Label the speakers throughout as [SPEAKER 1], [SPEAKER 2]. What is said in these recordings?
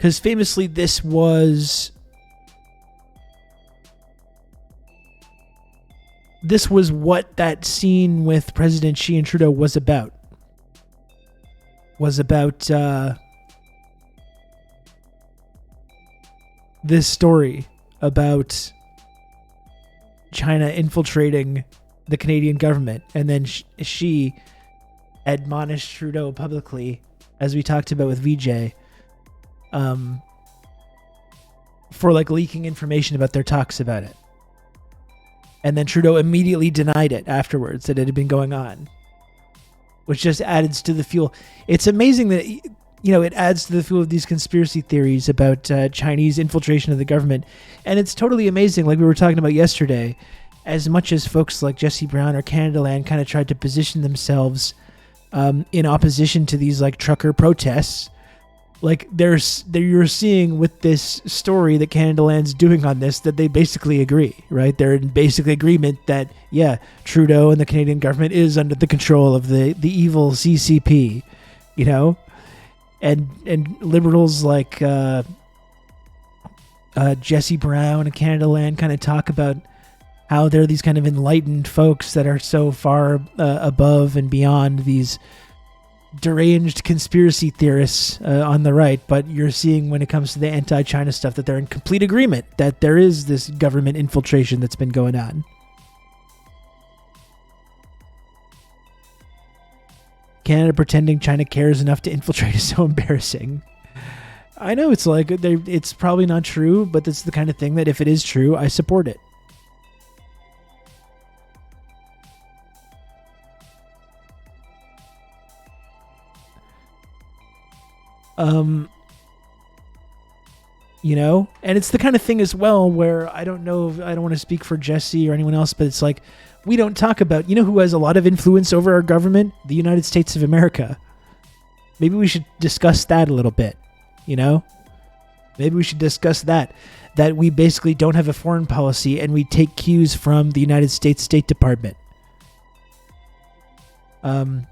[SPEAKER 1] Because famously, this was what that scene with President Xi and Trudeau was about. Was about this story about China infiltrating the Canadian government. And then Xi admonished Trudeau publicly, as we talked about with VJ, for like leaking information about their talks about it. And then Trudeau immediately denied it afterwards, that it had been going on, which just adds to the fuel. It's amazing that, it adds to the fuel of these conspiracy theories about Chinese infiltration of the government. And it's totally amazing, like we were talking about yesterday, as much as folks like Jesse Brown or CanadaLand kind of tried to position themselves in opposition to these like trucker protests. Like you're seeing with this story that CanadaLand's doing on this, that they basically agree, right? They're in basic agreement that, yeah, Trudeau and the Canadian government is under the control of the evil CCP, and liberals like Jesse Brown and CanadaLand kind of talk about how they're these kind of enlightened folks that are so far above and beyond these deranged conspiracy theorists on the right. But you're seeing when it comes to the anti-China stuff that they're in complete agreement that there is this government infiltration that's been going on. Canada pretending China cares enough to infiltrate is so embarrassing. I know it's like it's probably not true, but it's the kind of thing that if it is true, I support it. And it's the kind of thing as well where I don't want to speak for Jesse or anyone else, but it's like, we don't talk about, who has a lot of influence over our government? The United States of America. Maybe we should discuss that a little bit, Maybe we should discuss that we basically don't have a foreign policy and we take cues from the United States State Department. Or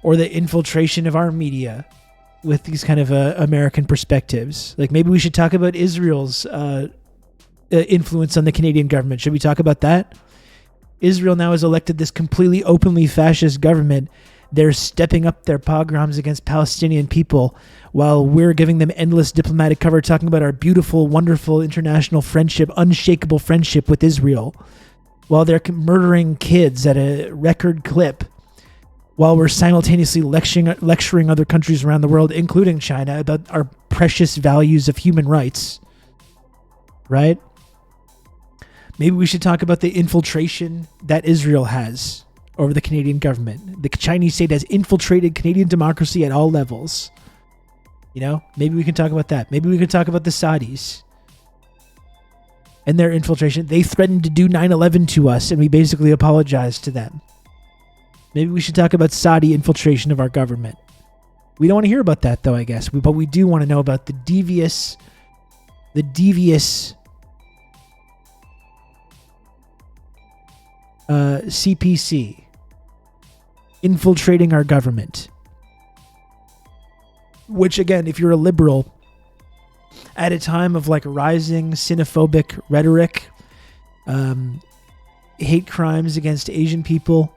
[SPEAKER 1] the infiltration of our media with these kind of American perspectives. Like maybe we should talk about Israel's influence on the Canadian government. Should we talk about that? Israel now has elected this completely openly fascist government. They're stepping up their pogroms against Palestinian people while we're giving them endless diplomatic cover, talking about our beautiful, wonderful international friendship, unshakable friendship with Israel, while they're murdering kids at a record clip, while we're simultaneously lecturing other countries around the world, including China, about our precious values of human rights. Right? Maybe we should talk about the infiltration that Israel has over the Canadian government. The Chinese state has infiltrated Canadian democracy at all levels. Maybe we can talk about that. Maybe we can talk about the Saudis and their infiltration. They threatened to do 9/11 to us, and we basically apologized to them. Maybe we should talk about Saudi infiltration of our government. We don't want to hear about that, though, I guess. But we do want to know about the devious CPC infiltrating our government. Which, again, if you're a liberal, at a time of like rising xenophobic rhetoric, hate crimes against Asian people,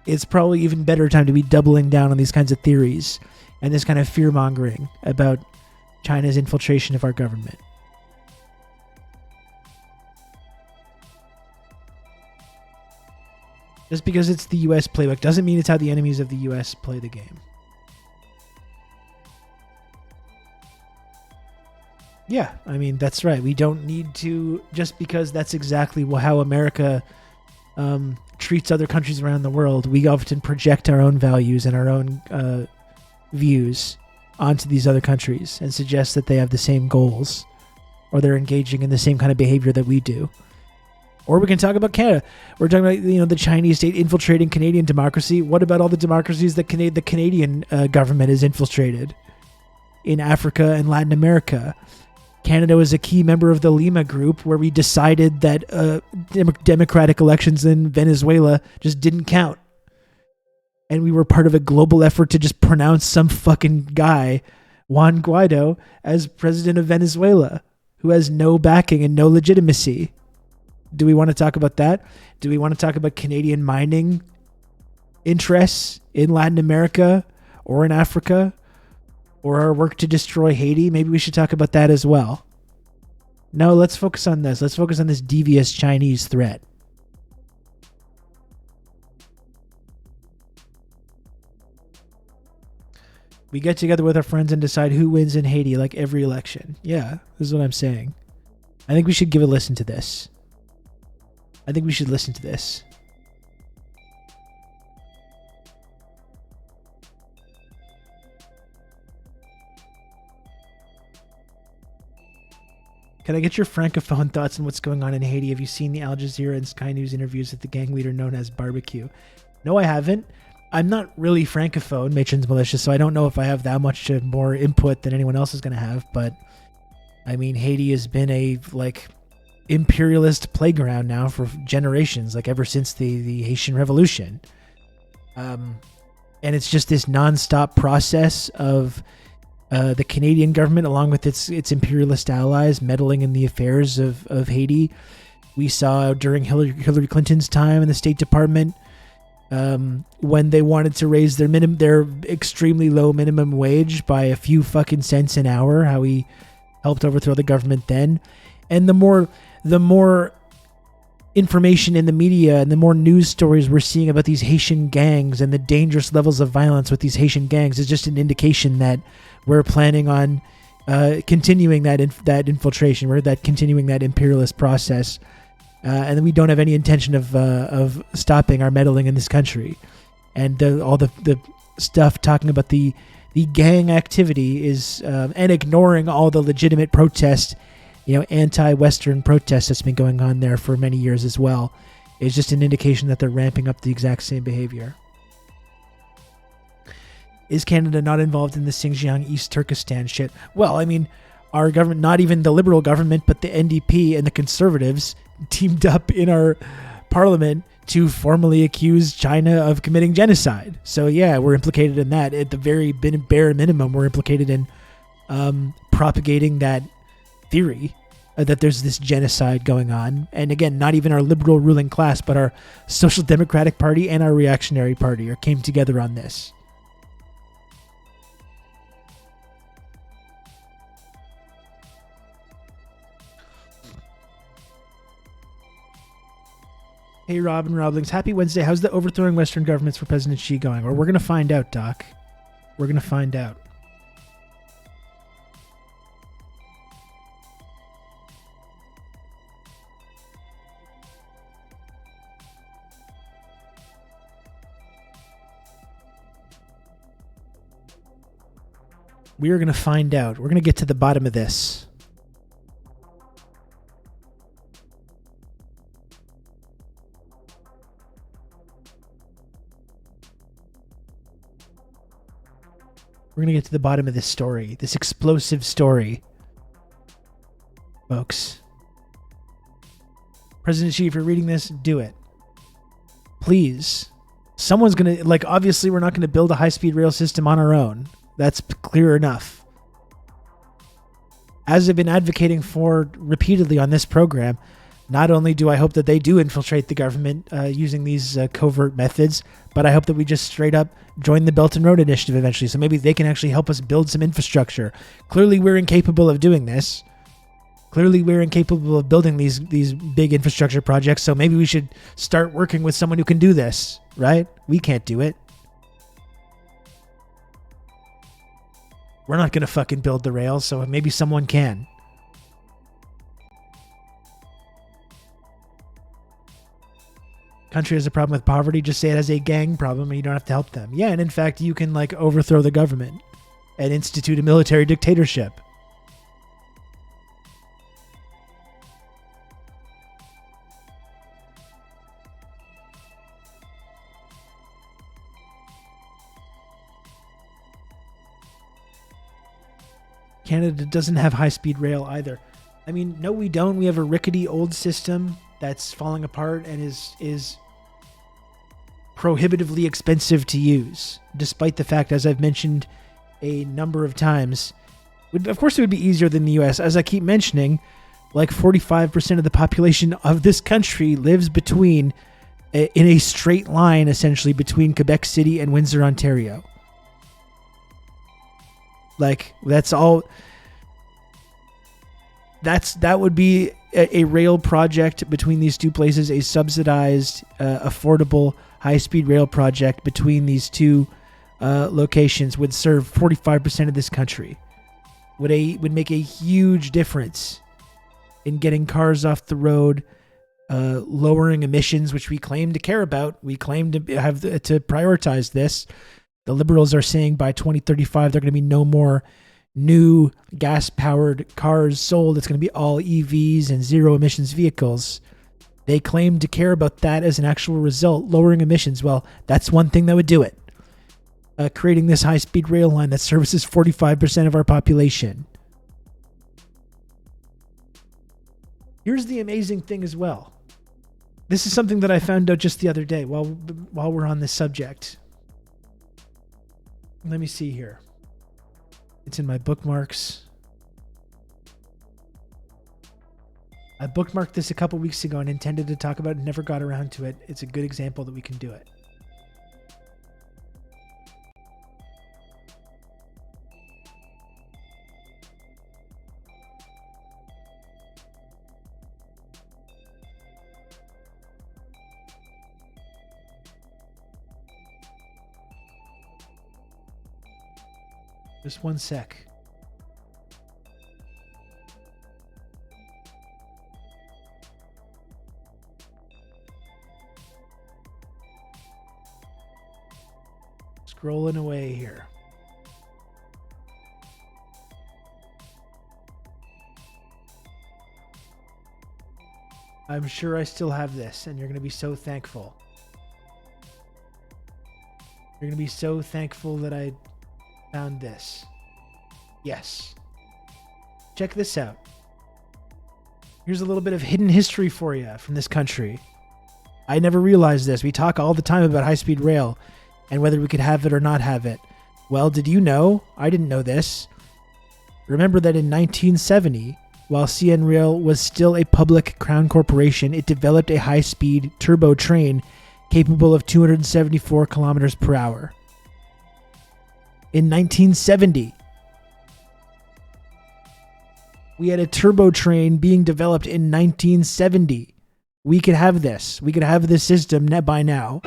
[SPEAKER 1] it's probably even better time to be doubling down on these kinds of theories and this kind of fear-mongering about China's infiltration of our government. Just because it's the U.S. playbook doesn't mean it's how the enemies of the U.S. play the game. Yeah, I mean, that's right. We don't need to, just because that's exactly how America treats other countries around the world, we often project our own values and our own views onto these other countries and suggest that they have the same goals or they're engaging in the same kind of behavior that we do. Or we can talk about Canada. We're talking about the Chinese state infiltrating Canadian democracy. What about all the democracies that the Canadian government has infiltrated in Africa and Latin America? Canada was a key member of the Lima Group, where we decided that democratic elections in Venezuela just didn't count. And we were part of a global effort to just pronounce some fucking guy Juan Guaido as president of Venezuela, who has no backing and no legitimacy. Do we want to talk about that? Do we want to talk about Canadian mining interests in Latin America or in Africa, or our work to destroy Haiti? Maybe we should talk about that as well. No, let's focus on this. Let's focus on this devious Chinese threat. We get together with our friends and decide who wins in Haiti like every election. Yeah, this is what I'm saying. I think we should give a listen to this. I think we should listen to this. Can I get your francophone thoughts on what's going on in Haiti? Have you seen the Al Jazeera and Sky News interviews with the gang leader known as Barbecue? No, I haven't. I'm not really francophone, Matron's Malicious, so I don't know if I have that much more input than anyone else is going to have. But, I mean, Haiti has been a, imperialist playground now for generations, ever since the Haitian Revolution. And it's just this nonstop process of the Canadian government, along with its imperialist allies, meddling in the affairs of Haiti. We saw during Hillary Clinton's time in the State Department, when they wanted to raise their extremely low minimum wage by a few fucking cents an hour, how he helped overthrow the government then. And the more information in the media and the more news stories we're seeing about these Haitian gangs and the dangerous levels of violence with these Haitian gangs is just an indication that we're planning on continuing that infiltration. We're continuing that imperialist process, and we don't have any intention of stopping our meddling in this country. And all the stuff talking about the gang activity is and ignoring all the legitimate protest, anti-Western protests that's been going on there for many years as well, is just an indication that they're ramping up the exact same behavior. Is Canada not involved in the Xinjiang East Turkestan shit? Well, I mean, our government, not even the Liberal government, but the NDP and the Conservatives teamed up in our parliament to formally accuse China of committing genocide. So yeah, we're implicated in that. At the very bare minimum, we're implicated in propagating that theory that there's this genocide going on. And again, not even our liberal ruling class, but our Social Democratic Party and our Reactionary Party came together on this. Hey, Robin Roblings. Happy Wednesday. How's the overthrowing Western governments for President Xi going? Or we're going to find out, Doc. We're going to find out. We are going to find out. We're going to get to the bottom of this. We're going to get to the bottom of this story, this explosive story, folks. President Xi, if you're reading this, do it. Please. Someone's going to, obviously we're not going to build a high-speed rail system on our own. That's clear enough. As I've been advocating for repeatedly on this program, not only do I hope that they do infiltrate the government using these covert methods, but I hope that we just straight up join the Belt and Road Initiative eventually, so maybe they can actually help us build some infrastructure. Clearly, we're incapable of doing this. Clearly, we're incapable of building these big infrastructure projects, so maybe we should start working with someone who can do this, right? We can't do it. We're not going to fucking build the rails, so maybe someone can. Country has a problem with poverty, just say it has a gang problem and you don't have to help them. Yeah, and in fact, you can overthrow the government and institute a military dictatorship. Canada doesn't have high-speed rail either. I mean, no, we don't. We have a rickety old system that's falling apart and is prohibitively expensive to use, despite the fact, as I've mentioned a number of times. Of course, it would be easier than the U.S. As I keep mentioning, like 45% of the population of this country lives in a straight line, essentially, between Quebec City and Windsor, Ontario. Like, that's all. That would be a rail project between these two places, a subsidized, affordable, high-speed rail project between these two locations would serve 45% of this country. Would make a huge difference in getting cars off the road, lowering emissions, which we claim to care about. We claim to have to prioritize this. The Liberals are saying by 2035 there are going to be no more new gas-powered cars sold. It's going to be all EVs and zero-emissions vehicles. They claim to care about that as an actual result, lowering emissions. Well, that's one thing that would do it. Creating this high-speed rail line that services 45% of our population. Here's the amazing thing as well. This is something that I found out just the other day while we're on this subject. Let me see here. It's in my bookmarks. I bookmarked this a couple weeks ago and intended to talk about it, never got around to it. It's a good example that we can do it. Just one sec. Scrolling away here. I'm sure I still have this, and you're going to be so thankful. You're going to be so thankful that I found this. Yes. Check this out. Here's a little bit of hidden history for you from this country. I never realized this. We talk all the time about high-speed rail and whether we could have it or not have it. Well, did you know? I didn't know this. Remember that in 1970, while CN Rail was still a public crown corporation, it developed a high-speed turbo train capable of 274 kilometers per hour. In 1970, we had a turbo train being developed in 1970. We could have this. We could have this system by now.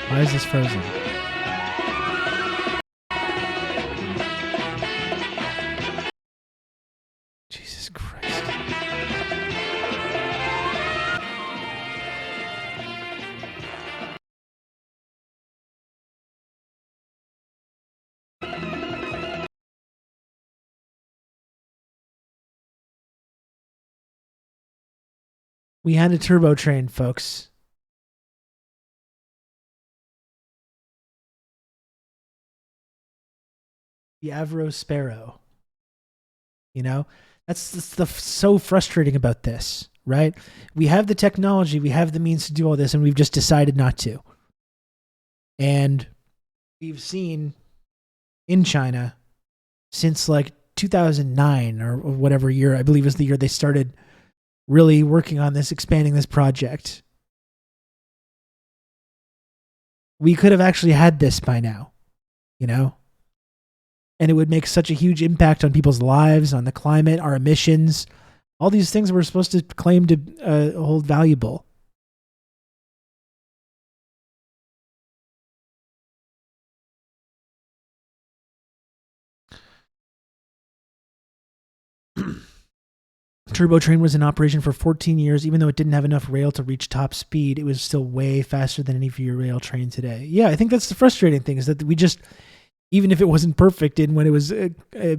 [SPEAKER 1] Why is this frozen? Jesus Christ. We had a turbo train, folks. The Avro Sparrow. You know, that's the stuff so frustrating about this, right? We have the technology, we have the means to do all this, and we've just decided not to. And we've seen in China since like 2009 or whatever year, I believe is the year they started really working on this, expanding this project. We could have actually had this by now, you know? And it would make such a huge impact on people's lives, on the climate, our emissions, all these things we're supposed to claim to hold valuable. Turbo train was in operation for 14 years. Even though it didn't have enough rail to reach top speed, it was still way faster than any of your rail train today. Yeah, I think that's the frustrating thing, is that we just, even if it wasn't perfect in when it was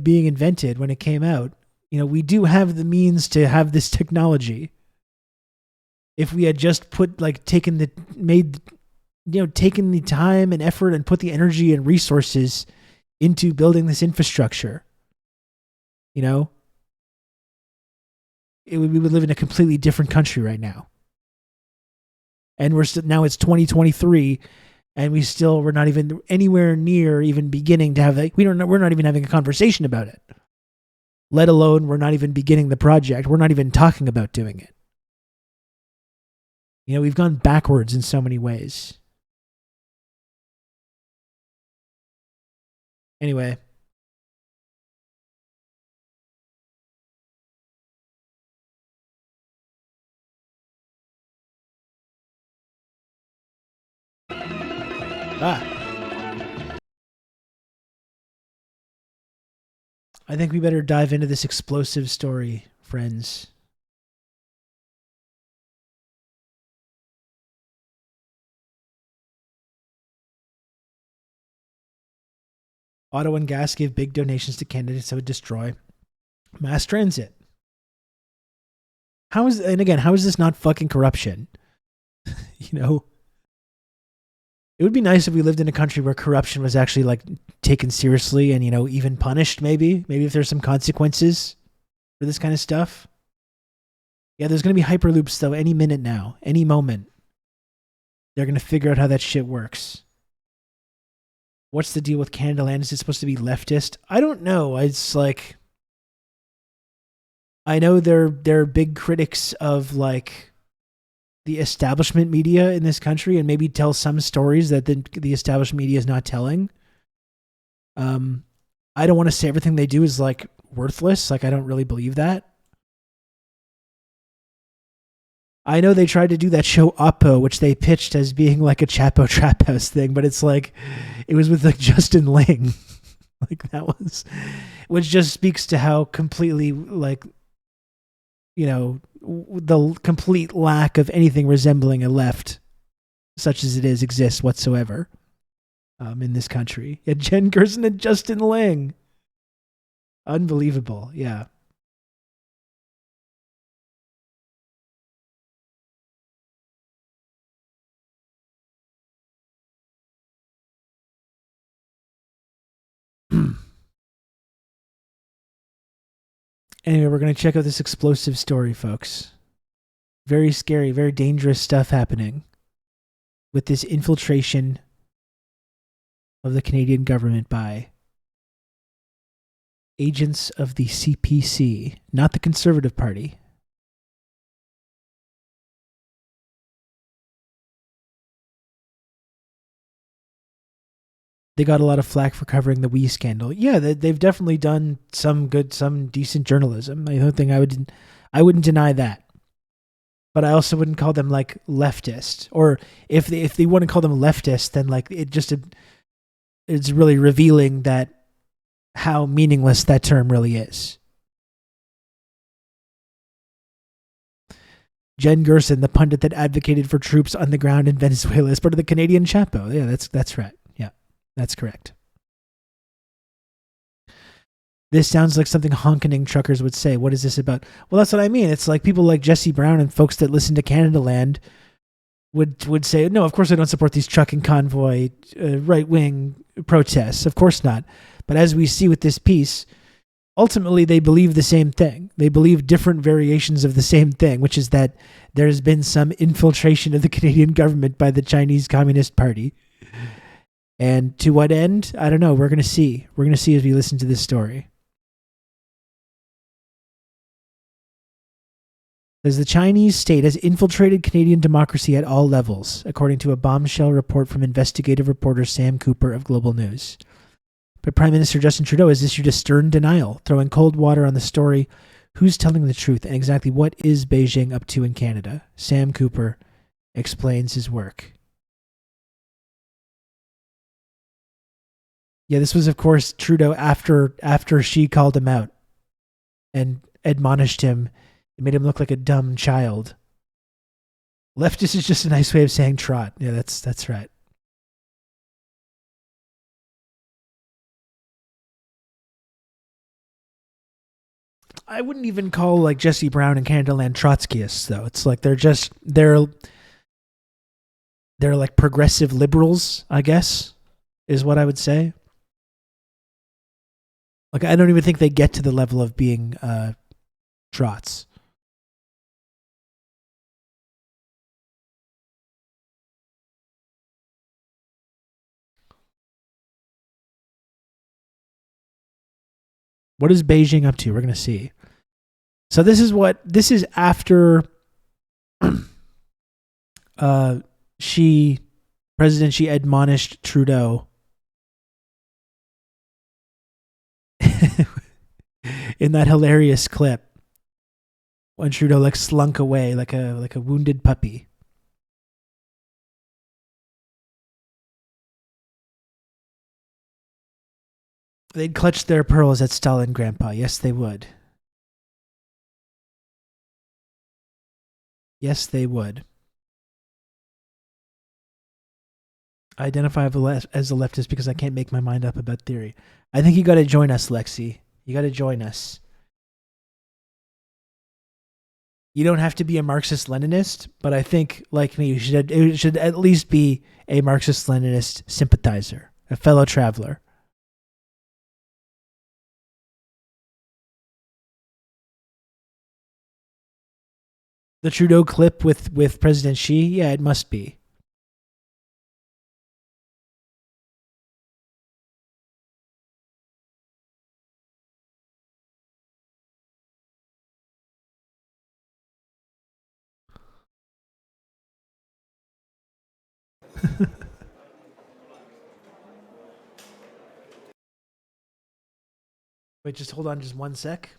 [SPEAKER 1] being invented, when it came out. We do have the means to have this technology. If we had just taken the time and effort and put the energy and resources into building this infrastructure, we would live in a completely different country right now. And now it's 2023, and we're not even anywhere near even beginning to have we're not even having a conversation about it. Let alone we're not even beginning the project. We're not even talking about doing it. We've gone backwards in so many ways. Anyway. I think we better dive into this explosive story, friends. Auto and Gas gave big donations to candidates that would destroy mass transit. How is this not fucking corruption? It would be nice if we lived in a country where corruption was actually taken seriously and, even punished maybe if there's some consequences for this kind of stuff. Yeah, there's going to be hyperloops though any minute now, any moment. They're going to figure out how that shit works. What's the deal with CANADALAND? Is it supposed to be leftist? I don't know. It's I know they're big critics of the establishment media in this country, and maybe tell some stories that the established media is not telling. I don't want to say everything they do is worthless. I don't really believe that. I know they tried to do that show Oppo, which they pitched as being a Chapo Trap House thing, but it's it was with Justin Ling. That was, which just speaks to how completely the complete lack of anything resembling a left, such as it is, exists whatsoever in this country. Yeah, Jen Gerson and Justin Ling. Unbelievable, yeah. Anyway, we're going to check out this explosive story, folks. Very scary, very dangerous stuff happening with this infiltration of the Canadian government by agents of the CPC, not the Conservative Party. They got a lot of flack for covering the Wii scandal. Yeah, they've definitely done some decent journalism. I don't think I wouldn't deny that. But I also wouldn't call them leftist. Or if they want to call them leftist, then it's really revealing that how meaningless that term really is. Jen Gerson, the pundit that advocated for troops on the ground in Venezuela, is part of the Canadian Chapo. Yeah, that's right. Yeah, that's correct. This sounds like something honking truckers would say. What is this about? Well, that's what I mean. It's people like Jesse Brown and folks that listen to CanadaLand would say, no, of course I don't support these trucking convoy right-wing protests. Of course not. But as we see with this piece, ultimately they believe the same thing. They believe different variations of the same thing, which is that there's been some infiltration of the Canadian government by the Chinese Communist Party. And to what end? I don't know. We're going to see. We're going to see as we listen to this story. As the Chinese state has infiltrated Canadian democracy at all levels, according to a bombshell report from investigative reporter Sam Cooper of Global News. But Prime Minister Justin Trudeau has issued a stern denial, throwing cold water on the story, who's telling the truth, and exactly what is Beijing up to in Canada. Sam Cooper explains his work. Yeah, this was, of course, Trudeau after she called him out and admonished him. It made him look like a dumb child. Leftist is just a nice way of saying trot. Yeah, that's right. I wouldn't even call like Jesse Brown and Canadaland Trotskyists though. It's like they're like progressive liberals, I guess, is what I would say. Like I don't even think they get to the level of being trots. What is Beijing up to? We're gonna see. So this is after President Xi admonished Trudeau in that hilarious clip when Trudeau like slunk away like a wounded puppy. They'd clutch their pearls at Stalin, Grandpa. Yes, they would. Yes, they would. I identify as a leftist because I can't make my mind up about theory. I think you got to join us, Lexi. You got to join us. You don't have to be a Marxist-Leninist, but I think, like me, you should at least be a Marxist-Leninist sympathizer, a fellow traveler. The Trudeau clip with President Xi, yeah, it must be. Wait, just hold on just one sec.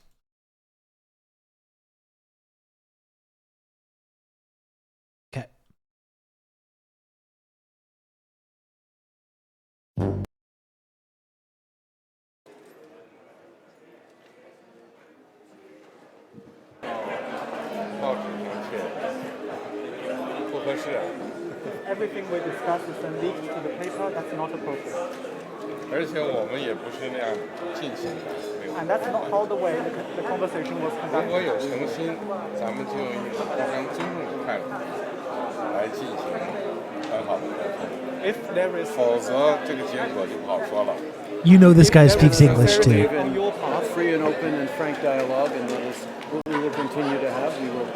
[SPEAKER 1] Okay.
[SPEAKER 2] Everything we discuss is then leaked to the paper. That's not appropriate.
[SPEAKER 3] 而且我们也不是那样进行的。
[SPEAKER 2] And that's not how the way the conversation was
[SPEAKER 3] 如
[SPEAKER 2] conducted.
[SPEAKER 3] 果有诚心，咱们就用一种互相尊重的态度来进行很好的沟通。
[SPEAKER 2] If there is
[SPEAKER 3] 否则这个结果就不好说了。
[SPEAKER 1] You know this guy speaks English too.
[SPEAKER 2] on your part,
[SPEAKER 4] free and open and frank dialogue, and that is what we will continue to have. We will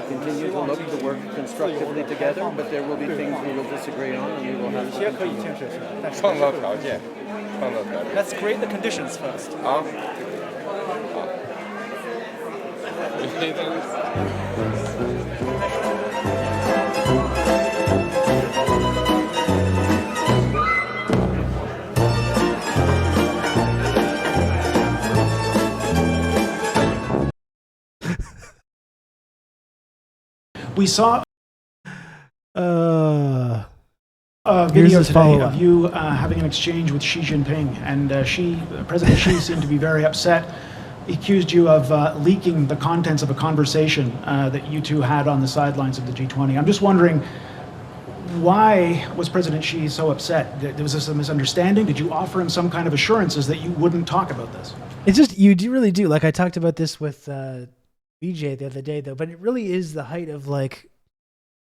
[SPEAKER 4] continue to look to work constructively together, but there will be things we will disagree on, and we will have
[SPEAKER 2] 些
[SPEAKER 4] to
[SPEAKER 2] 可以
[SPEAKER 4] continue.
[SPEAKER 2] 建设性，但是
[SPEAKER 3] 创造条件，创造条件。
[SPEAKER 2] Let's create the conditions first.
[SPEAKER 3] 好，好。
[SPEAKER 5] We saw
[SPEAKER 1] Here's
[SPEAKER 5] a video
[SPEAKER 1] his
[SPEAKER 5] today
[SPEAKER 1] follow-up.
[SPEAKER 5] of you having an exchange with Xi Jinping, and President Xi seemed to be very upset. He accused you of leaking the contents of a conversation that you two had on the sidelines of the G20. I'm just wondering, why was President Xi so upset? Was this a misunderstanding? Did you offer him some kind of assurances that you wouldn't talk about this?
[SPEAKER 1] It's just, you do really do. Like I talked about this with BJ the other day, though, but it really is the height of like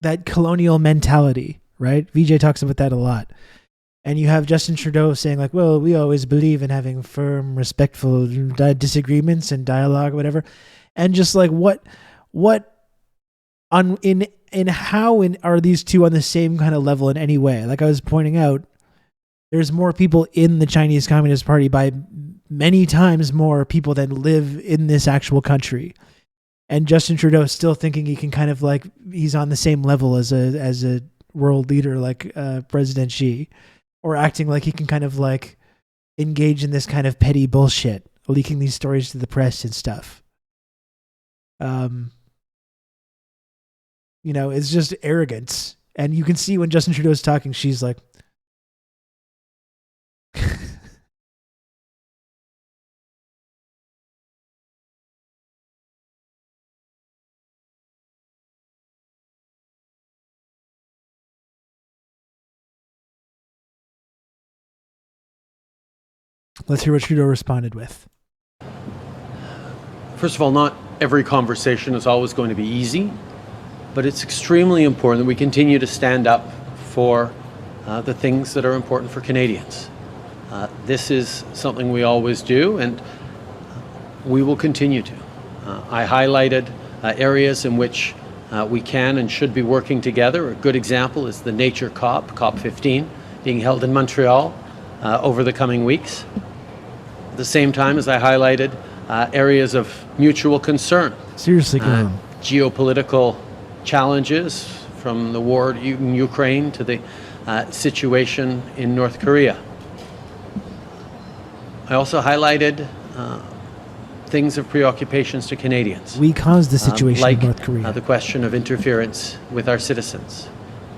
[SPEAKER 1] that colonial mentality, right? VJ talks about that a lot. And you have Justin Trudeau saying like, well, we always believe in having firm, respectful disagreements and dialogue, whatever. And just like what on in how are these two on the same kind of level in any way? Like I was pointing out, there's more people in the Chinese Communist Party by many times more people than live in this actual country. And Justin Trudeau is still thinking he can kind of like, he's on the same level as a world leader like President Xi, or acting like he can kind of like engage in this kind of petty bullshit, leaking these stories to the press and stuff. You know, it's just arrogance. And you can see when Justin Trudeau's talking, she's like, let's hear what Trudeau responded with.
[SPEAKER 4] First of all, not every conversation is always going to be easy, but it's extremely important that we continue to stand up for the things that are important for Canadians. This is something we always do, and we will continue to. I highlighted areas in which we can and should be working together. A good example is the Nature COP15, being held in Montreal over the coming weeks. At the same time, as I highlighted, areas of mutual concern.
[SPEAKER 1] Seriously, Graham.
[SPEAKER 4] Geopolitical challenges, from the war in Ukraine to the situation in North Korea. I also highlighted things of preoccupations to Canadians.
[SPEAKER 1] We caused the situation
[SPEAKER 4] like
[SPEAKER 1] in North Korea.
[SPEAKER 4] the question of interference with our citizens,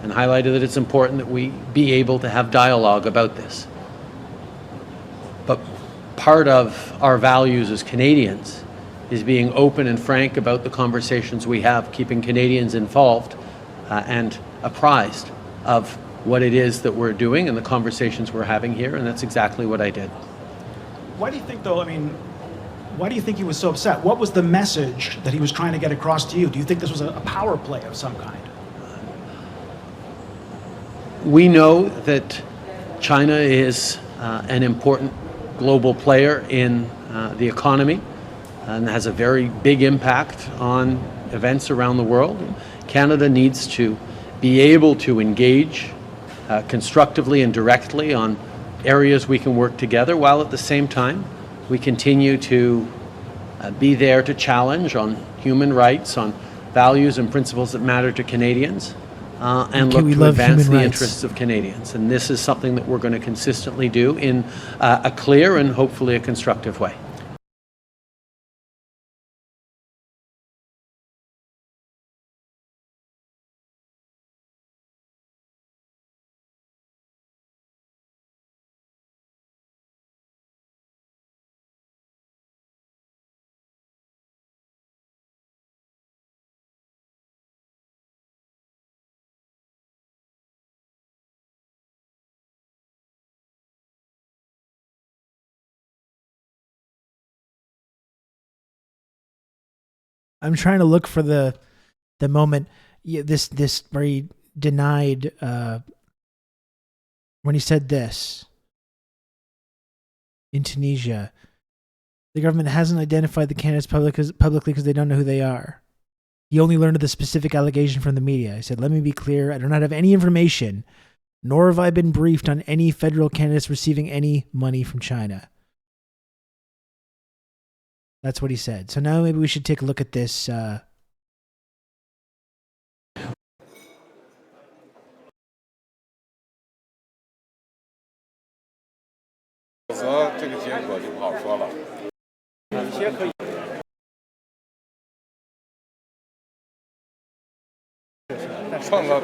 [SPEAKER 4] and highlighted that it's important that we be able to have dialogue about this. But part of our values as Canadians is being open and frank about the conversations we have, keeping Canadians involved and apprised of what it is that we're doing and the conversations we're having here, and that's exactly what I did.
[SPEAKER 5] Why do you think, though, why do you think he was so upset? What was the message that he was trying to get across to you? Do you think this was a power play of some kind?
[SPEAKER 4] We know that China is an important global player in the economy and has a very big impact on events around the world. Canada needs to be able to engage constructively and directly on areas we can work together, while at the same time we continue to be there to challenge on human rights, on values and principles that matter to Canadians, and look to advance the interests of Canadians. And this is something that we're going to consistently do in a clear and hopefully a constructive way.
[SPEAKER 1] I'm trying to look for the moment. This where he denied when he said this in Tunisia. The government hasn't identified the candidates publicly because they don't know who they are. He only learned of the specific allegation from the media. He said, "Let me be clear. I do not have any information, nor have I been briefed on any federal candidates receiving any money from China." That's what he said. So now maybe we should take a look at this.
[SPEAKER 3] 时候这个结果就不好说了。
[SPEAKER 2] 有些可以。
[SPEAKER 3] 创造。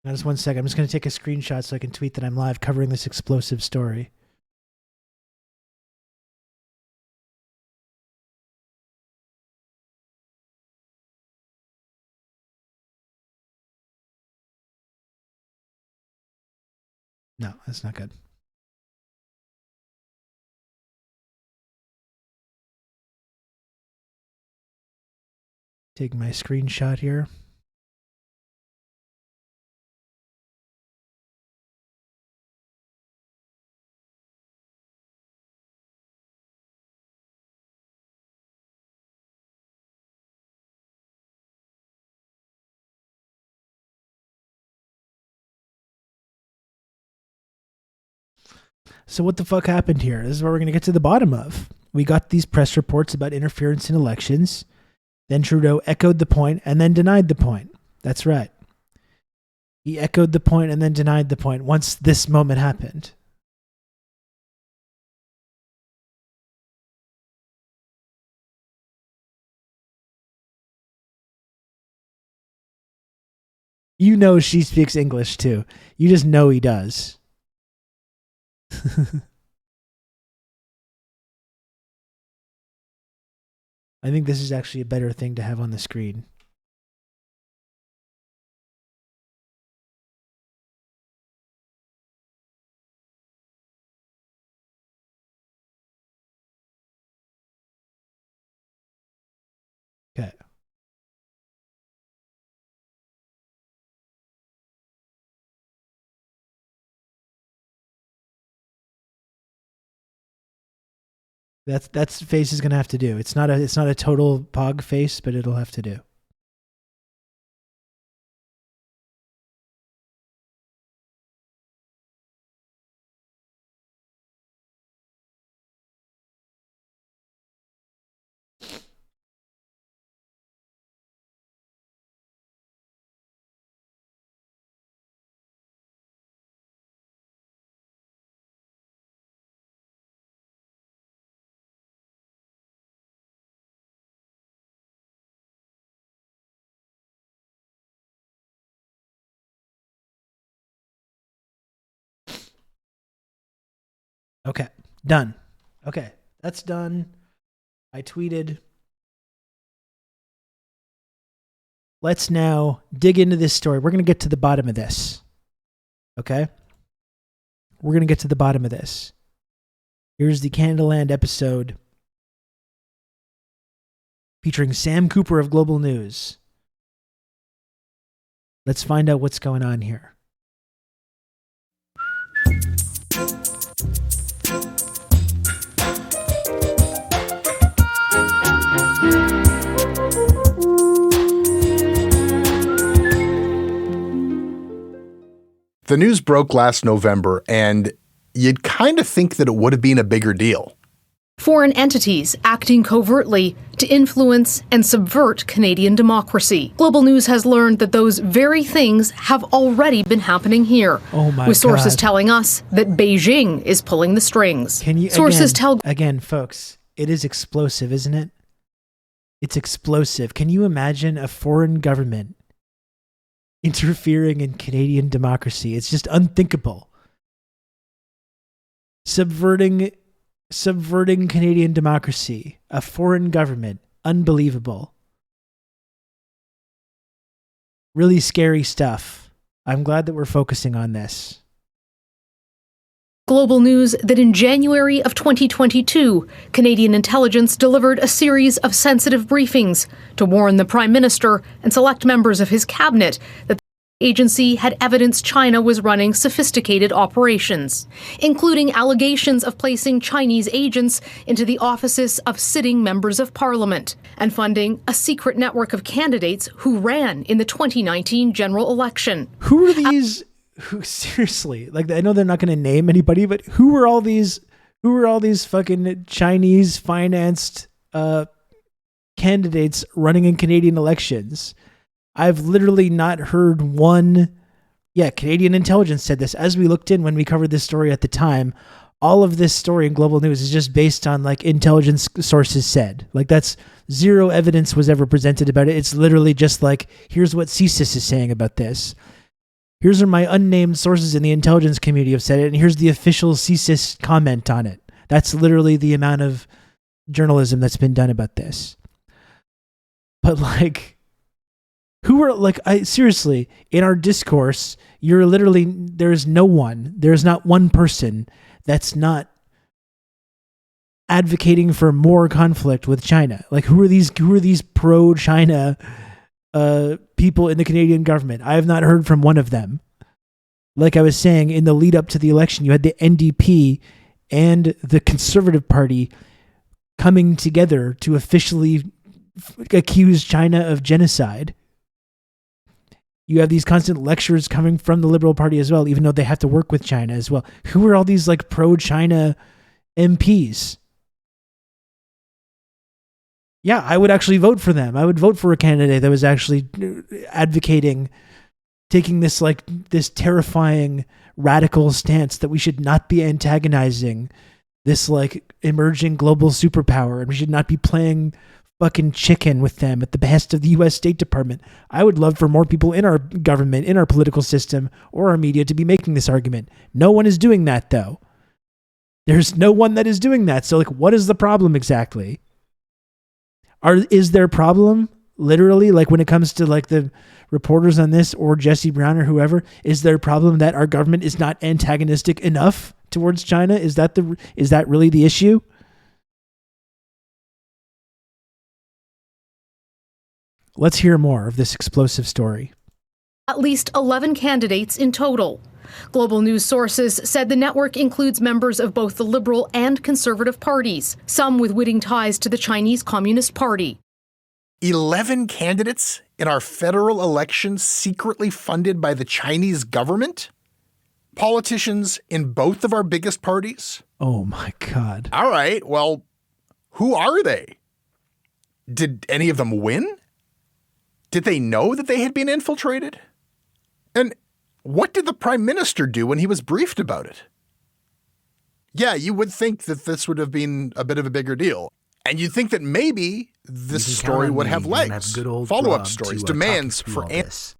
[SPEAKER 1] Now, just one second. I'm just going to take a screenshot so I can tweet that I'm live covering this explosive story. No, that's not good. Take my screenshot here. So what the fuck happened here? This is what we're going to get to the bottom of. We got these press reports about interference in elections. Then Trudeau echoed the point and then denied the point. That's right. He echoed the point and then denied the point once this moment happened. You know she speaks English too. You just know he does. I think this is actually a better thing to have on the screen. Okay. That's face is gonna have to do. It's not a total pog face, but it'll have to do. Okay, done. Okay, that's done. I tweeted. Let's now dig into this story. We're going to get to the bottom of this. Okay? We're going to get to the bottom of this. Here's the CANADALAND episode featuring Sam Cooper of Global News. Let's find out what's going on here.
[SPEAKER 6] The news broke last November, and you'd kind of think that it would have been a bigger deal.
[SPEAKER 7] Foreign entities acting covertly to influence and subvert Canadian democracy. Global News has learned that those very things have already been happening here.
[SPEAKER 1] Oh my
[SPEAKER 7] with sources
[SPEAKER 1] God.
[SPEAKER 7] telling us that Beijing is pulling the strings.
[SPEAKER 1] Can you
[SPEAKER 7] sources
[SPEAKER 1] again, folks, it is explosive, isn't it? It's explosive. Can you imagine a foreign government interfering in Canadian democracy? It's just unthinkable. Subverting Canadian democracy, a foreign government, unbelievable. Really scary stuff. I'm glad that we're focusing on this.
[SPEAKER 7] Global News that in January of 2022, Canadian intelligence delivered a series of sensitive briefings to warn the Prime Minister and select members of his cabinet that the agency had evidence China was running sophisticated operations, including allegations of placing Chinese agents into the offices of sitting members of parliament and funding a secret network of candidates who ran in the 2019 general election.
[SPEAKER 1] Who are these? Seriously, like, I know they're not going to name anybody, but who are all these fucking Chinese financed candidates running in Canadian elections? I've literally not heard one. Yeah, Canadian intelligence said this as we looked in when we covered this story at the time. All of this story in Global News is just based on like intelligence sources said. Like, that's zero evidence was ever presented about it. It's literally just like, here's what CSIS is saying about this. Here's where my unnamed sources in the intelligence community have said it, and here's the official CSIS comment on it. That's literally the amount of journalism that's been done about this. But like, who are like, seriously, in our discourse, there's not one person that's not advocating for more conflict with China. Like, who are these pro-China people in the Canadian government? I have not heard from one of them. Like I was saying, in the lead up to the election, you had the NDP and the Conservative Party coming together to officially accuse China of genocide. You have these constant lectures coming from the Liberal Party as well, even though they have to work with China as well. Who are all these like pro-China MPs? Yeah, I would actually vote for them. I would vote for a candidate that was actually advocating taking this terrifying radical stance that we should not be antagonizing this like emerging global superpower, and we should not be playing fucking chicken with them at the behest of the US State Department. I would love for more people in our government, in our political system, or our media to be making this argument. No one is doing that, though. There's no one that is doing that. So like, what is the problem exactly? Is there a problem literally, like when it comes to like the reporters on this or Jesse Brown or whoever? Is there a problem that our government is not antagonistic enough towards China? Is that really the issue? Let's hear more of this explosive story.
[SPEAKER 7] At least 11 candidates in total. Global news sources said the network includes members of both the Liberal and Conservative parties, some with witting ties to the Chinese Communist Party.
[SPEAKER 6] 11 candidates in our federal elections secretly funded by the Chinese government? Politicians in both of our biggest parties?
[SPEAKER 1] Oh my God.
[SPEAKER 6] All right, well, who are they? Did any of them win? Did they know that they had been infiltrated? And what did the Prime Minister do when he was briefed about it? Yeah, you would think that this would have been a bit of a bigger deal. And you'd think that maybe this story would have legs, follow-up stories, demands for answers.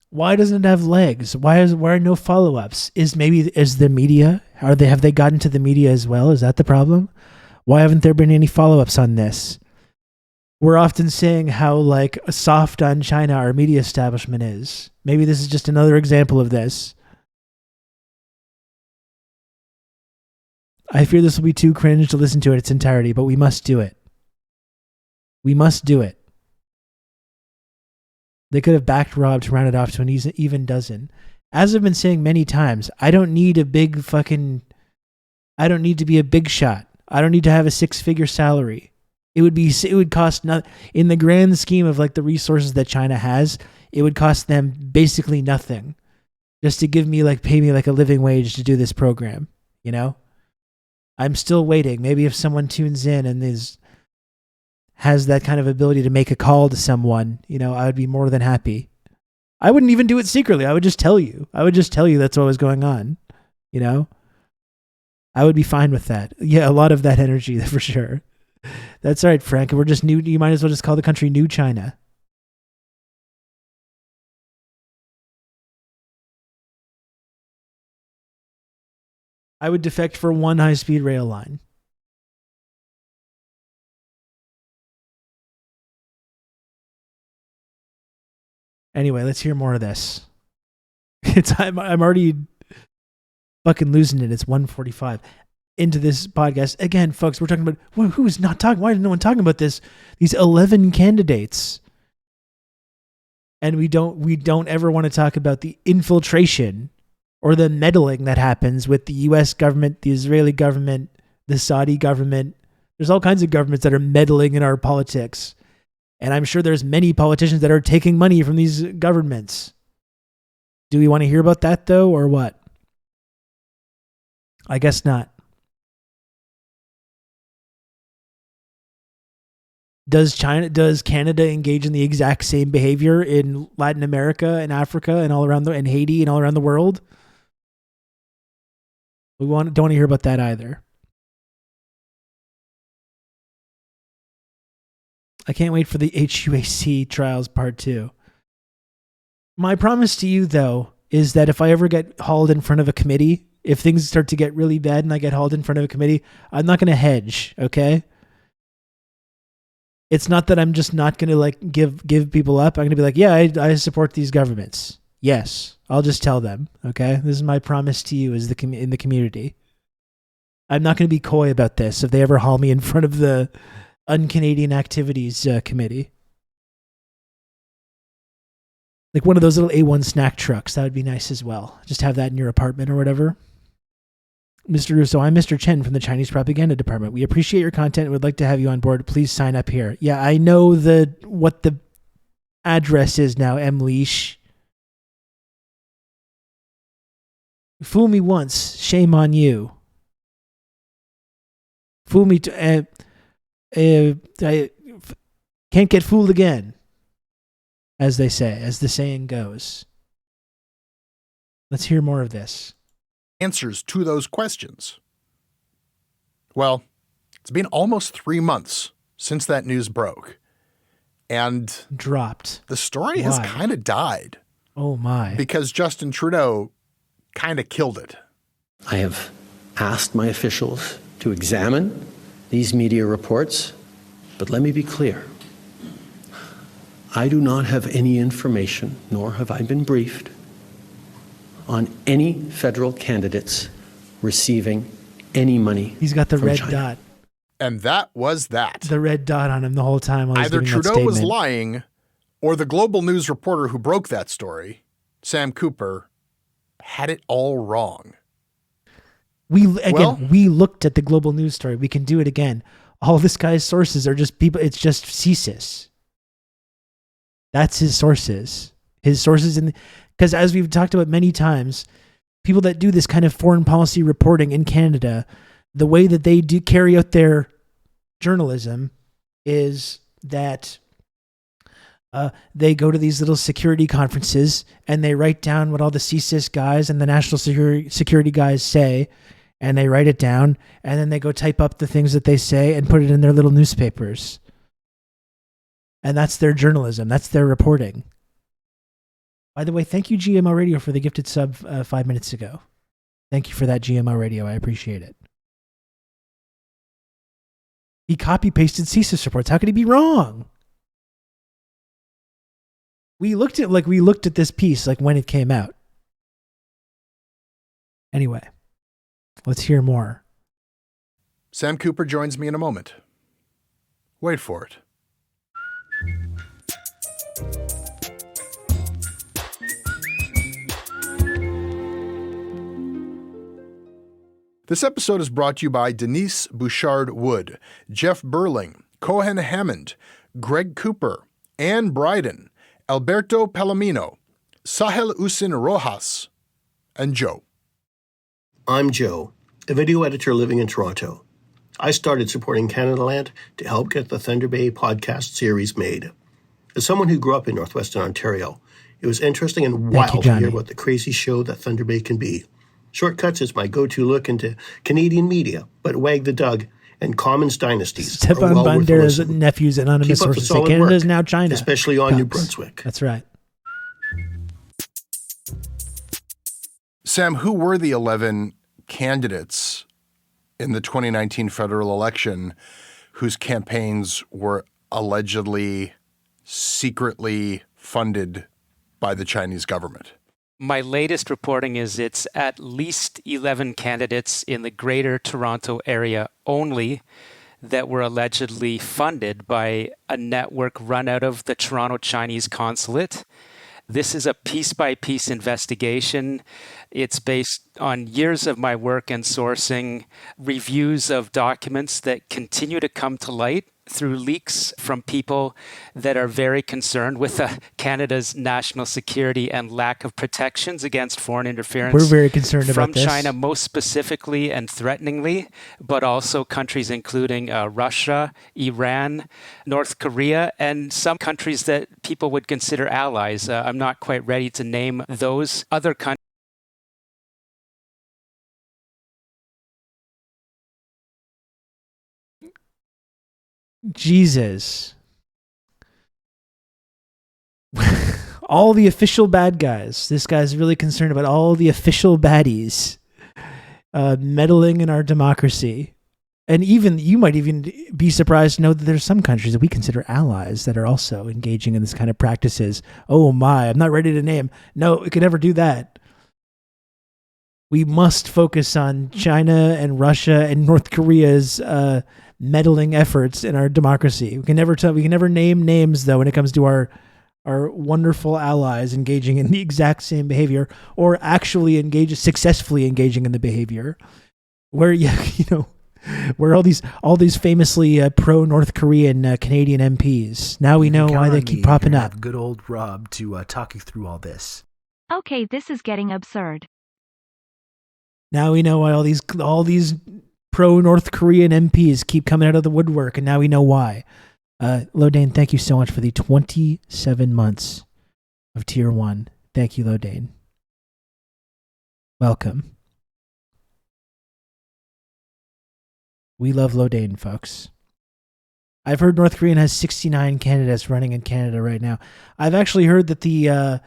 [SPEAKER 1] Why doesn't it have legs? Why are no follow-ups? Is the media, have they gotten to the media as well? Is that the problem? Why haven't there been any follow-ups on this? We're often saying how soft on China our media establishment is. Maybe this is just another example of this. I fear this will be too cringe to listen to in its entirety, but we must do it. We must do it. They could have backed Rob to round it off to an even dozen. As I've been saying many times, I don't need to be a big shot. I don't need to have a 6-figure salary. It would cost nothing in the grand scheme of the resources that China has. It would cost them basically nothing, just to pay me a living wage to do this program. You know, I'm still waiting. Maybe if someone tunes in and has that kind of ability to make a call to someone, I would be more than happy. I wouldn't even do it secretly. I would just tell you. That's what was going on. I would be fine with that. Yeah, a lot of that energy for sure. That's all right, Frank. We're just new. You might as well just call the country New China. I would defect for one high-speed rail line. Anyway, let's hear more of this. I'm already fucking losing it. It's 1:45 into this podcast. Again, folks, we're talking about who's not talking. Why is no one talking about this? These 11 candidates. And we don't ever want to talk about the infiltration or the meddling that happens with the US government, the Israeli government, the Saudi government. There's all kinds of governments that are meddling in our politics. And I'm sure there's many politicians that are taking money from these governments. Do we want to hear about that though, or what? I guess not. Does Canada engage in the exact same behavior in Latin America and Africa and and Haiti and all around the world? Don't want to hear about that either. I can't wait for the HUAC trials part 2. My promise to you, though, is that if I ever get hauled in front of a committee, if things start to get really bad and I get hauled in front of a committee, I'm not going to hedge, okay? It's not that I'm just not going to give people up. I'm going to be like, yeah, I support these governments. Yes, I'll just tell them, okay? This is my promise to you as in the community. I'm not going to be coy about this if they ever haul me in front of the Un-Canadian Activities Committee. Like one of those little A1 snack trucks. That would be nice as well. Just have that in your apartment or whatever. Mr. Russo, I'm Mr. Chen from the Chinese Propaganda Department. We appreciate your content and would like to have you on board. Please sign up here. Yeah, I know what the address is now, M. Leash. Fool me once, shame on you. Fool me I can't get fooled again, as they say, as the saying goes. Let's hear more of this.
[SPEAKER 6] Answers to those questions. Well, it's been almost 3 months since that news broke. And
[SPEAKER 1] dropped.
[SPEAKER 6] The story has kind of died.
[SPEAKER 1] Oh my.
[SPEAKER 6] Because Justin Trudeau kind of killed it.
[SPEAKER 4] I have asked my officials to examine these media reports, but let me be clear. I do not have any information, nor have I been briefed, on any federal candidates receiving any money.
[SPEAKER 1] He's got the
[SPEAKER 4] from
[SPEAKER 1] red
[SPEAKER 4] China.
[SPEAKER 1] dot.
[SPEAKER 6] And that was that.
[SPEAKER 1] The red dot on him the whole time. While
[SPEAKER 6] Either
[SPEAKER 1] he's giving that
[SPEAKER 6] Trudeau was
[SPEAKER 1] statement.
[SPEAKER 6] lying, or the Global News reporter who broke that story, Sam Cooper, had it all wrong.
[SPEAKER 1] We looked at the Global News story. We can do it again. All this guy's sources are just people. It's just CSIS. That's his sources. His sources because as we've talked about many times, people that do this kind of foreign policy reporting in Canada, the way that they do carry out their journalism is that they go to these little security conferences and they write down what all the CSIS guys and the national security guys say, and they write it down, and then they go type up the things that they say and put it in their little newspapers. And that's their journalism. That's their reporting. By the way, thank you, GMO Radio, for the gifted sub 5 minutes ago. Thank you for that, GMO Radio. I appreciate it. He copy-pasted CSIS reports. How could he be wrong? We looked at this piece like when it came out. Anyway, let's hear more.
[SPEAKER 6] Sam Cooper joins me in a moment. Wait for it. This episode is brought to you by Denise Bouchard-Wood, Jeff Burling, Cohen Hammond, Greg Cooper, Ann Bryden, Alberto Palomino, Sahel Usin Rojas, and Joe.
[SPEAKER 8] I'm Joe, a video editor living in Toronto. I started supporting CANADALAND to help get the Thunder Bay podcast series made. As someone who grew up in Northwestern Ontario, it was interesting and wild to hear what the crazy show that Thunder Bay can be. Shortcuts is my go-to look into Canadian media, but Wag the Dug and Commons Dynasties
[SPEAKER 1] Stefan Bandera's nephew's anonymous sources say Canada is now China.
[SPEAKER 8] Especially on New Brunswick.
[SPEAKER 1] That's right.
[SPEAKER 6] Sam, who were the 11 candidates in the 2019 federal election whose campaigns were allegedly secretly funded by the Chinese government?
[SPEAKER 9] My latest reporting is it's at least 11 candidates in the Greater Toronto area only that were allegedly funded by a network run out of the Toronto Chinese Consulate. This is a piece-by-piece investigation. It's based on years of my work and sourcing, reviews of documents that continue to come to light through leaks from people that are very concerned with Canada's national security and lack of protections against foreign interference.
[SPEAKER 1] We're very concerned about this.
[SPEAKER 9] From China, most specifically and threateningly, but also countries including Russia, Iran, North Korea, and some countries that people would consider allies. I'm not quite ready to name those other countries.
[SPEAKER 1] Jesus. All the official bad guys. This guy's really concerned about all the official baddies meddling in our democracy. And even you might even be surprised to know that there's some countries that we consider allies that are also engaging in this kind of practices. Oh my, I'm not ready to name. No, we could never do that. We must focus on China and Russia and North Korea's meddling efforts in our democracy. We can never name names though when it comes to our wonderful allies engaging in the exact same behavior or actually successfully engaging in the behavior. Where where all these famously pro North Korean Canadian MPs. Now we know why they keep popping up.
[SPEAKER 10] Good old Rob to talk you through all this.
[SPEAKER 11] Okay, this is getting absurd.
[SPEAKER 1] Now we know why all these pro North Korean MPs keep coming out of the woodwork, and now we know why. Lodane, thank you so much for the 27 months of Tier 1. Thank you, Lodane. Welcome. We love Lodane, folks. I've heard North Korea has 69 candidates running in Canada right now. I've actually heard that the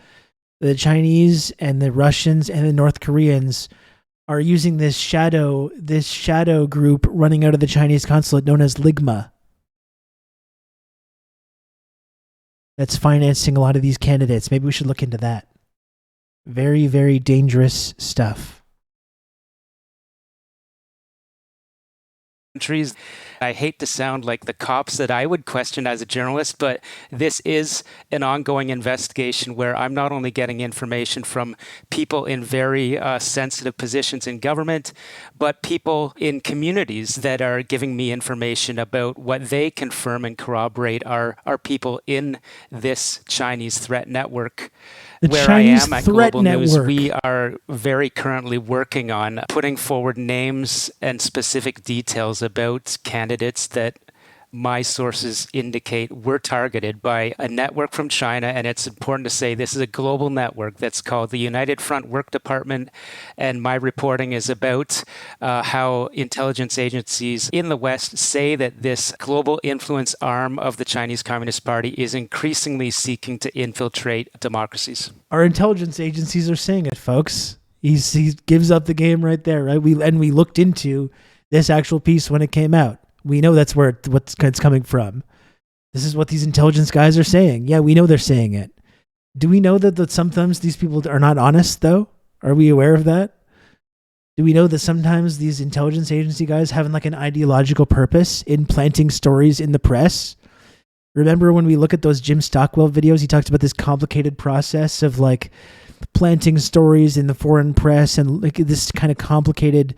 [SPEAKER 1] Chinese and the Russians and the North Koreans are using this shadow group running out of the Chinese consulate known as Ligma. That's financing a lot of these candidates. Maybe we should look into that. Very, very dangerous stuff.
[SPEAKER 9] countries. I hate to sound like the cops that I would question as a journalist, but this is an ongoing investigation where I'm not only getting information from people in very sensitive positions in government, but people in communities that are giving me information about what they confirm and corroborate are people in this Chinese threat network. Where
[SPEAKER 1] Chinese
[SPEAKER 9] I am at
[SPEAKER 1] threat
[SPEAKER 9] Global News,
[SPEAKER 1] network.
[SPEAKER 9] we are very currently working on putting forward names and specific details about candidates that my sources indicate were targeted by a network from China. And it's important to say this is a global network that's called the United Front Work Department. And my reporting is about how intelligence agencies in the West say that this global influence arm of the Chinese Communist Party is increasingly seeking to infiltrate democracies.
[SPEAKER 1] Our intelligence agencies are saying it, folks. He gives up the game right there, right? We looked into this actual piece when it came out. We know that's where it's coming from. This is what these intelligence guys are saying. Yeah, we know they're saying it. Do we know that sometimes these people are not honest, though? Are we aware of that? Do we know that sometimes these intelligence agency guys have like an ideological purpose in planting stories in the press? Remember when we look at those Jim Stockwell videos, he talks about this complicated process of like planting stories in the foreign press and like this kind of complicated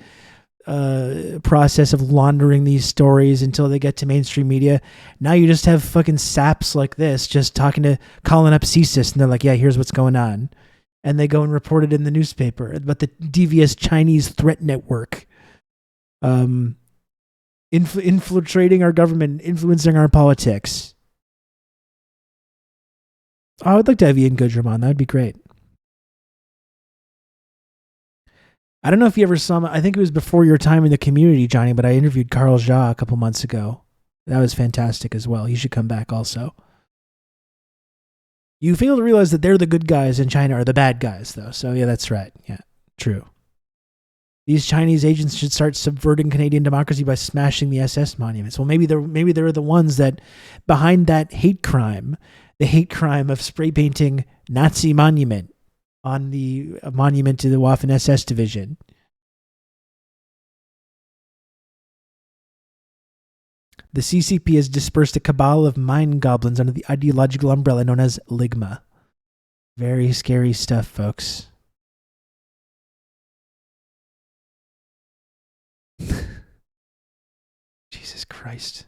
[SPEAKER 1] process of laundering these stories until they get to mainstream media. Now you just have fucking saps like this just calling up CSIS and they're like, yeah, here's what's going on. And they go and report it in the newspaper about the devious Chinese threat network infiltrating our government, influencing our politics. I would like to have Ian Goodrum on. That would be great. I don't know if you ever saw him. I think it was before your time in the community, Johnny, but I interviewed Carl Jha a couple months ago. That was fantastic as well. He should come back also. You fail to realize that they're the good guys in China are the bad guys, though. So, yeah, that's right. Yeah, true. These Chinese agents should start subverting Canadian democracy by smashing the SS monuments. Well, maybe they're the ones that behind that hate crime, the hate crime of spray painting Nazi monument on the monument to the Waffen SS division. The CCP has dispersed a cabal of mind goblins under the ideological umbrella known as Ligma. Very scary stuff, folks. Jesus Christ.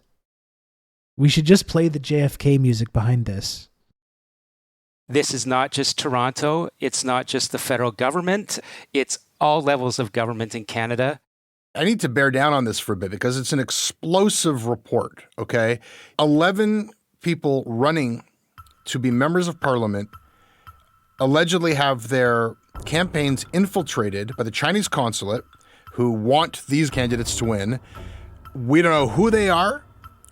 [SPEAKER 1] We should just play the JFK music behind this.
[SPEAKER 9] This is not just Toronto. It's not just the federal government. It's all levels of government in Canada.
[SPEAKER 6] I need to bear down on this for a bit because it's an explosive report, okay? 11 people running to be members of parliament allegedly have their campaigns infiltrated by the Chinese consulate who want these candidates to win. We don't know who they are.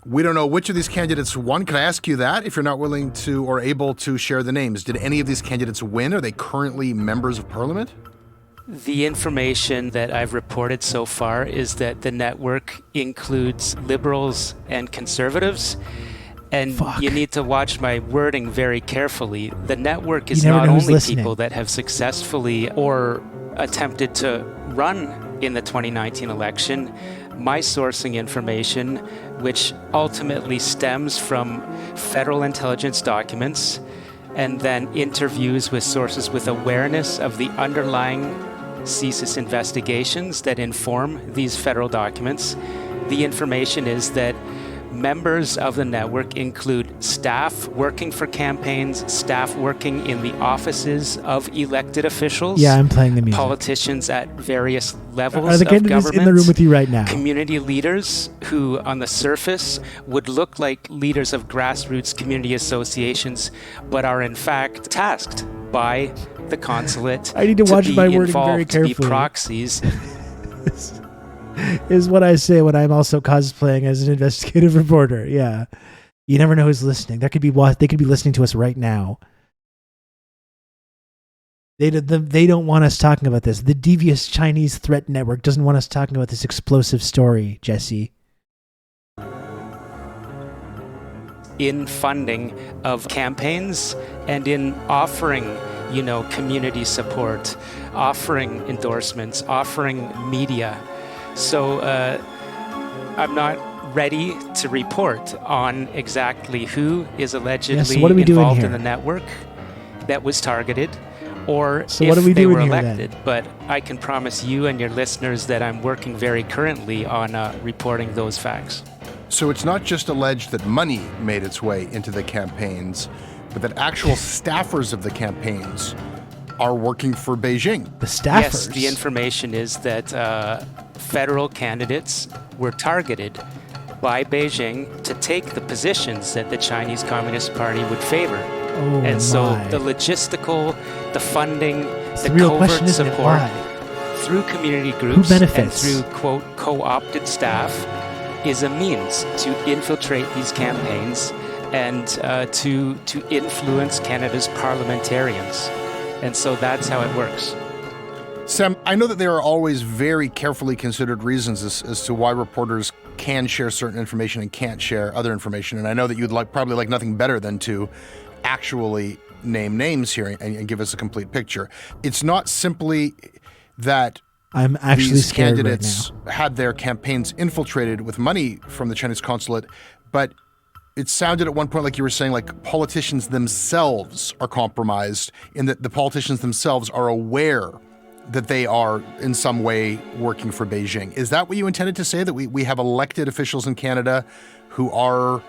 [SPEAKER 6] We don't know which of these candidates won. Can I ask you that if you're not willing to or able to share the names? Did any of these candidates win? Are they currently members of parliament?
[SPEAKER 9] The information that I've reported so far is that the network includes liberals and conservatives. And you need to watch my wording very carefully. The network is not only people that have successfully or attempted to run in the 2019 election. My sourcing information, which ultimately stems from federal intelligence documents and then interviews with sources with awareness of the underlying CSIS investigations that inform these federal documents. The information is that members of the network include staff working for campaigns, staff working in the offices of elected officials.
[SPEAKER 1] Yeah, I'm playing the music.
[SPEAKER 9] Politicians at various levels
[SPEAKER 1] Are the
[SPEAKER 9] of
[SPEAKER 1] candidates
[SPEAKER 9] government.
[SPEAKER 1] in the room with you right now?
[SPEAKER 9] Community leaders who, on the surface, would look like leaders of grassroots community associations, but are in fact tasked by the consulate
[SPEAKER 1] I need to watch my wording very
[SPEAKER 9] involved, to be
[SPEAKER 1] carefully.
[SPEAKER 9] proxies.
[SPEAKER 1] Is what I say when I'm also cosplaying as an investigative reporter. Yeah. You never know who's listening. They could be listening to us right now. They don't want us talking about this. The devious Chinese threat network doesn't want us talking about this explosive story, Jesse.
[SPEAKER 9] In funding of campaigns and in offering, community support, offering endorsements, offering media. So I'm not ready to report on exactly who is allegedly
[SPEAKER 1] so what are we doing
[SPEAKER 9] involved
[SPEAKER 1] here?
[SPEAKER 9] in the network that was targeted, or
[SPEAKER 1] So
[SPEAKER 9] if
[SPEAKER 1] what are we
[SPEAKER 9] they
[SPEAKER 1] doing
[SPEAKER 9] were
[SPEAKER 1] here,
[SPEAKER 9] elected.
[SPEAKER 1] then?
[SPEAKER 9] But I can promise you and your listeners that I'm working very currently on reporting those facts.
[SPEAKER 6] So it's not just alleged that money made its way into the campaigns, but that actual staffers of the campaigns are working for Beijing.
[SPEAKER 1] The staffers?
[SPEAKER 9] Yes, the information is that federal candidates were targeted by Beijing to take the positions that the Chinese Communist Party would favor. And so the logistical, the funding, the
[SPEAKER 1] real
[SPEAKER 9] covert
[SPEAKER 1] question, isn't it?
[SPEAKER 9] support
[SPEAKER 1] Why?
[SPEAKER 9] through community groups and
[SPEAKER 1] benefits?
[SPEAKER 9] through, quote, co-opted staff is a means to infiltrate these campaigns and to influence Canada's parliamentarians. And so that's how it works.
[SPEAKER 6] Sam, I know that there are always very carefully considered reasons as to why reporters can share certain information and can't share other information. And I know that you'd probably like nothing better than to actually name names here and give us a complete picture. It's not simply that
[SPEAKER 1] I'm actually
[SPEAKER 6] these
[SPEAKER 1] scared
[SPEAKER 6] candidates
[SPEAKER 1] right now.
[SPEAKER 6] had their campaigns infiltrated with money from the Chinese consulate, but it sounded at one point like you were saying like politicians themselves are compromised, in that the politicians themselves are aware that they are in some way working for Beijing. Is that what you intended to say, that we have elected officials in Canada who are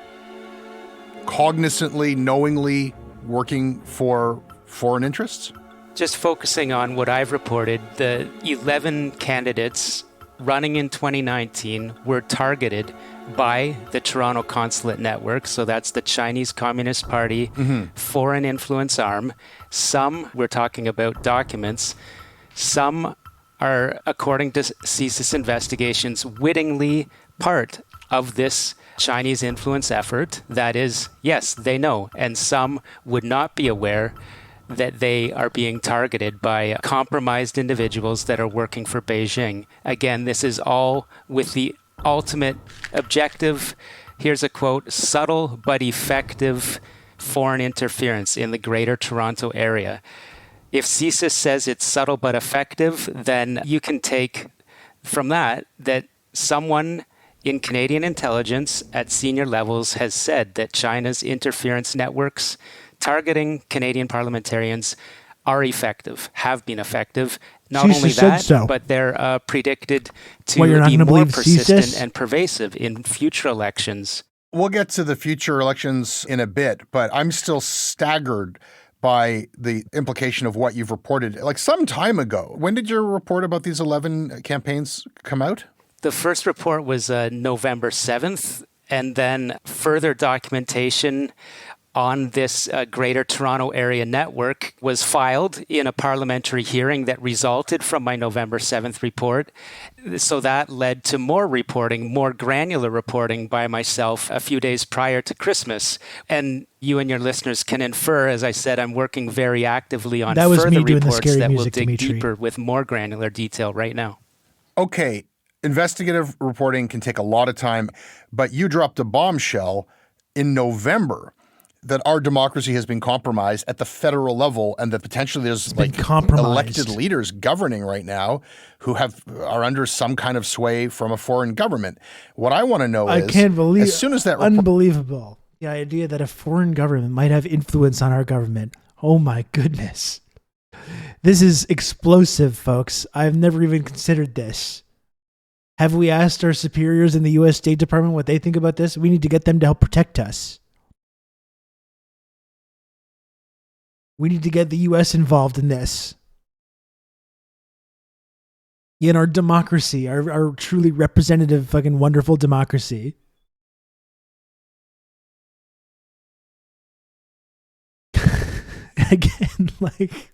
[SPEAKER 6] cognizantly, knowingly working for foreign interests?
[SPEAKER 9] Just focusing on what I've reported, the 11 candidates running in 2019 were targeted by the Toronto Consulate Network. So that's the Chinese Communist Party foreign influence arm. Some, we're talking about documents, some are, according to CSIS investigations, wittingly part of this Chinese influence effort. That is, yes, they know. And some would not be aware that they are being targeted by compromised individuals that are working for Beijing. Again, this is all with the ultimate objective. Here's a quote: subtle but effective foreign interference in the Greater Toronto Area. If CSIS says it's subtle but effective, then you can take from that someone in Canadian intelligence at senior levels has said that China's interference networks targeting Canadian parliamentarians are effective, have been effective. Not
[SPEAKER 1] CSIS
[SPEAKER 9] only
[SPEAKER 1] said
[SPEAKER 9] that,
[SPEAKER 1] so.
[SPEAKER 9] but they're predicted to
[SPEAKER 1] What, you're not
[SPEAKER 9] be
[SPEAKER 1] gonna
[SPEAKER 9] more
[SPEAKER 1] believe
[SPEAKER 9] persistent
[SPEAKER 1] CSIS?
[SPEAKER 9] and pervasive in future elections.
[SPEAKER 6] We'll get to the future elections in a bit, but I'm still staggered by the implication of what you've reported. Like some time ago, when did your report about these 11 campaigns come out?
[SPEAKER 9] The first report was November 7th, and then further documentation on this Greater Toronto Area network was filed in a parliamentary hearing that resulted from my November 7th report. So that led to more reporting, more granular reporting by myself a few days prior to Christmas. And you and your listeners can infer, as I said, I'm working very actively on
[SPEAKER 1] That was
[SPEAKER 9] further
[SPEAKER 1] me doing the
[SPEAKER 9] reports
[SPEAKER 1] scary
[SPEAKER 9] that will
[SPEAKER 1] music,
[SPEAKER 9] dig
[SPEAKER 1] Dimitri.
[SPEAKER 9] deeper with more granular detail right now.
[SPEAKER 6] Okay, investigative reporting can take a lot of time, but you dropped a bombshell in November that our democracy has been compromised at the federal level, and that potentially there's like elected leaders governing right now who are under some kind of sway from a foreign government. What I want to know is,
[SPEAKER 1] I can't believe,
[SPEAKER 6] as soon as that
[SPEAKER 1] unbelievable, the idea that a foreign government might have influence on our government. Oh my goodness. This is explosive, folks. I've never even considered this. Have we asked our superiors in the U.S. State Department what they think about this? We need to get them to help protect us. We need to get the U.S. involved in this. In our democracy, our truly representative, fucking wonderful democracy. Again, like,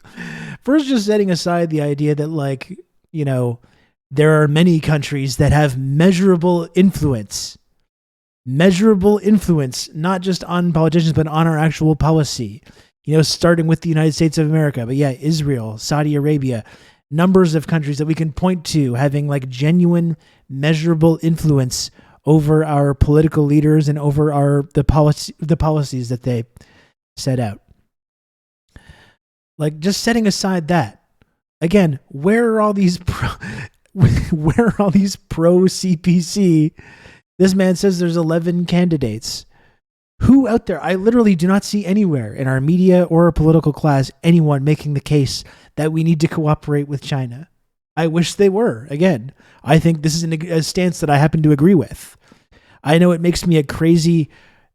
[SPEAKER 1] first just setting aside the idea that, like, you know, there are many countries that have measurable influence, not just on politicians, but on our actual policy. You know, starting with the United States of America, but yeah, Israel, Saudi Arabia, numbers of countries that we can point to having like genuine, measurable influence over our political leaders and over the policies that they set out. Like, just setting aside that, again, where are all these pro CPC This man says there's 11 candidates. Who out there? I literally do not see anywhere in our media or our political class anyone making the case that we need to cooperate with China. I wish they were. Again, I think this is a stance that I happen to agree with. I know it makes me a crazy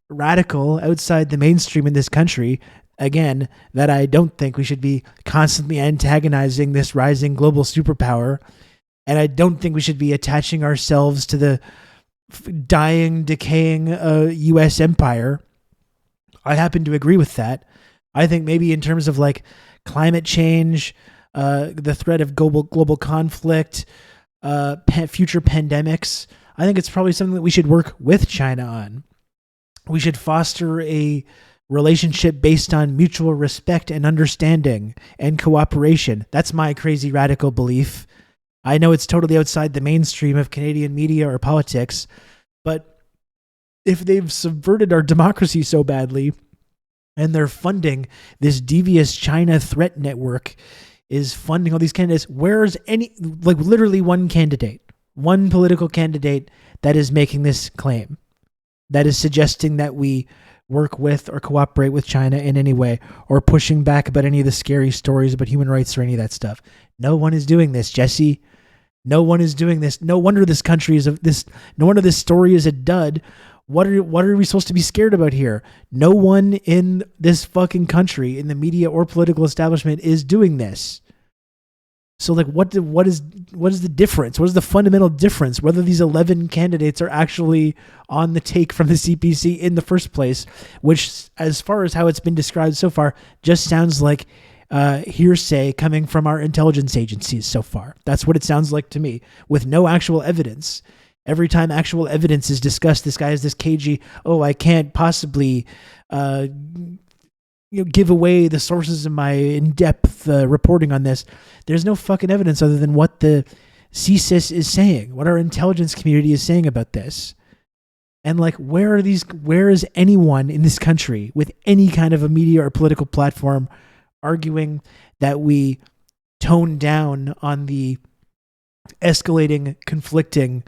[SPEAKER 1] radical outside the mainstream in this country. Again, that I don't think we should be constantly antagonizing this rising global superpower. And I don't think we should be attaching ourselves to the dying, decaying U.S. empire. I happen to agree with that. I think maybe in terms of like climate change, the threat of global conflict, future pandemics, I think it's probably something that we should work with China on. We should foster a relationship based on mutual respect and understanding and cooperation. That's my crazy radical belief. I know it's totally outside the mainstream of Canadian media or politics, but if they've subverted our democracy so badly and they're funding this devious China threat network is funding all these candidates, where's literally one candidate, one political candidate that is making this claim, that is suggesting that we work with or cooperate with China in any way, or pushing back about any of the scary stories about human rights or any of that stuff. No one is doing this, Jesse. No one is doing this. No wonder this country is no wonder this story is a dud. What are we supposed to be scared about here? No one in this fucking country, in the media or political establishment, is doing this. So like, what is the difference? What is the fundamental difference? Whether these 11 candidates are actually on the take from the CPC in the first place, which, as far as how it's been described so far, just sounds like hearsay coming from our intelligence agencies so far. That's what it sounds like to me, with no actual evidence. Every time actual evidence is discussed, this guy has this cagey, I can't possibly give away the sources of my in-depth reporting on this. There's no fucking evidence other than what the CSIS is saying, what our intelligence community is saying about this. And like, where is anyone in this country with any kind of a media or political platform arguing that we tone down on the escalating, conflicting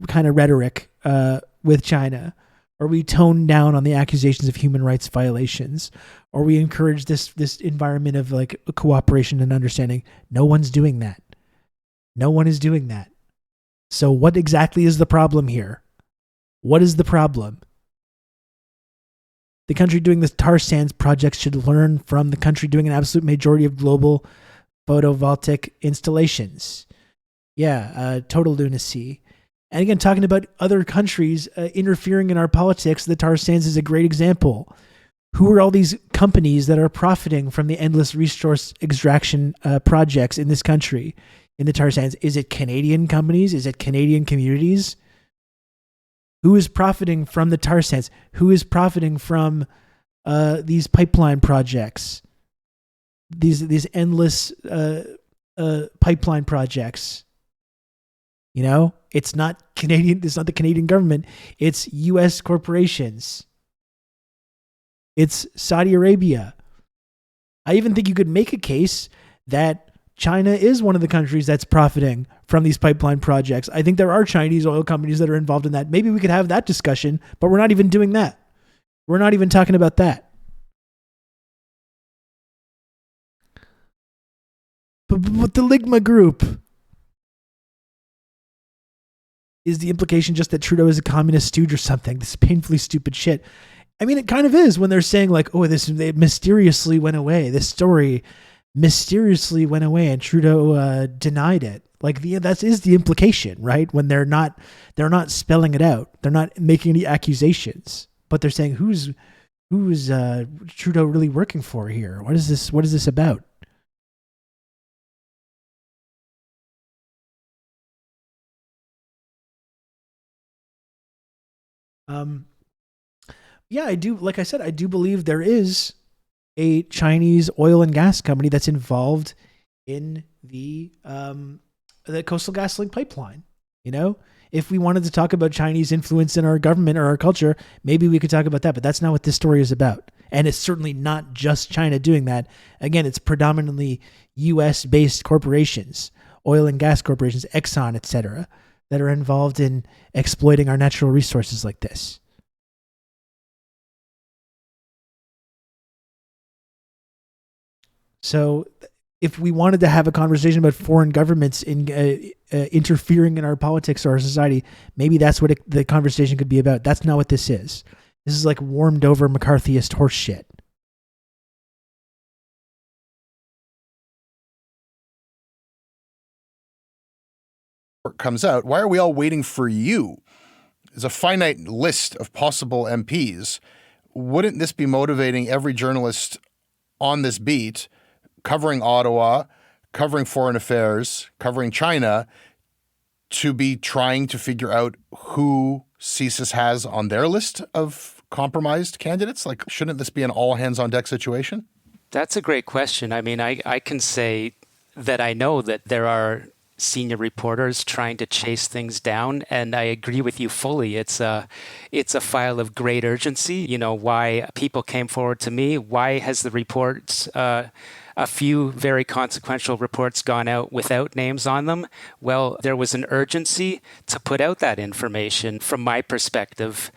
[SPEAKER 1] kind of rhetoric with China, or we tone down on the accusations of human rights violations, or we encourage this environment of like cooperation and understanding? No one's doing that. No one is doing that. So what exactly is the problem here? What is the problem? The country doing this tar sands project should learn from the country doing an absolute majority of global photovoltaic installations. Yeah, total lunacy. And again, talking about other countries interfering in our politics, the tar sands is a great example. Who are all these companies that are profiting from the endless resource extraction projects in this country, in the tar sands? Is it Canadian companies? Is it Canadian communities? Who is profiting from the tar sands? Who is profiting from these pipeline projects? These endless pipeline projects. You know, it's not Canadian. It's not the Canadian government. It's U.S. corporations. It's Saudi Arabia. I even think you could make a case that China is one of the countries that's profiting from these pipeline projects. I think there are Chinese oil companies that are involved in that. Maybe we could have that discussion, but we're not even doing that. We're not even talking about that. But the Ligma Group, is the implication just that Trudeau is a communist stooge or something? This painfully stupid shit. I mean, it kind of is when they're saying like, it mysteriously went away. This story mysteriously went away and Trudeau denied it. Like that is the implication, right? When they're not spelling it out. They're not making any accusations, but they're saying who's Trudeau really working for here? What is this about? Yeah, I do. Like I said, I do believe there is a Chinese oil and gas company that's involved in the Coastal GasLink pipeline. You know, if we wanted to talk about Chinese influence in our government or our culture, maybe we could talk about that. But that's not what this story is about, and it's certainly not just China doing that. Again, it's predominantly U.S. based corporations, oil and gas corporations, Exxon, etc., that are involved in exploiting our natural resources like this. So if we wanted to have a conversation about foreign governments in interfering in our politics or our society, maybe that's what the conversation could be about. That's not what this is. This is like warmed over McCarthyist horse shit.
[SPEAKER 6] Comes out, why are we all waiting for you? There's a finite list of possible MPs. Wouldn't this be motivating every journalist on this beat, covering Ottawa, covering foreign affairs, covering China, to be trying to figure out who CSIS has on their list of compromised candidates? Like, shouldn't this be an all-hands-on-deck situation?
[SPEAKER 9] That's a great question. I mean, I can say that I know that there are senior reporters trying to chase things down, and I agree with you fully. It's a file of great urgency. You know, why people came forward to me, why has the reports, a few very consequential reports, gone out without names on them? Well, there was an urgency to put out that information from my perspective.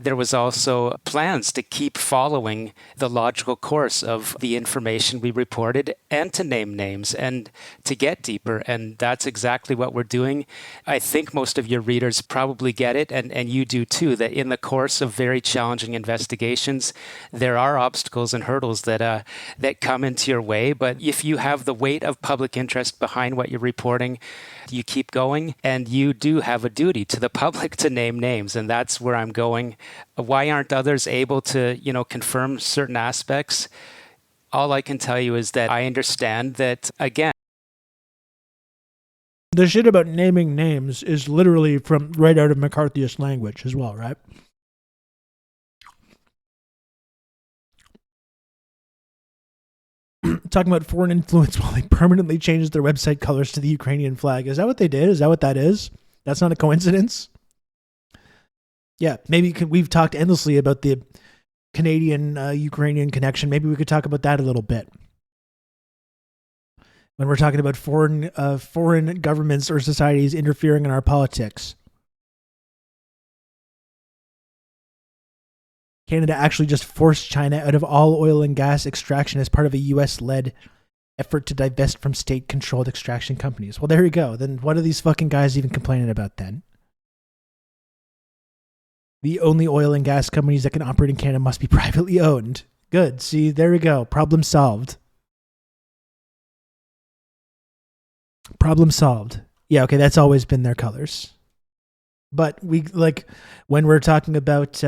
[SPEAKER 9] There was also plans to keep following the logical course of the information we reported and to name names and to get deeper. And that's exactly what we're doing. I think most of your readers probably get it, and you do too, that in the course of very challenging investigations, there are obstacles and hurdles that come into your way. But if you have the weight of public interest behind what you're reporting, you keep going, and you do have a duty to the public to name names. And that's where I'm going. Why aren't others able to, confirm certain aspects? All I can tell you is that I understand that, again,
[SPEAKER 1] the shit about naming names is literally from right out of McCarthyist language as well, right? Talking about foreign influence while they permanently changed their website colors to the Ukrainian flag. Is that what they did? Is that what that is? That's not a coincidence? Yeah, maybe we've talked endlessly about the Canadian-Ukrainian connection. Maybe we could talk about that a little bit. When we're talking about foreign governments or societies interfering in our politics. Canada actually just forced China out of all oil and gas extraction as part of a US-led effort to divest from state-controlled extraction companies. Well, there you go. Then what are these fucking guys even complaining about then? The only oil and gas companies that can operate in Canada must be privately owned. Good. See, there we go. Problem solved. Problem solved. Yeah, okay, that's always been their colors. But when we're talking about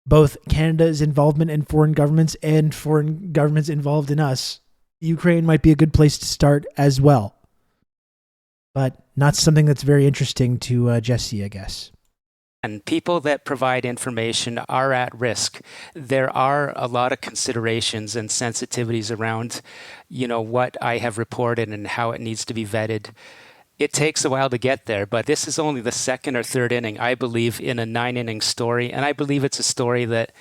[SPEAKER 1] both Canada's involvement in foreign governments and foreign governments involved in us, Ukraine might be a good place to start as well. But not something that's very interesting to Jesse, I guess.
[SPEAKER 9] And people that provide information are at risk. There are a lot of considerations and sensitivities around, what I have reported and how it needs to be vetted. It takes a while to get there, but this is only the second or third inning, I believe, in a 9-inning story. And I believe it's a story that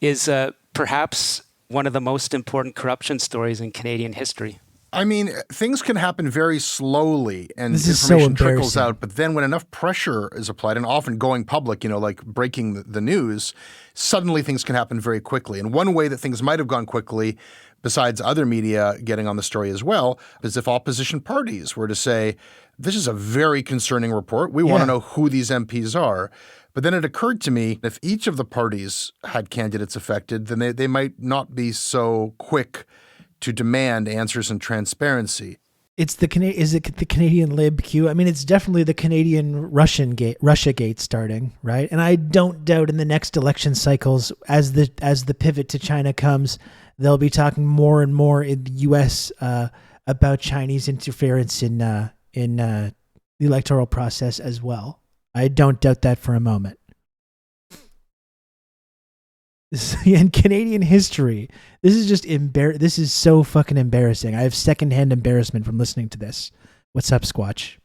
[SPEAKER 9] is perhaps one of the most important corruption stories in Canadian history.
[SPEAKER 6] I mean, things can happen very slowly and
[SPEAKER 1] this is
[SPEAKER 6] information
[SPEAKER 1] so
[SPEAKER 6] trickles out. But then when enough pressure is applied, and often going public, like breaking the news, suddenly things can happen very quickly. And one way that things might have gone quickly, besides other media getting on the story as well, is if opposition parties were to say, this is a very concerning report. We want to know who these MPs are. But then it occurred to me, if each of the parties had candidates affected, then they might not be so quick to demand answers and transparency.
[SPEAKER 1] Is it the Canadian Lib Q? I mean, it's definitely the Canadian Russia gate starting, right? And I don't doubt in the next election cycles, as the pivot to China comes, they'll be talking more and more in the U.S. About Chinese interference in the electoral process as well. I don't doubt that for a moment. In Canadian history, this is just this is so fucking embarrassing. I have secondhand embarrassment from listening to this. What's up, Squatch?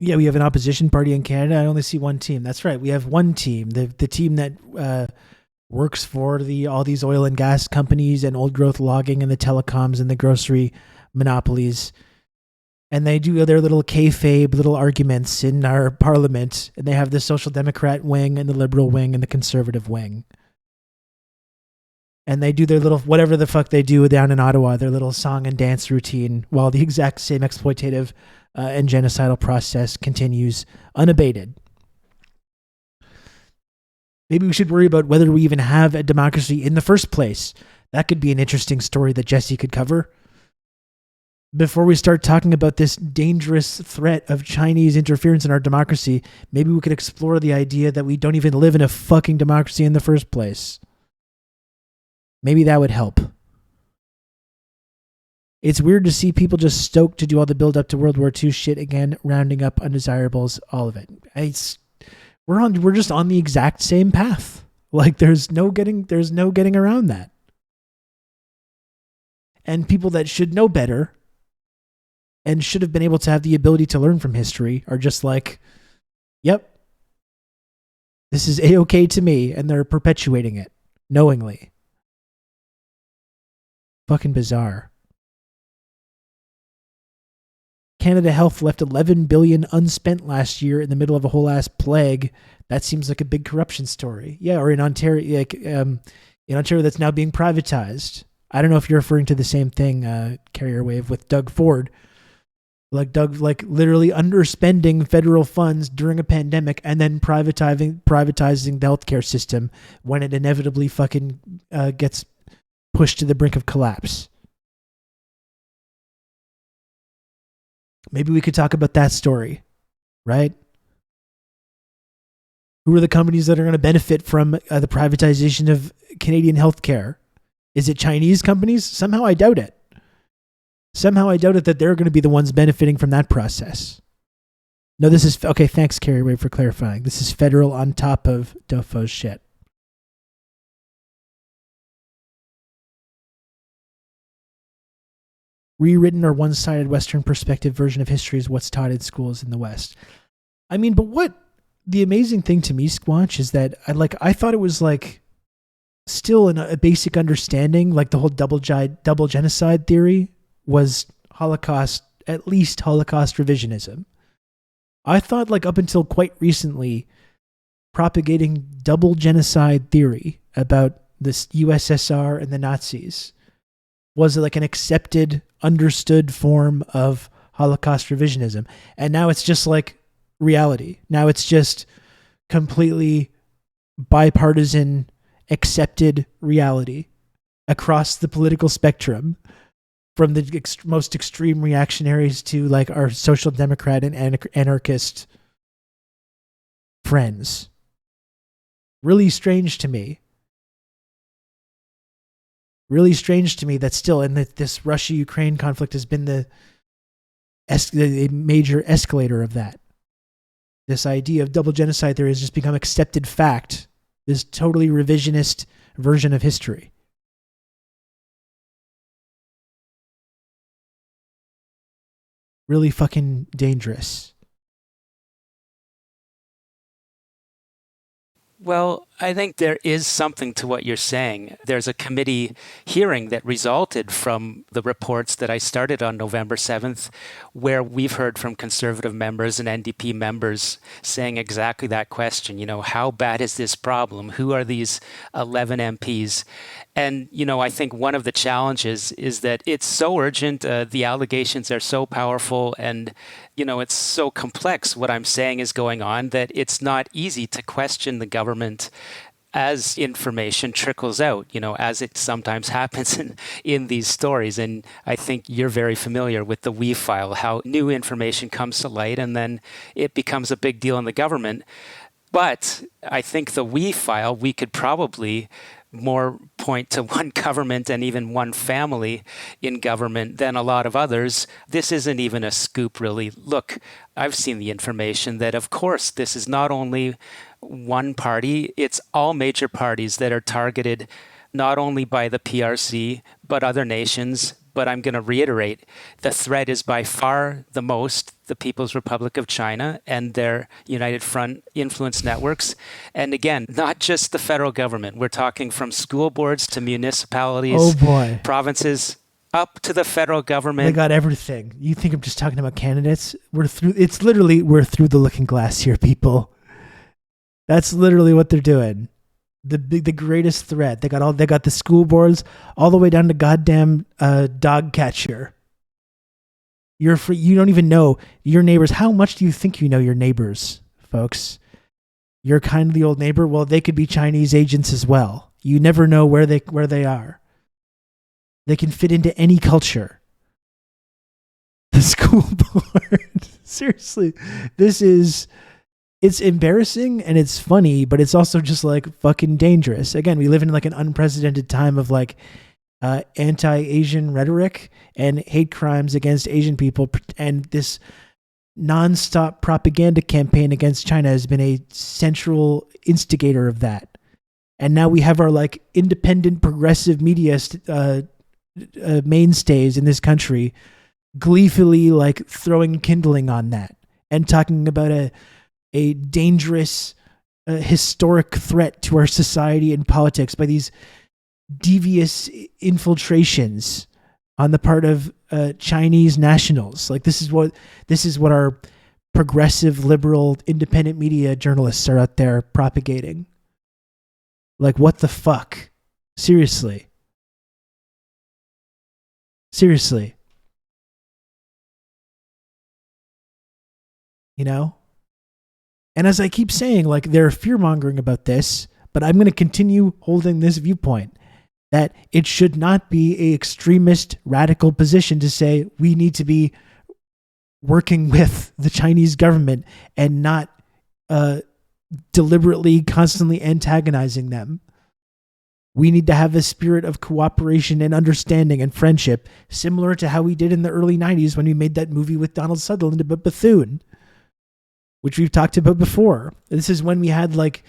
[SPEAKER 1] Yeah, we have an opposition party in Canada. I only see one team. That's right. We have one team. The team that works for all these oil and gas companies and old growth logging and the telecoms and the grocery monopolies. And they do their little kayfabe little arguments in our parliament, and they have the social democrat wing and the liberal wing and the conservative wing. And they do their little, whatever the fuck they do down in Ottawa, their little song and dance routine, while the exact same exploitative and genocidal process continues unabated. Maybe we should worry about whether we even have a democracy in the first place. That could be an interesting story that Jesse could cover. Before we start talking about this dangerous threat of Chinese interference in our democracy, maybe we could explore the idea that we don't even live in a fucking democracy in the first place. Maybe that would help. It's weird to see people just stoked to do all the build up to World War II shit again, rounding up undesirables, all of it. We're just on the exact same path. Like there's no getting around that. And people that should know better and should have been able to have the ability to learn from history are just like, yep, this is A-okay to me, and they're perpetuating it knowingly. Fucking bizarre. Canada Health left $11 billion unspent last year in the middle of a whole ass plague. That seems like a big corruption story. Yeah, or in Ontario, in Ontario that's now being privatized. I don't know if you're referring to the same thing, Carrier Wave, with Doug Ford. Like literally underspending federal funds during a pandemic and then privatizing the healthcare system when it inevitably fucking gets pushed to the brink of collapse. Maybe we could talk about that story, right? Who are the companies that are going to benefit from the privatization of Canadian healthcare? Is it Chinese companies? Somehow I doubt it. Somehow I doubt it that they're going to be the ones benefiting from that process. No, this is... Okay, thanks, Carrie Wave, for clarifying. This is federal on top of Dofo's shit. Rewritten or one-sided Western perspective version of history is what's taught in schools in the West. I mean, but what... The amazing thing to me, Squanch, is that I thought it was like still a basic understanding, like the whole double genocide theory was Holocaust, at least Holocaust revisionism. I thought like up until quite recently, propagating double genocide theory about this USSR and the Nazis was like an accepted, understood form of Holocaust revisionism. And now it's just like reality. Now it's just completely bipartisan, accepted reality across the political spectrum, from the most extreme reactionaries to like our social democrat and anarchist friends. Really strange to me. Really strange to me that still, and that this Russia-Ukraine conflict has been the major escalator of that. This idea of double genocide theory has just become accepted fact. This totally revisionist version of history. Really fucking dangerous.
[SPEAKER 9] Well, I think there is something to what you're saying. There's a committee hearing that resulted from the reports that I started on November 7th, where we've heard from Conservative members and NDP members saying exactly that question. You know, how bad is this problem? Who are these 11 MPs? And, you know, I think one of the challenges is that it's so urgent. The allegations are so powerful and, you know, it's so complex what I'm saying is going on that it's not easy to question the government as information trickles out, you know, as it sometimes happens in these stories. And I think you're very familiar with the WE file, how new information comes to light and then it becomes a big deal in the government. But I think the WE file, we could probably more point to one government and even one family in government than a lot of others. This isn't even a scoop, really. Look, I've seen the information that, of course, this is not only one party, it's all major parties that are targeted not only by the PRC, but other nations. But I'm going to reiterate, the threat is by far the most the People's Republic of China and their United Front influence networks. And again, not just the federal government. We're talking from school boards to municipalities, provinces, up to the federal government.
[SPEAKER 1] They got everything. You think I'm just talking about candidates? We're through the looking glass here, people. That's literally what they're doing. The greatest threat. They got the school boards all the way down to goddamn dog catcher. You're free. You don't even know your neighbors. How much do you think you know your neighbors, folks? You're kind of the old neighbor. Well, they could be Chinese agents as well. You never know where they are. They can fit into any culture. The school board. Seriously, it's embarrassing and it's funny, but it's also just like fucking dangerous. Again, we live in like an unprecedented time of like anti-Asian rhetoric and hate crimes against Asian people, and this nonstop propaganda campaign against China has been a central instigator of that. And now we have our like independent progressive media mainstays in this country gleefully like throwing kindling on that and talking about a dangerous historic threat to our society and politics by these devious infiltrations on the part of Chinese nationals. Like this is what our progressive, liberal, independent media journalists are out there propagating. Like what the fuck? Seriously. You know? And as I keep saying, like they're fear-mongering about this, but I'm going to continue holding this viewpoint that it should not be an extremist radical position to say we need to be working with the Chinese government and not deliberately, constantly antagonizing them. We need to have a spirit of cooperation and understanding and friendship, similar to how we did in the early 90s when we made that movie with Donald Sutherland about Bethune, which we've talked about before. This is when we had like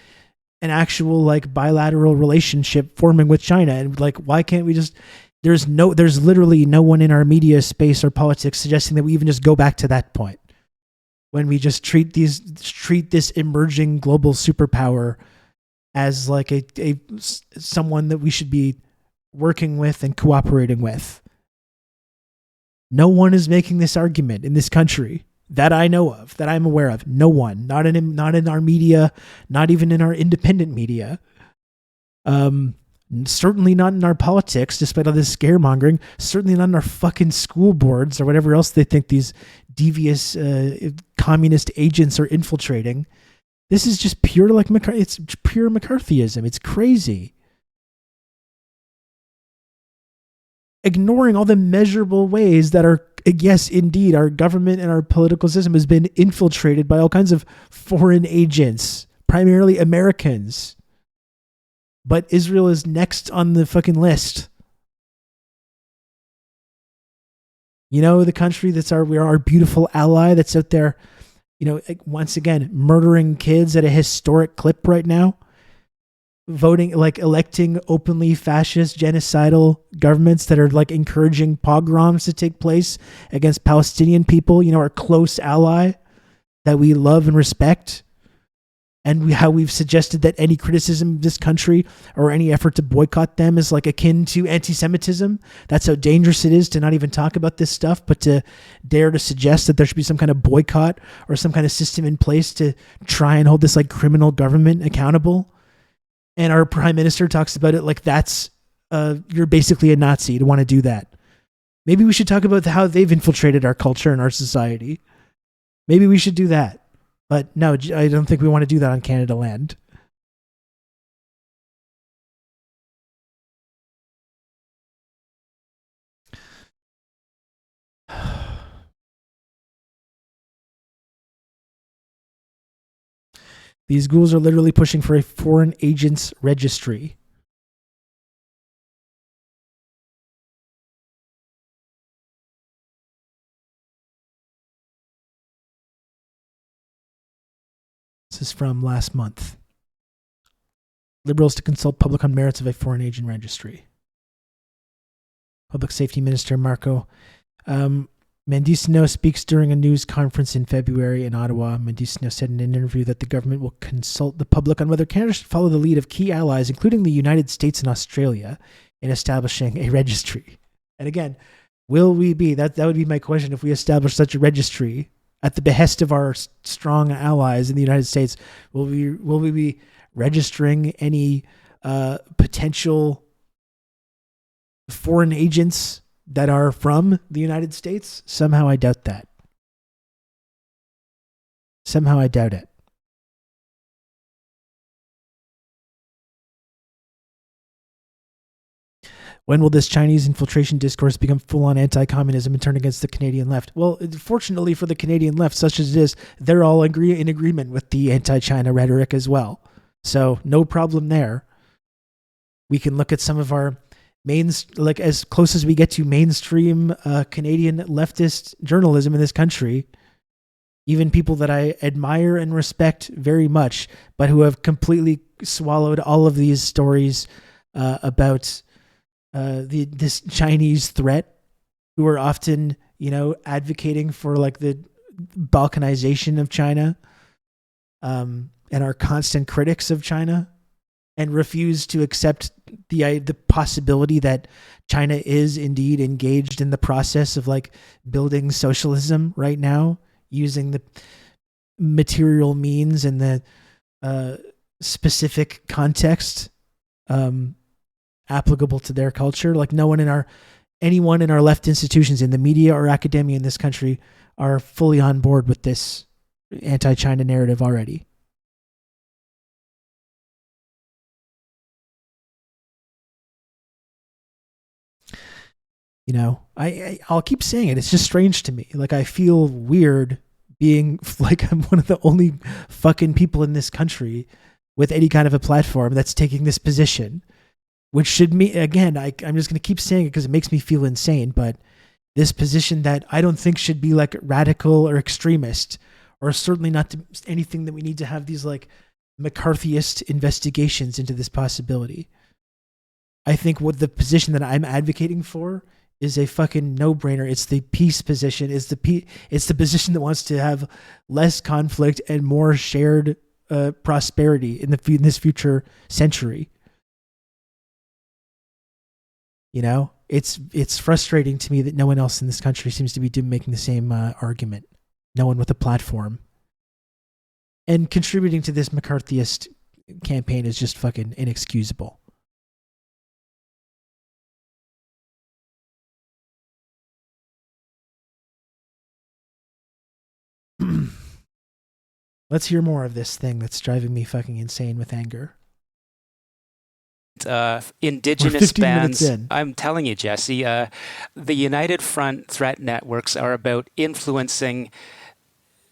[SPEAKER 1] an actual like bilateral relationship forming with China. And like, why can't we just, there's literally no one in our media space or politics suggesting that we even just go back to that point when we just treat this emerging global superpower as like a someone that we should be working with and cooperating with. No one is making this argument in this country that I know of, that I'm aware of. No one, not in our media, not even in our independent media. Certainly not in our politics, despite all this scaremongering. Certainly not in our fucking school boards or whatever else they think these devious communist agents are infiltrating. This is just pure it's pure McCarthyism. It's crazy. Ignoring all the measurable ways that are, yes, indeed, our government and our political system has been infiltrated by all kinds of foreign agents, primarily Americans. But Israel is next on the fucking list. You know, the country that's our beautiful ally that's out there, you know, once again, murdering kids at a historic clip right now. Electing openly fascist, genocidal governments that are like encouraging pogroms to take place against Palestinian people, you know, our close ally that we love and respect. And how we've suggested that any criticism of this country or any effort to boycott them is like akin to anti-Semitism. That's how dangerous it is to not even talk about this stuff, but to dare to suggest that there should be some kind of boycott or some kind of system in place to try and hold this like criminal government accountable. And our prime minister talks about it like that's, you're basically a Nazi to want to do that. Maybe we should talk about how they've infiltrated our culture and our society. Maybe we should do that. But no, I don't think we want to do that on CanadaLand. These ghouls are literally pushing for a foreign agents registry. This is from last month. Liberals to consult public on merits of a foreign agent registry. Public Safety Minister Marco Mendicino speaks during a news conference in February in Ottawa. Mendicino said in an interview that the government will consult the public on whether Canada should follow the lead of key allies, including the United States and Australia, in establishing a registry. And again, will we be that would be my question if we establish such a registry at the behest of our strong allies in the United States? Will we be registering any potential foreign agents that are from the United States? Somehow I doubt that. Somehow I doubt it. When will this Chinese infiltration discourse become full-on anti-communism and turn against the Canadian left? Well, fortunately for the Canadian left, such as it is, they're all in agreement with the anti-China rhetoric as well. So no problem there. We can look at some of our like as close as we get to mainstream Canadian leftist journalism in this country, even people that I admire and respect very much, but who have completely swallowed all of these stories about this Chinese threat, who are often, advocating for like the balkanization of China, and are constant critics of China, and refuse to accept the possibility that China is indeed engaged in the process of like building socialism right now, using the material means and the specific context applicable to their culture. Like anyone in our left institutions, in the media or academia in this country, are fully on board with this anti-China narrative already. I'll keep saying it. It's just strange to me. Like, I feel weird being like I'm one of the only fucking people in this country with any kind of a platform that's taking this position, which should me again. I'm just going to keep saying it because it makes me feel insane. But this position that I don't think should be like radical or extremist, or certainly not anything that we need to have these like McCarthyist investigations into this possibility. I think what the position that I'm advocating for is a fucking no-brainer. It's the peace position. It's the position that wants to have less conflict and more shared prosperity in this future century. It's frustrating to me that no one else in this country seems to be making the same argument. No one with a platform. And contributing to this McCarthyist campaign is just fucking inexcusable. Let's hear more of this thing that's driving me fucking insane with anger.
[SPEAKER 9] Indigenous bands. I'm telling you, Jesse, the United Front threat networks are about influencing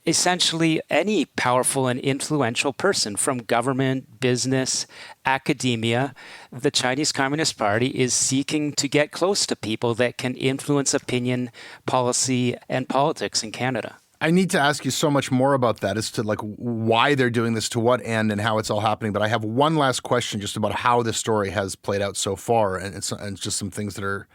[SPEAKER 9] essentially any powerful and influential person, from government, business, academia. The Chinese Communist Party is seeking to get close to people that can influence opinion, policy, and politics in Canada.
[SPEAKER 6] I need to ask you so much more about that as to like why they're doing this, to what end, and how it's all happening. But I have one last question just about how this story has played out so far, and it's just some things that are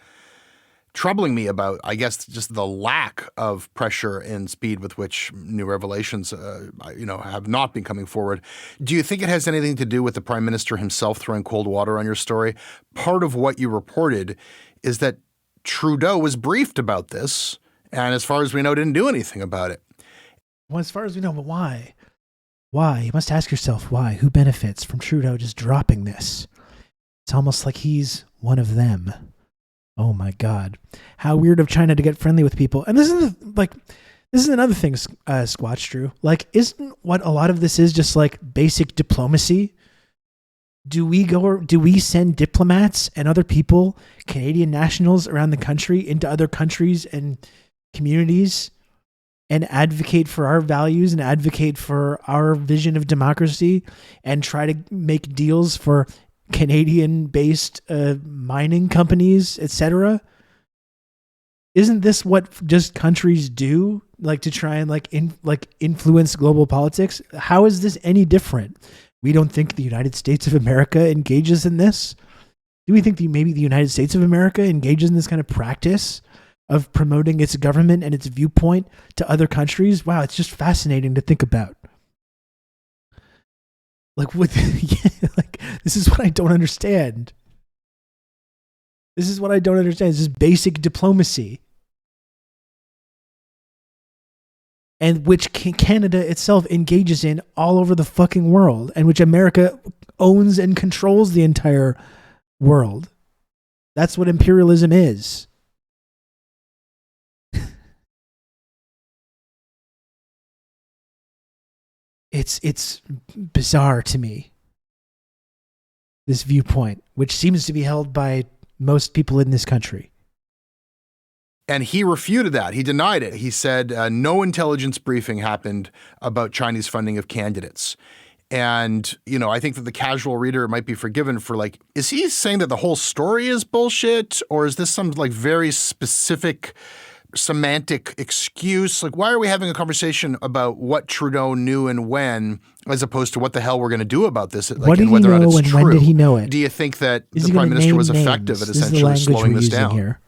[SPEAKER 6] troubling me about, I guess, just the lack of pressure and speed with which new revelations, have not been coming forward. Do you think it has anything to do with the Prime Minister himself throwing cold water on your story? Part of what you reported is that Trudeau was briefed about this, and as far as we know, didn't do anything about it.
[SPEAKER 1] Well, as far as we know, but why? Why? You must ask yourself why. Who benefits from Trudeau just dropping this? It's almost like he's one of them. Oh my God. How weird of China to get friendly with people. And this is another thing, Squatch Drew. Like, isn't what a lot of this is just like basic diplomacy? Do we send diplomats and other people, Canadian nationals around the country, into other countries and communities and advocate for our values and advocate for our vision of democracy and try to make deals for Canadian-based mining companies, etc.? Isn't this what just countries do, like to try and influence global politics? How is this any different? We don't think the United States of America engages in this? Do we think maybe the United States of America engages in this kind of practice of promoting its government and its viewpoint to other countries? Wow, it's just fascinating to think about. This is what I don't understand. This is what I don't understand. This is basic diplomacy. And which Canada itself engages in all over the fucking world, and which America owns and controls the entire world. That's what imperialism is. It's bizarre to me, this viewpoint, which seems to be held by most people in this country.
[SPEAKER 6] And he refuted that. He denied it. He said no intelligence briefing happened about Chinese funding of candidates. And, you know, I think that the casual reader might be forgiven for like, is he saying that the whole story is bullshit? Or is this some like very specific semantic excuse? Like, why are we having a conversation about what Trudeau knew and when, as opposed to what the hell we're going to do about this? Like,
[SPEAKER 1] what did
[SPEAKER 6] and whether
[SPEAKER 1] he
[SPEAKER 6] or
[SPEAKER 1] know
[SPEAKER 6] not it's
[SPEAKER 1] and
[SPEAKER 6] true.
[SPEAKER 1] when did he know it?
[SPEAKER 6] Do you think that
[SPEAKER 1] Is
[SPEAKER 6] the
[SPEAKER 1] he
[SPEAKER 6] Prime
[SPEAKER 1] gonna
[SPEAKER 6] Minister
[SPEAKER 1] name
[SPEAKER 6] was
[SPEAKER 1] names?
[SPEAKER 6] effective at
[SPEAKER 1] This is the
[SPEAKER 6] essentially
[SPEAKER 1] language
[SPEAKER 6] slowing
[SPEAKER 1] we're
[SPEAKER 6] this
[SPEAKER 1] using
[SPEAKER 6] down?
[SPEAKER 1] here.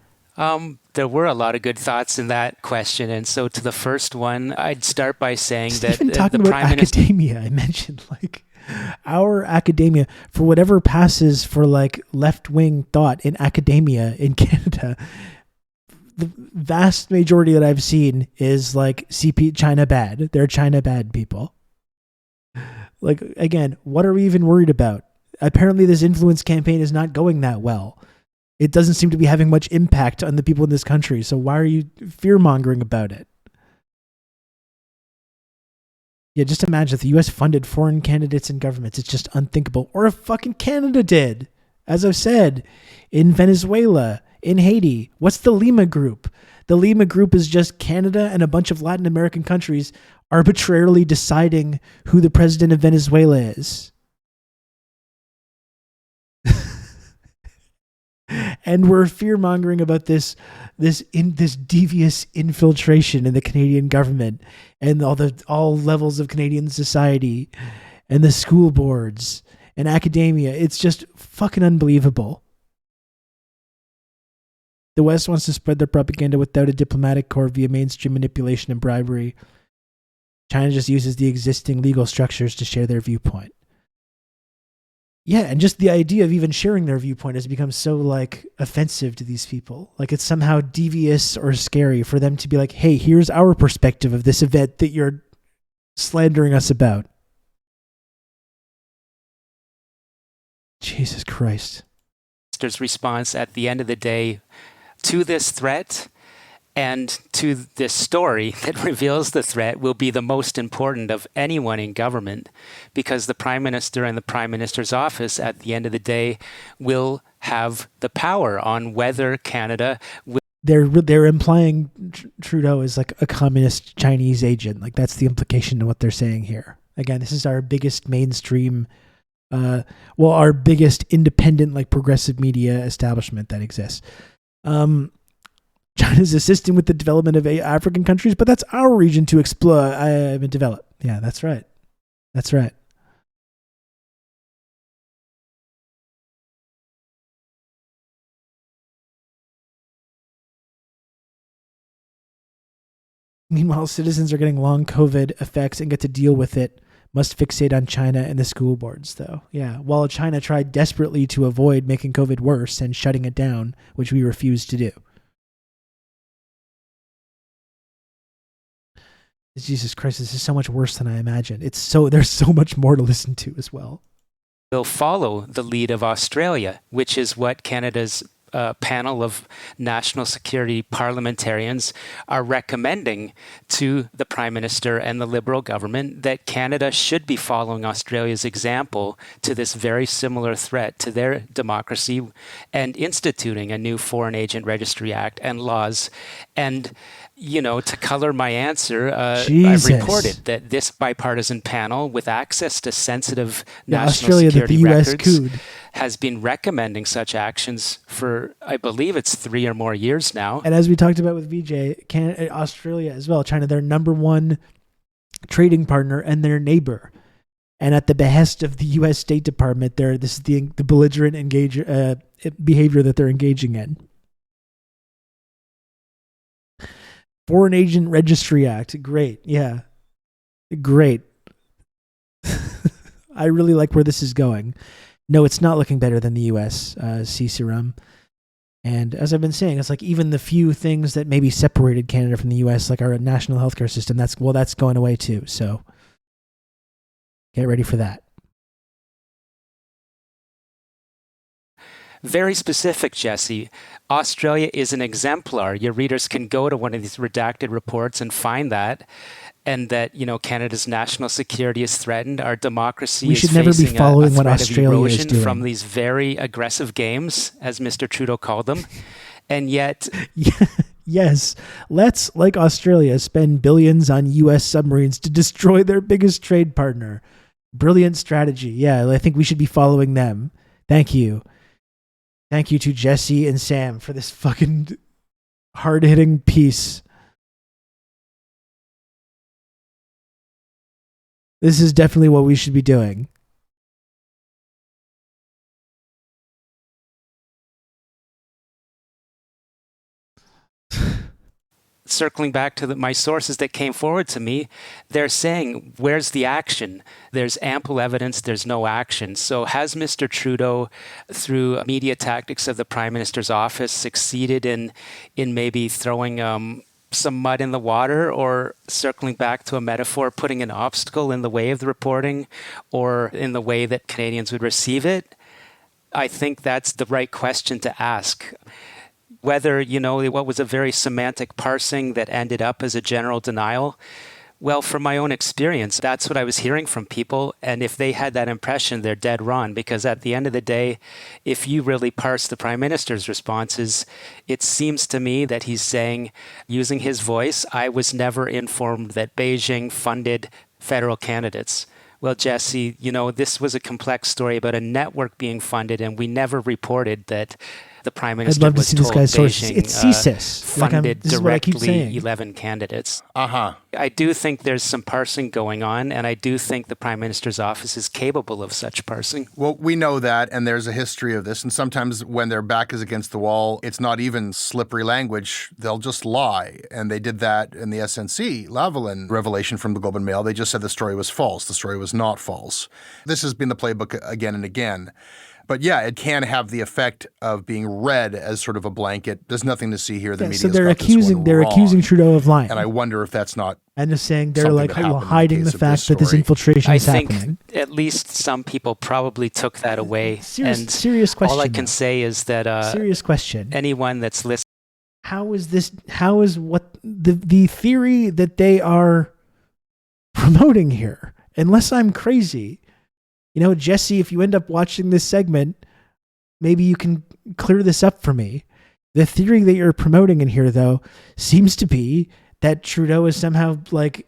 [SPEAKER 9] There were a lot of good thoughts in that question. And so to the first one, I'd start by saying that
[SPEAKER 1] Even
[SPEAKER 9] the
[SPEAKER 1] talking about
[SPEAKER 9] Prime Minister...
[SPEAKER 1] academia, I mentioned like our academia, for whatever passes for like left-wing thought in academia in Canada, the vast majority that I've seen is like CP China bad. They're China bad people. Like, again, what are we even worried about? Apparently this influence campaign is not going that well. It doesn't seem to be having much impact on the people in this country. So why are you fear-mongering about it? Yeah, just imagine if the U.S. funded foreign candidates and governments. It's just unthinkable. Or if fucking Canada did. As I've said, in Venezuela, in Haiti. What's the Lima Group? The Lima Group is just Canada and a bunch of Latin American countries arbitrarily deciding who the president of Venezuela is. And we're fear-mongering about this devious infiltration in the Canadian government and all levels of Canadian society and the school boards and academia. It's just fucking unbelievable. The West wants to spread their propaganda without a diplomatic core via mainstream manipulation and bribery. China just uses the existing legal structures to share their viewpoint. Yeah, and just the idea of even sharing their viewpoint has become so like offensive to these people. Like it's somehow devious or scary for them to be like, hey, here's our perspective of this event that you're slandering us about. Jesus Christ.
[SPEAKER 9] Response at the end of the day to this threat and to this story that reveals the threat will be the most important of anyone in government, because the Prime Minister and the Prime Minister's office at the end of the day will have the power on whether Canada will.
[SPEAKER 1] They're implying Trudeau is like a communist Chinese agent. Like that's the implication of what they're saying here. Again, this is our biggest mainstream, our biggest independent, like progressive media establishment that exists. China's assisting with the development of African countries, but that's our region to explore and develop. Yeah, that's right. That's right. Meanwhile, citizens are getting long COVID effects and get to deal with it. Must fixate on China and the school boards, though. Yeah, while China tried desperately to avoid making COVID worse and shutting it down, which we refused to do. Jesus Christ, this is so much worse than I imagined. There's so much more to listen to as well.
[SPEAKER 9] Will follow the lead of Australia, which is what Canada's panel of national security parliamentarians are recommending to the Prime Minister and the Liberal government, that Canada should be following Australia's example to this very similar threat to their democracy and instituting a new Foreign Agent Registry Act and laws. And to color my answer, I've recorded that this bipartisan panel with access to sensitive national
[SPEAKER 1] Australia,
[SPEAKER 9] security
[SPEAKER 1] the US
[SPEAKER 9] records
[SPEAKER 1] could.
[SPEAKER 9] has been recommending such actions for, I believe it's 3 or more years now.
[SPEAKER 1] And as we talked about with VJ, Australia as well, China, their number one trading partner and their neighbor. And at the behest of the U.S. State Department, this is the belligerent behavior that they're engaging in. Foreign Agent Registry Act. Great. Yeah. Great. I really like where this is going. No, it's not looking better than the U.S. CSRM. And as I've been saying, it's like even the few things that maybe separated Canada from the US, like our national healthcare system, that's going away too. So get ready for that.
[SPEAKER 9] Very specific, Jesse. Australia is an exemplar. Your readers can go to one of these redacted reports and find that. And that, Canada's national security is threatened. Our democracy
[SPEAKER 1] we
[SPEAKER 9] is
[SPEAKER 1] should never be
[SPEAKER 9] facing
[SPEAKER 1] following
[SPEAKER 9] a
[SPEAKER 1] what
[SPEAKER 9] threat
[SPEAKER 1] Australia
[SPEAKER 9] of
[SPEAKER 1] is
[SPEAKER 9] erosion
[SPEAKER 1] doing
[SPEAKER 9] from these very aggressive games, as Mr. Trudeau called them. And yet...
[SPEAKER 1] Yes, let's, like Australia, spend billions on U.S. submarines to destroy their biggest trade partner. Brilliant strategy. Yeah, I think we should be following them. Thank you. Thank you to Jesse and Sam for this fucking hard-hitting piece. This is definitely what we should be doing.
[SPEAKER 9] Circling back to my sources that came forward to me, they're saying, where's the action? There's ample evidence, there's no action. So has Mr. Trudeau, through media tactics of the Prime Minister's office, succeeded in maybe throwing some mud in the water, or, circling back to a metaphor, putting an obstacle in the way of the reporting or in the way that Canadians would receive it? I think that's the right question to ask. Whether, what was a very semantic parsing that ended up as a general denial, well, from my own experience, that's what I was hearing from people. And if they had that impression, they're dead wrong. Because at the end of the day, if you really parse the Prime Minister's responses, it seems to me that he's saying, using his voice, I was never informed that Beijing funded federal candidates. Well, Jesse, this was a complex story about a network being funded, and we never reported that the Prime Minister
[SPEAKER 1] I'd love to
[SPEAKER 9] was
[SPEAKER 1] see
[SPEAKER 9] told
[SPEAKER 1] this guy's sources.
[SPEAKER 9] Beijing
[SPEAKER 1] It's CSIS.
[SPEAKER 9] funded
[SPEAKER 1] This is what I keep
[SPEAKER 9] directly
[SPEAKER 1] saying.
[SPEAKER 9] 11 candidates.
[SPEAKER 6] Uh-huh.
[SPEAKER 9] I do think there's some parsing going on, and I do think the Prime Minister's office is capable of such parsing.
[SPEAKER 6] Well, we know that, and there's a history of this. And sometimes when their back is against the wall, it's not even slippery language. They'll just lie. And they did that in the SNC Lavalin revelation from the Globe and Mail. They just said the story was false. The story was not false. This has been the playbook again and again. But yeah, it can have the effect of being read as sort of a blanket. There's nothing to see here. The media.
[SPEAKER 1] So they're accusing Trudeau of lying.
[SPEAKER 6] And I wonder if that's not.
[SPEAKER 1] And just saying they're like
[SPEAKER 6] happened
[SPEAKER 1] hiding the fact that this infiltration is happening.
[SPEAKER 9] I think at least some people probably took that away.
[SPEAKER 1] Serious question.
[SPEAKER 9] All I can say is that
[SPEAKER 1] serious question.
[SPEAKER 9] Anyone that's listening.
[SPEAKER 1] How is what the theory that they are promoting here? Unless I'm crazy. Jesse, if you end up watching this segment, maybe you can clear this up for me. The theory that you're promoting in here, though, seems to be that Trudeau is somehow that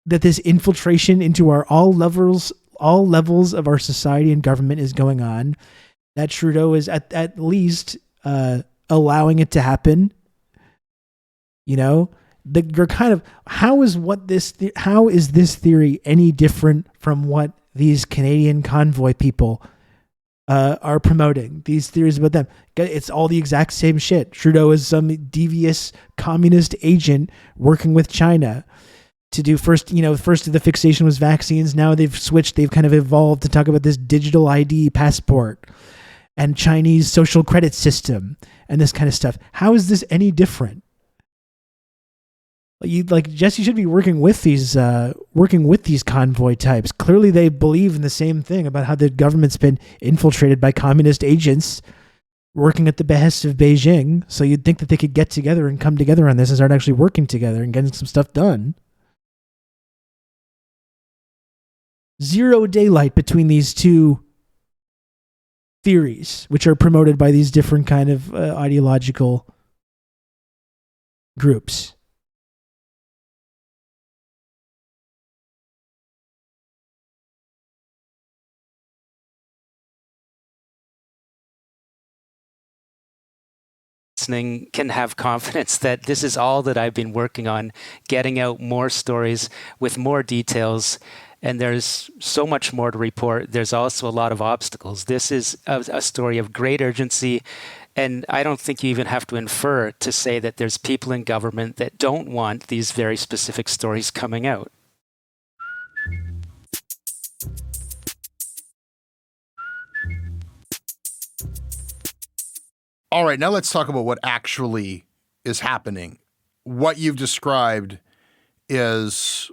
[SPEAKER 1] this infiltration into all levels of our society and government is going on. That Trudeau is at least allowing it to happen. You're kind of how is this theory any different from what these Canadian convoy people are promoting? These theories about them, it's all the exact same shit. Trudeau is some devious communist agent working with China to do first the fixation was vaccines. Now they've switched. They've kind of evolved to talk about this digital ID passport and Chinese social credit system and this kind of stuff. How is this any different? Jesse should be working with these convoy types. Clearly, they believe in the same thing about how the government's been infiltrated by communist agents working at the behest of Beijing. So you'd think that they could get together and come together on this and start actually working together and getting some stuff done. Zero daylight between these two theories, which are promoted by these different kind of ideological groups.
[SPEAKER 9] Can have confidence that this is all that I've been working on, getting out more stories with more details, and there's so much more to report. There's also a lot of obstacles. This is a story of great urgency, and I don't think you even have to infer to say that there's people in government that don't want these very specific stories coming out.
[SPEAKER 6] All right, now let's talk about what actually is happening. What you've described is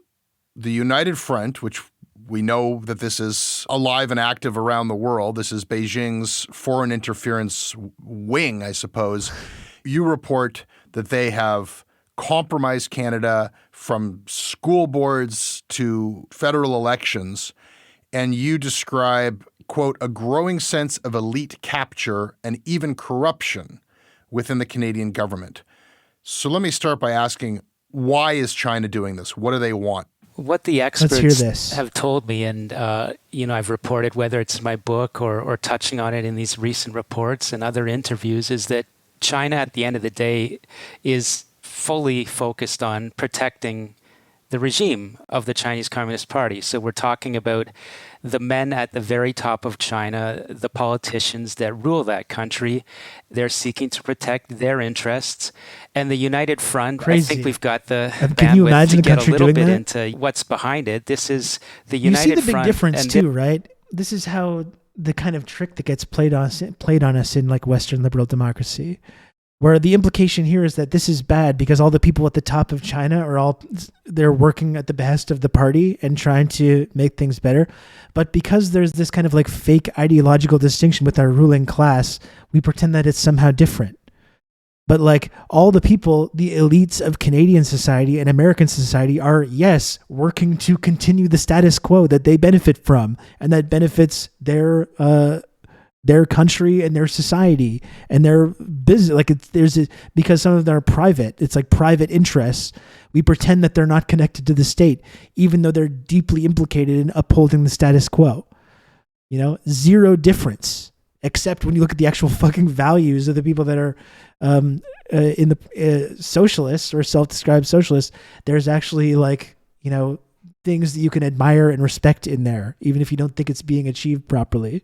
[SPEAKER 6] the United Front, which we know that this is alive and active around the world. This is Beijing's foreign interference wing, I suppose. You report that they have compromised Canada from school boards to federal elections, and you describe, quote, a growing sense of elite capture and even corruption within the Canadian government. So let me start by asking, why is China doing this? What do they want?
[SPEAKER 9] What the experts have told me, and I've reported, whether it's in my book or touching on it in these recent reports and other interviews, is that China, at the end of the day, is fully focused on protecting the regime of the Chinese Communist Party. So we're talking about the men at the very top of China, the politicians that rule that country. They're seeking to protect their interests. And the United Front, I think we've got the bandwidth to get a little bit into what's behind it. This is the United Front.
[SPEAKER 1] You see the big difference too, right? This is how the kind of trick that gets played on us in like Western liberal democracy, where the implication here is that this is bad because all the people at the top of China they're working at the behest of the party and trying to make things better. But because there's this kind of like fake ideological distinction with our ruling class, we pretend that it's somehow different. But like all the people, the elites of Canadian society and American society are, yes, working to continue the status quo that they benefit from and that benefits their country and their society and their business. Like because some of them are private, it's like private interests. We pretend that they're not connected to the state, even though they're deeply implicated in upholding the status quo. Zero difference, except when you look at the actual fucking values of the people that are in the socialists or self-described socialists. There's actually things that you can admire and respect in there, even if you don't think it's being achieved properly.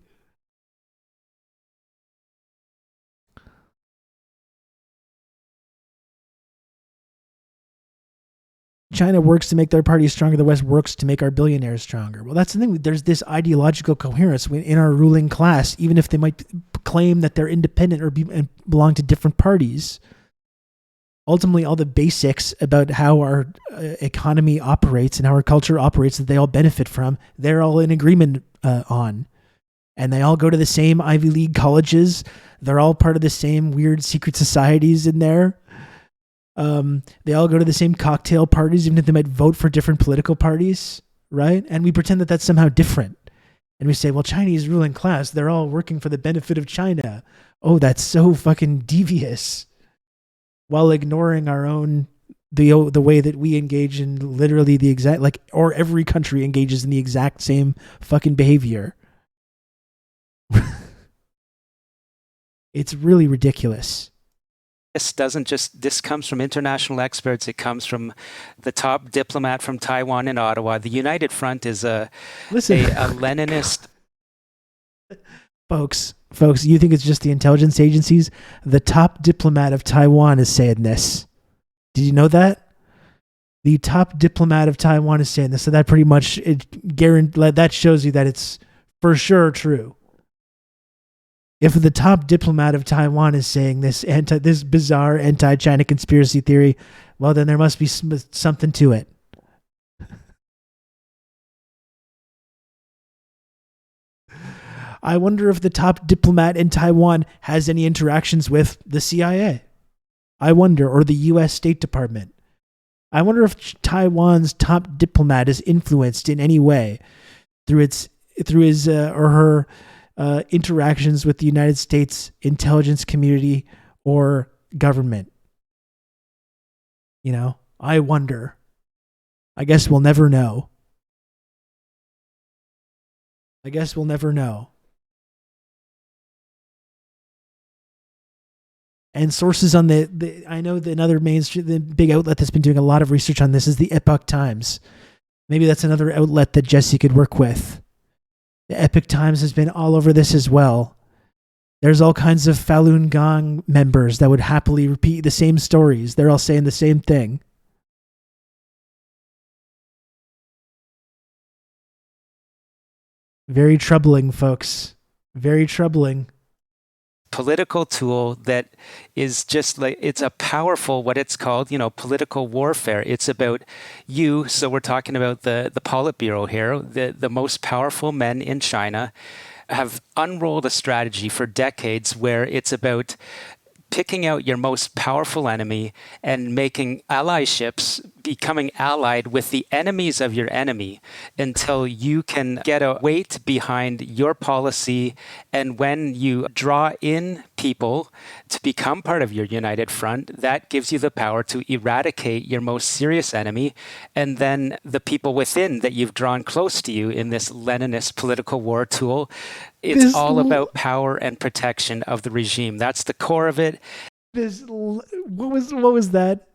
[SPEAKER 1] China works to make their party stronger. The West works to make our billionaires stronger. Well, that's the thing. There's this ideological coherence in our ruling class, even if they might claim that they're independent or belong to different parties. Ultimately, all the basics about how our economy operates and how our culture operates that they all benefit from, they're all in agreement on. And they all go to the same Ivy League colleges. They're all part of the same weird secret societies in there. They all go to the same cocktail parties, even if they might vote for different political parties, right? And we pretend that that's somehow different. And we say, well, Chinese ruling class, they're all working for the benefit of China. Oh, that's so fucking devious. While ignoring our own, the way that we engage in literally the exact, or every country engages in the exact same fucking behavior. It's really ridiculous.
[SPEAKER 9] This comes from international experts. It comes from the top diplomat from Taiwan in Ottawa. The United Front is a Leninist.
[SPEAKER 1] Folks, you think it's just the intelligence agencies? The top diplomat of Taiwan is saying this. Did you know that? The top diplomat of Taiwan is saying this. So that pretty much that shows you that it's for sure true. If the top diplomat of Taiwan is saying this bizarre anti-China conspiracy theory, well, then there must be something to it. I wonder if the top diplomat in Taiwan has any interactions with the CIA. I wonder, or the U.S. State Department. I wonder if Taiwan's top diplomat is influenced in any way through his or her interactions with the United States intelligence community or government. I wonder. I guess we'll never know. And sources on I know that another mainstream, the big outlet that's been doing a lot of research on this is the Epoch Times. Maybe that's another outlet that Jesse could work with. The Epoch Times has been all over this as well. There's all kinds of Falun Gong members that would happily repeat the same stories. They're all saying the same thing. Very troubling, folks. Very troubling.
[SPEAKER 9] political tool that is just like, it's a powerful, what it's called, political warfare. It's about you. So we're talking about the Politburo here, the most powerful men in China have unrolled a strategy for decades where it's about picking out your most powerful enemy and making allyships, becoming allied with the enemies of your enemy until you can get a weight behind your policy. And when you draw in people to become part of your united front, that gives you the power to eradicate your most serious enemy. And then the people within that you've drawn close to you in this Leninist political war tool, it's all about power and protection of the regime. That's the core of it.
[SPEAKER 1] What was that?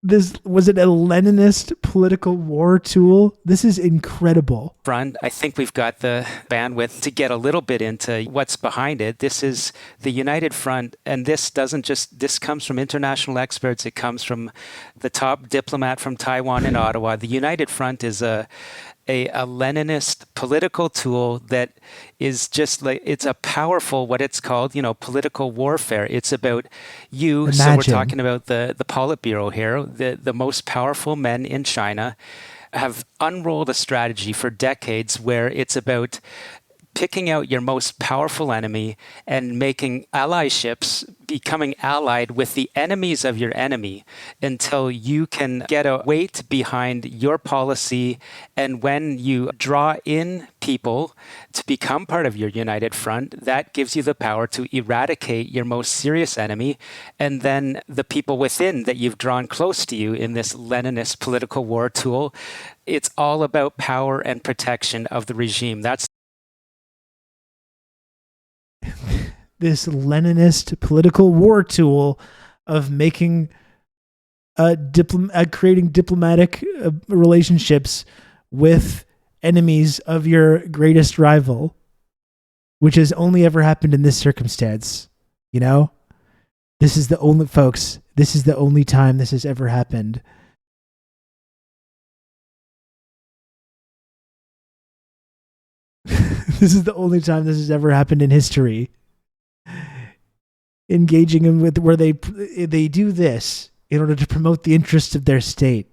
[SPEAKER 1] Was it a Leninist political war tool? This is incredible.
[SPEAKER 9] Front, I think we've got the bandwidth to get a little bit into what's behind it. This is the United Front, and this comes from international experts. It comes from the top diplomat from Taiwan in Ottawa. The United Front is a Leninist political tool that is just like, it's a powerful, what it's called, political warfare. It's about you.
[SPEAKER 1] Imagine.
[SPEAKER 9] So we're talking about the Politburo here, the most powerful men in China have unrolled a strategy for decades where it's about picking out your most powerful enemy and making allyships, becoming allied with the enemies of your enemy until you can get a weight behind your policy. And when you draw in people to become part of your united front, that gives you the power to eradicate your most serious enemy. And then the people within that you've drawn close to you in this Leninist political war tool, it's all about power and protection of the regime. That's
[SPEAKER 1] this Leninist political war tool of making creating diplomatic relationships with enemies of your greatest rival, which has only ever happened in this circumstance. This is the only time this has ever happened. This is the only time this has ever happened in history. Engaging in with where they do this in order to promote the interests of their state.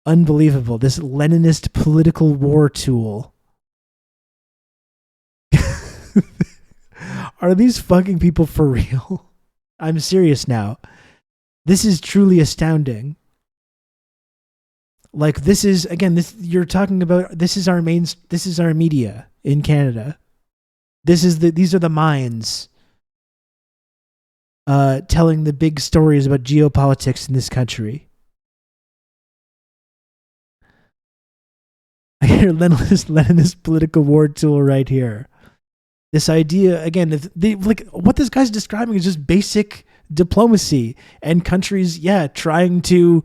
[SPEAKER 1] Unbelievable. This Leninist political war tool. Are these fucking people for real? I'm serious now. This is truly astounding. Like, this is, again, you're talking about, this is our media in Canada. These are the minds telling the big stories about geopolitics in this country. I hear Leninist political war tool right here. This idea, again, what this guy's describing is just basic diplomacy and countries, trying to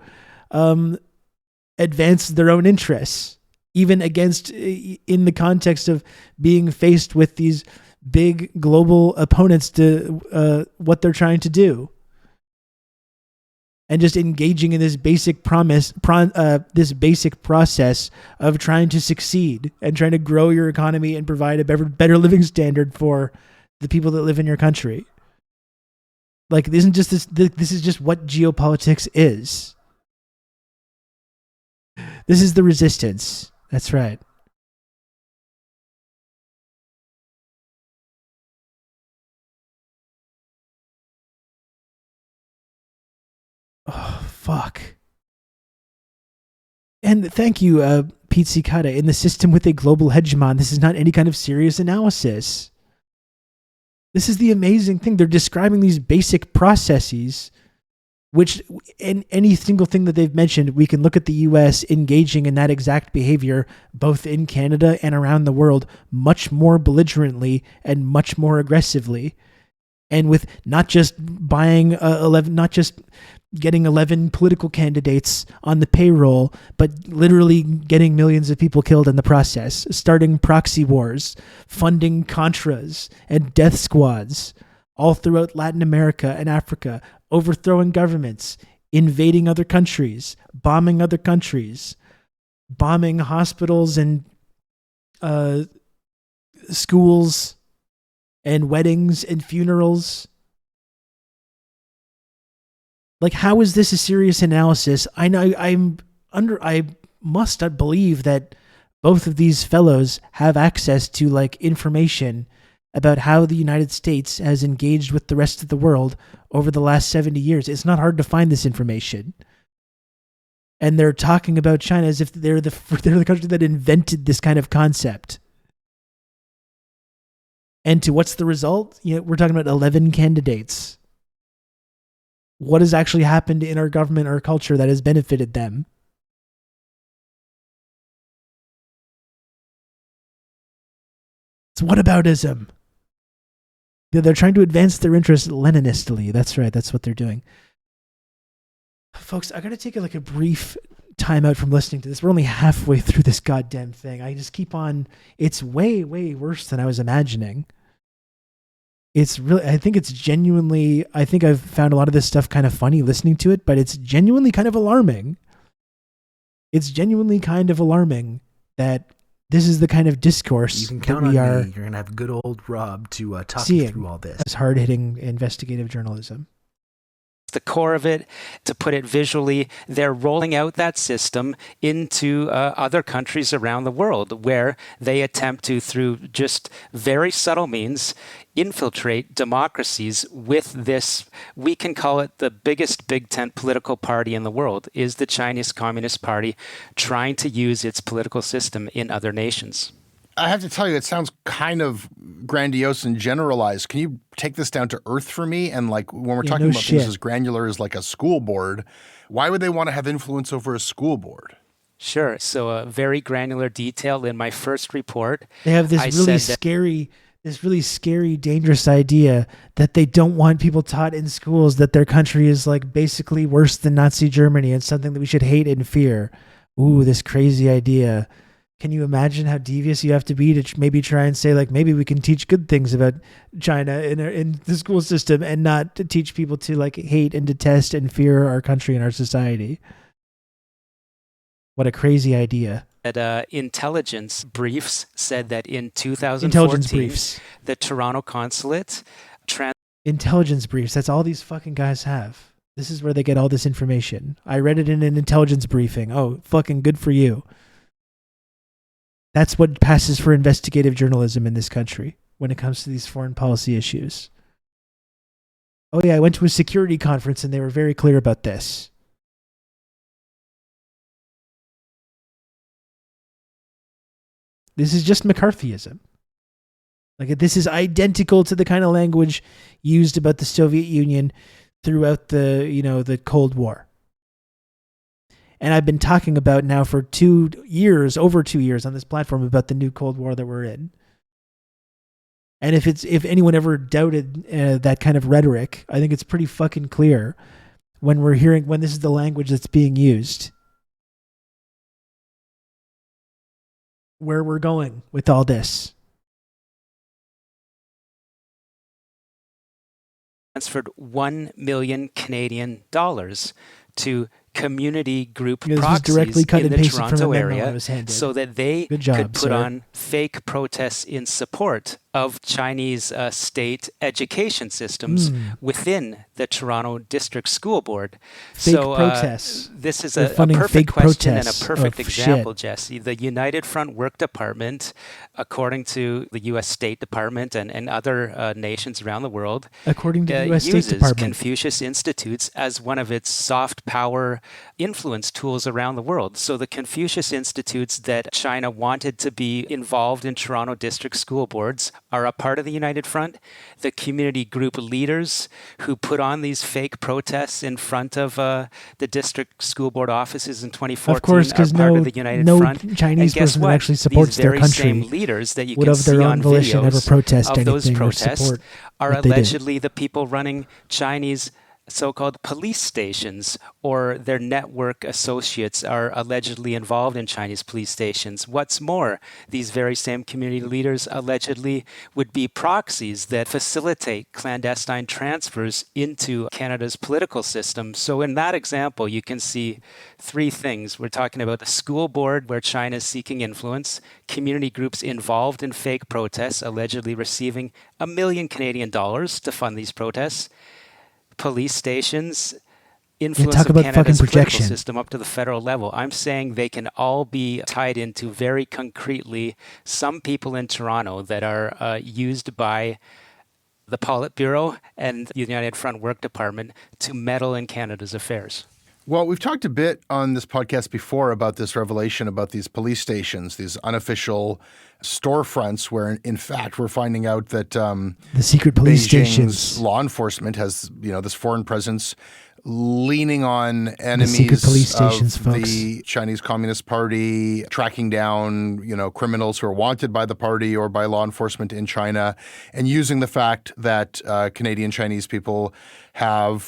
[SPEAKER 1] advance their own interests, even against, in the context of being faced with these big global opponents to what they're trying to do, and just engaging in this basic this basic process of trying to succeed and trying to grow your economy and provide a better living standard for the people that live in your country. Like, isn't just this is just what geopolitics is. This is the resistance. That's right. Oh, fuck. And thank you, Pete Cicada. In the system with a global hegemon, this is not any kind of serious analysis. This is the amazing thing. They're describing these basic processes, which in any single thing that they've mentioned, we can look at the US engaging in that exact behavior, both in Canada and around the world, much more belligerently and much more aggressively. And with not just getting 11 political candidates on the payroll, but literally getting millions of people killed in the process, starting proxy wars, funding Contras and death squads all throughout Latin America and Africa, overthrowing governments, invading other countries, bombing hospitals and schools, and weddings and funerals. Like, how is this a serious analysis? I know I must believe that both of these fellows have access to like information about how the United States has engaged with the rest of the world over the last 70 years. It's not hard to find this information. And they're talking about China as if they're the country that invented this kind of concept. And to what's the result? We're talking about 11 candidates. What has actually happened in our government or culture that has benefited them? It's whataboutism. They're trying to advance their interests Leninistly. That's right. That's what they're doing. Folks, I got to take a brief time out from listening to this. We're only halfway through this goddamn thing. I just keep on. It's way, way worse than I was imagining. It's really, I think I've found a lot of this stuff kind of funny listening to it, but it's genuinely kind of alarming. It's genuinely kind of alarming that this is the kind of discourse
[SPEAKER 10] you can count on me. You're going to have good old Rob to talk you through all this.
[SPEAKER 1] As hard-hitting investigative journalism.
[SPEAKER 9] The core of it, to put it visually, they're rolling out that system into other countries around the world where they attempt to, through just very subtle means, infiltrate democracies with this. We can call it the biggest big tent political party in the world, is the Chinese Communist Party, trying to use its political system in other nations.
[SPEAKER 6] I have to tell you, it sounds kind of grandiose and generalized. Can you take this down to earth for me? And like when we're talking about things as granular as like a school board, why would they want to have influence over a school board?
[SPEAKER 9] Sure. So a very granular detail in my first report.
[SPEAKER 1] They have this really scary, dangerous idea that they don't want people taught in schools that their country is like basically worse than Nazi Germany and something that we should hate and fear. Ooh, this crazy idea. Can you imagine how devious you have to be to maybe try and say, like, maybe we can teach good things about China in the school system and not to teach people to, like, hate and detest and fear our country and our society? What a crazy idea.
[SPEAKER 9] Intelligence briefs said that in 2014, the Toronto consulate...
[SPEAKER 1] Intelligence briefs, that's all these fucking guys have. This is where they get all this information. I read it in an intelligence briefing. Oh, fucking good for you. That's what passes for investigative journalism in this country when it comes to these foreign policy issues. Oh yeah, I went to a security conference and they were very clear about this. This is just McCarthyism. Like, this is identical to the kind of language used about the Soviet Union throughout the Cold War. And I've been talking about now for over 2 years on this platform about the new Cold War that we're in. And if anyone ever doubted that kind of rhetoric, I think it's pretty fucking clear when this is the language that's being used. Where we're going with all this.
[SPEAKER 9] Transferred $1 million Canadian to community group proxies
[SPEAKER 1] directly cut
[SPEAKER 9] in
[SPEAKER 1] and
[SPEAKER 9] the
[SPEAKER 1] pasted
[SPEAKER 9] Toronto
[SPEAKER 1] from a memo
[SPEAKER 9] area
[SPEAKER 1] I was handed.
[SPEAKER 9] so that they could put on fake protests in support of Chinese state education systems within the Toronto District School Board.
[SPEAKER 1] Fake protests.
[SPEAKER 9] This is a perfect question and a perfect example,
[SPEAKER 1] shit.
[SPEAKER 9] Jesse. The United Front Work Department, according to the U.S. State Department and other nations around the world,
[SPEAKER 1] according to the U.S. State
[SPEAKER 9] uses
[SPEAKER 1] Department,
[SPEAKER 9] Confucius Institutes as one of its soft power influence tools around the world. So the Confucius Institutes that China wanted to be involved in Toronto District School Boards are a part of the United Front. The community group leaders who put on these fake protests in front of the district school board offices in 2014
[SPEAKER 1] of course,
[SPEAKER 9] are part of the United Front.
[SPEAKER 1] No Chinese person that actually supports their country
[SPEAKER 9] same leaders that you
[SPEAKER 1] would
[SPEAKER 9] can
[SPEAKER 1] of their
[SPEAKER 9] see
[SPEAKER 1] own
[SPEAKER 9] on
[SPEAKER 1] volition
[SPEAKER 9] videos
[SPEAKER 1] ever protest
[SPEAKER 9] of those
[SPEAKER 1] anything or
[SPEAKER 9] protests
[SPEAKER 1] support
[SPEAKER 9] are allegedly the people running Chinese so-called police stations or their network associates are allegedly involved in Chinese police stations. What's more, these very same community leaders allegedly would be proxies that facilitate clandestine transfers into Canada's political system. So in that example, you can see three things. We're talking about the school board where China is seeking influence, community groups involved in fake protests, allegedly receiving $1 million Canadian to fund these protests, police stations, influence
[SPEAKER 1] talk
[SPEAKER 9] of
[SPEAKER 1] about
[SPEAKER 9] Canada's
[SPEAKER 1] fucking
[SPEAKER 9] political
[SPEAKER 1] projection.
[SPEAKER 9] system up to the federal level. I'm saying they can all be tied into very concretely some people in Toronto that are used by the Politburo and the United Front Work Department to meddle in Canada's affairs.
[SPEAKER 6] Well, we've talked a bit on this podcast before about this revelation about these police stations, these unofficial storefronts where, in fact, we're finding out that
[SPEAKER 1] the secret police
[SPEAKER 6] Beijing's
[SPEAKER 1] stations,
[SPEAKER 6] law enforcement has, this foreign presence leaning on
[SPEAKER 1] secret
[SPEAKER 6] enemies
[SPEAKER 1] police stations,
[SPEAKER 6] of
[SPEAKER 1] folks.
[SPEAKER 6] the Chinese Communist Party, tracking down, criminals who are wanted by the party or by law enforcement in China, and using the fact that Canadian Chinese people have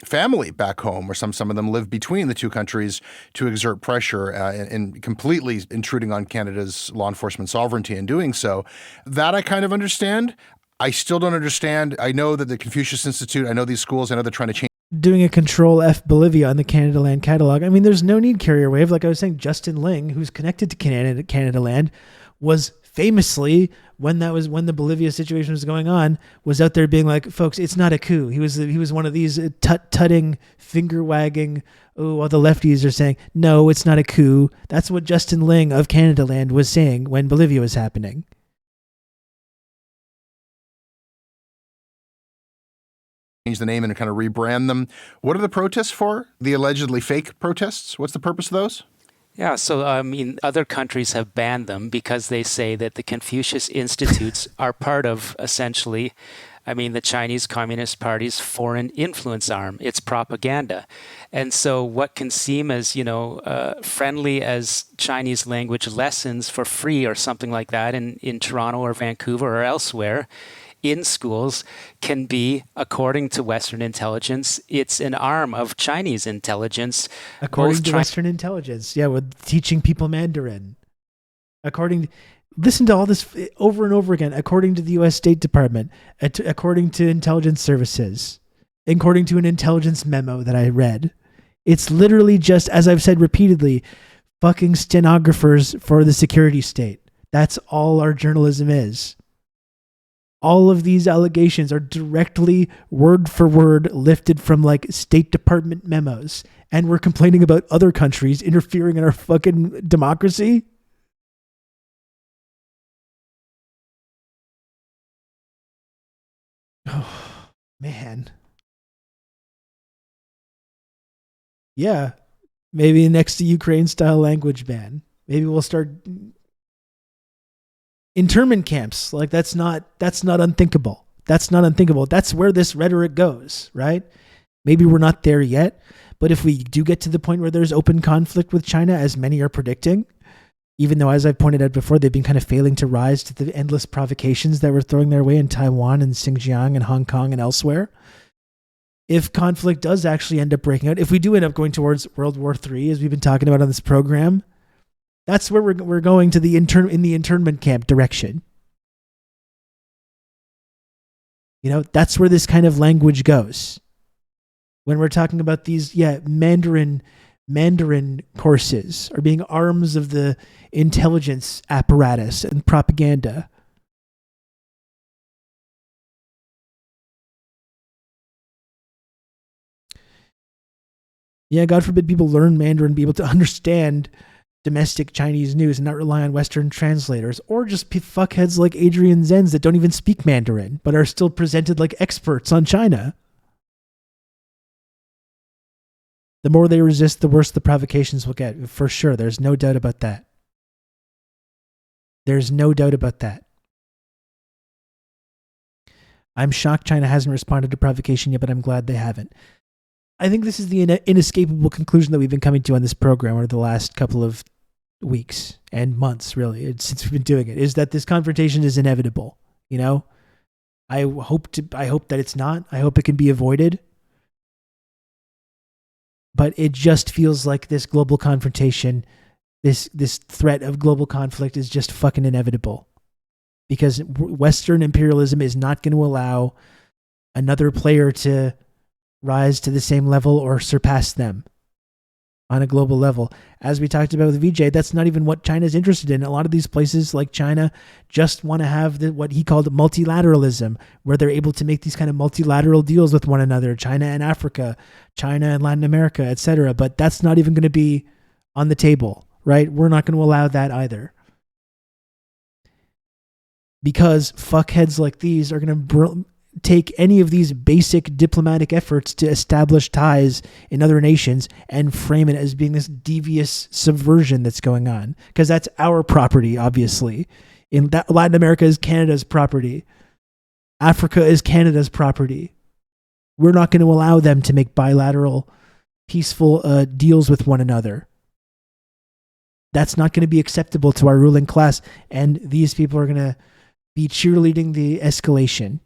[SPEAKER 6] family back home, or some of them live between the two countries, to exert pressure and completely intruding on Canada's law enforcement sovereignty in doing so. That I kind of understand. I still don't understand. I know that the Confucius Institute, I know these schools, I know they're trying to change.
[SPEAKER 1] Doing a Control F Bolivia on the CanadaLand catalog. I mean, there's no need carrier wave. Like I was saying, Justin Ling, who's connected to CanadaLand, was famously, when the Bolivia situation was going on, was out there being like, folks, it's not a coup. He was one of these tutting, finger wagging, while the lefties are saying, no, it's not a coup. That's what Justin Ling of CanadaLand was saying when Bolivia was happening.
[SPEAKER 6] Change the name and kind of rebrand them. What are the protests for? The allegedly fake protests? What's the purpose of those?
[SPEAKER 9] Yeah, so other countries have banned them because they say that the Confucius Institutes are part of, essentially, the Chinese Communist Party's foreign influence arm. It's propaganda. And so what can seem as, friendly as Chinese language lessons for free or something like that in Toronto or Vancouver or elsewhere, in schools can be, according to Western intelligence, it's an arm of Chinese intelligence.
[SPEAKER 1] According to Western intelligence, with teaching people Mandarin. Listen to all this over and over again. According to the U.S. State Department, according to intelligence services, according to an intelligence memo that I read. It's literally just, as I've said repeatedly, fucking stenographers for the security state. That's all our journalism is. All of these allegations are directly, word for word, lifted from State Department memos. And we're complaining about other countries interfering in our fucking democracy? Oh, man. Yeah. Maybe next to Ukraine-style language ban. Maybe we'll start internment camps. That's not unthinkable. That's not unthinkable. That's where this rhetoric goes, right? Maybe we're not there yet, but if we do get to the point where there's open conflict with China, as many are predicting, even though, as I've pointed out before, they've been kind of failing to rise to the endless provocations that we're throwing their way in Taiwan and Xinjiang and Hong Kong and elsewhere. If conflict does actually end up breaking out, if we do end up going towards World War III, as we've been talking about on this program, that's where we're going to in the internment camp direction. That's where this kind of language goes. When we're talking about these, Mandarin courses are being arms of the intelligence apparatus and propaganda. Yeah, God forbid people learn Mandarin, be able to understand domestic Chinese news and not rely on Western translators, or just fuckheads like Adrian Zenz that don't even speak Mandarin, but are still presented like experts on China. The more they resist, the worse the provocations will get, for sure. There's no doubt about that. There's no doubt about that. I'm shocked China hasn't responded to provocation yet, but I'm glad they haven't. I think this is the inescapable conclusion that we've been coming to on this program over the last couple of weeks and months, really, since we've been doing it, is that this confrontation is inevitable. I hope that it's not. I hope it can be avoided. but it just feels like this global confrontation, this threat of global conflict is just fucking inevitable, because Western imperialism is not going to allow another player to rise to the same level or surpass them on a global level. As we talked about with VJ, that's not even what China's interested in. A lot of these places like China just want to have what he called multilateralism, where they're able to make these kind of multilateral deals with one another, China and Africa, China and Latin America, etc. But that's not even going to be on the table, right? We're not going to allow that either. Because fuckheads like these are going to take any of these basic diplomatic efforts to establish ties in other nations and frame it as being this devious subversion that's going on. Because that's our property, obviously. In that, Latin America is Canada's property. Africa is Canada's property. We're not going to allow them to make bilateral, peaceful deals with one another. That's not going to be acceptable to our ruling class. And these people are going to be cheerleading the escalation.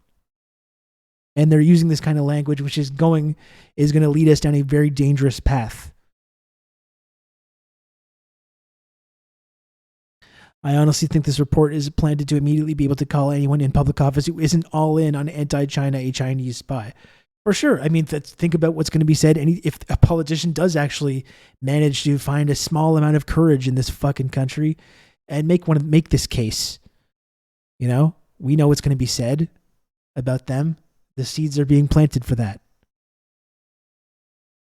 [SPEAKER 1] And they're using this kind of language, which is going to lead us down a very dangerous path. I honestly think this report is planned to immediately be able to call anyone in public office who isn't all in on anti-China a Chinese spy. For sure. I mean, think about what's going to be said. And if a politician does actually manage to find a small amount of courage in this fucking country and make this case, we know what's going to be said about them. The seeds are being planted for that.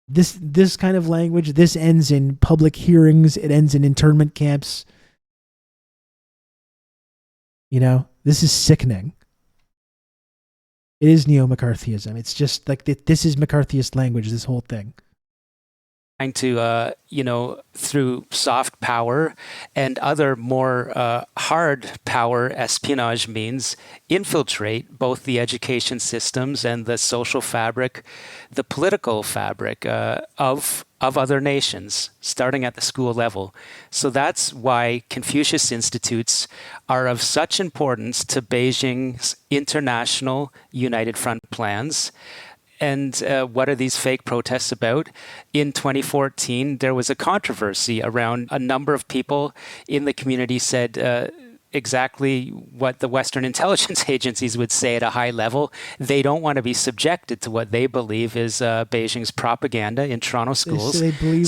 [SPEAKER 1] This kind of language, this ends in public hearings. It ends in internment camps. This is sickening. It is neo-McCarthyism. It's just like this is McCarthyist language, this whole thing.
[SPEAKER 9] Trying to, through soft power and other more hard power espionage means, infiltrate both the education systems and the social fabric, the political fabric of other nations, starting at the school level. So that's why Confucius Institutes are of such importance to Beijing's international United Front plans. And what are these fake protests about? In 2014, there was a controversy around a number of people in the community said exactly what the Western intelligence agencies would say at a high level. They don't want to be subjected to what they believe is Beijing's propaganda in Toronto schools.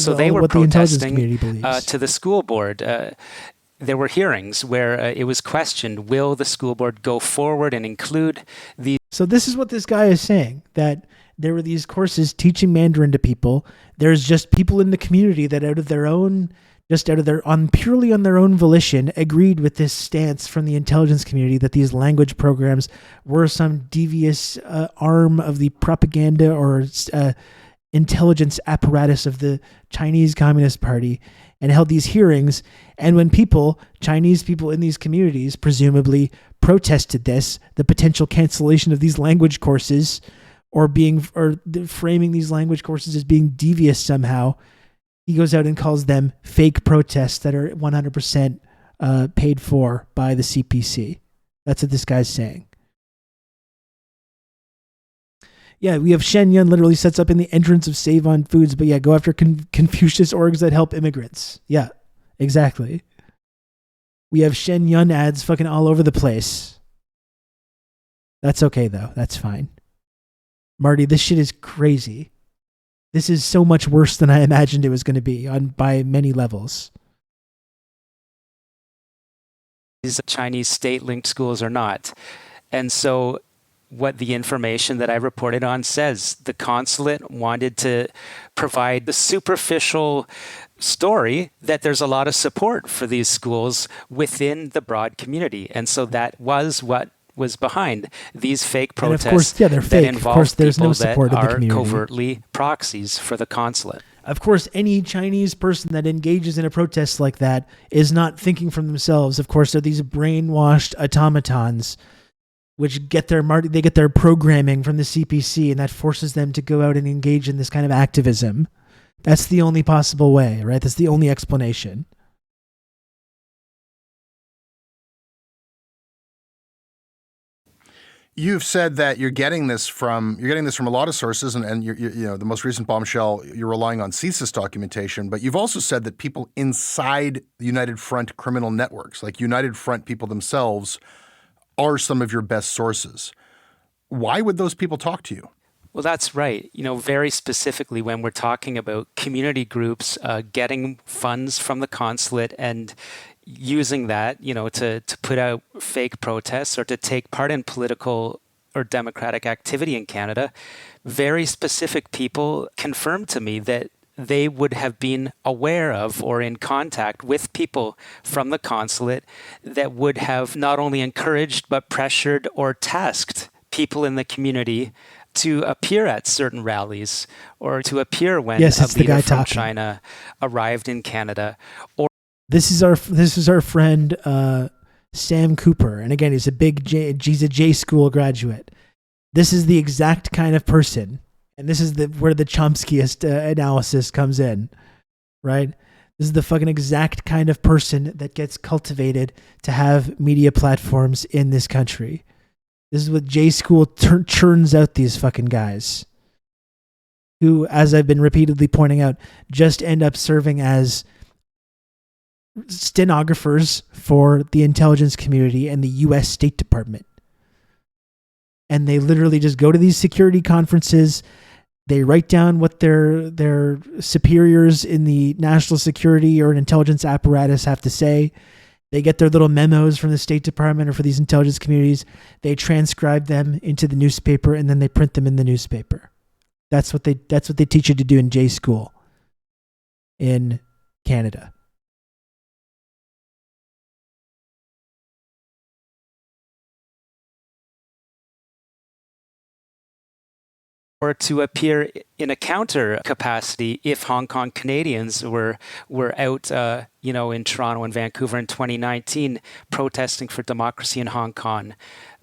[SPEAKER 9] So they were protesting to the school board. There were hearings where it was questioned, will the school board go forward and include these? So
[SPEAKER 1] this is what this guy is saying, that there were these courses teaching Mandarin to people. There's just people in the community that purely on their own volition, agreed with this stance from the intelligence community that these language programs were some devious arm of the propaganda or intelligence apparatus of the Chinese Communist Party, and held these hearings. And when Chinese people in these communities, presumably protested the potential cancellation of these language courses, or framing these language courses as being devious somehow, he goes out and calls them fake protests that are 100% paid for by the CPC. That's what this guy's saying. Yeah, we have Shen Yun literally sets up in the entrance of Save on Foods, but yeah, go after Confucius orgs that help immigrants. Yeah, exactly. We have Shen Yun ads fucking all over the place. That's okay though. That's fine. Marty, this shit is crazy. This is so much worse than I imagined it was going to be by many levels.
[SPEAKER 9] These Chinese state-linked schools are not. And so what the information that I reported on says, the consulate wanted to provide the superficial story that there's a lot of support for these schools within the broad community. And so that was what was behind these fake protests.
[SPEAKER 1] And of course, they're fake.
[SPEAKER 9] That involve
[SPEAKER 1] of course, there's
[SPEAKER 9] people
[SPEAKER 1] no support
[SPEAKER 9] that
[SPEAKER 1] of the
[SPEAKER 9] are
[SPEAKER 1] community.
[SPEAKER 9] covertly proxies for the consulate.
[SPEAKER 1] Of course, any Chinese person that engages in a protest like that is not thinking for themselves. Of course, they're these brainwashed automatons, which get their programming from the CPC, and that forces them to go out and engage in this kind of activism. That's the only possible way, right? That's the only explanation.
[SPEAKER 6] You've said that you're getting this from a lot of sources, and you're the most recent bombshell, you're relying on CSIS documentation. But you've also said that people inside the United Front criminal networks, like United Front people themselves, are some of your best sources. Why would those people talk to you?
[SPEAKER 9] Well, that's right. Very specifically, when we're talking about community groups getting funds from the consulate and using that, to put out fake protests or to take part in political or democratic activity in Canada, very specific people confirmed to me that they would have been aware of or in contact with people from the consulate that would have not only encouraged but pressured or tasked people in the community to appear at certain rallies or to appear when a leader from China arrived in Canada. Or
[SPEAKER 1] this is our friend Sam Cooper, and again, he's a J school graduate. This is the exact kind of person, and this is where the Chomskyist analysis comes in, right? This is the fucking exact kind of person that gets cultivated to have media platforms in this country. This is what J School churns out these fucking guys who, as I've been repeatedly pointing out, just end up serving as stenographers for the intelligence community and the U.S. State Department. And they literally just go to these security conferences. They write down what their superiors in the national security or an intelligence apparatus have to say. They get their little memos from the State Department or for these intelligence communities. They transcribe them into the newspaper, and then they print them in the newspaper. That's what they teach you to do in J School in Canada.
[SPEAKER 9] or to appear in a counter capacity if Hong Kong Canadians were out, in Toronto and Vancouver in 2019 protesting for democracy in Hong Kong.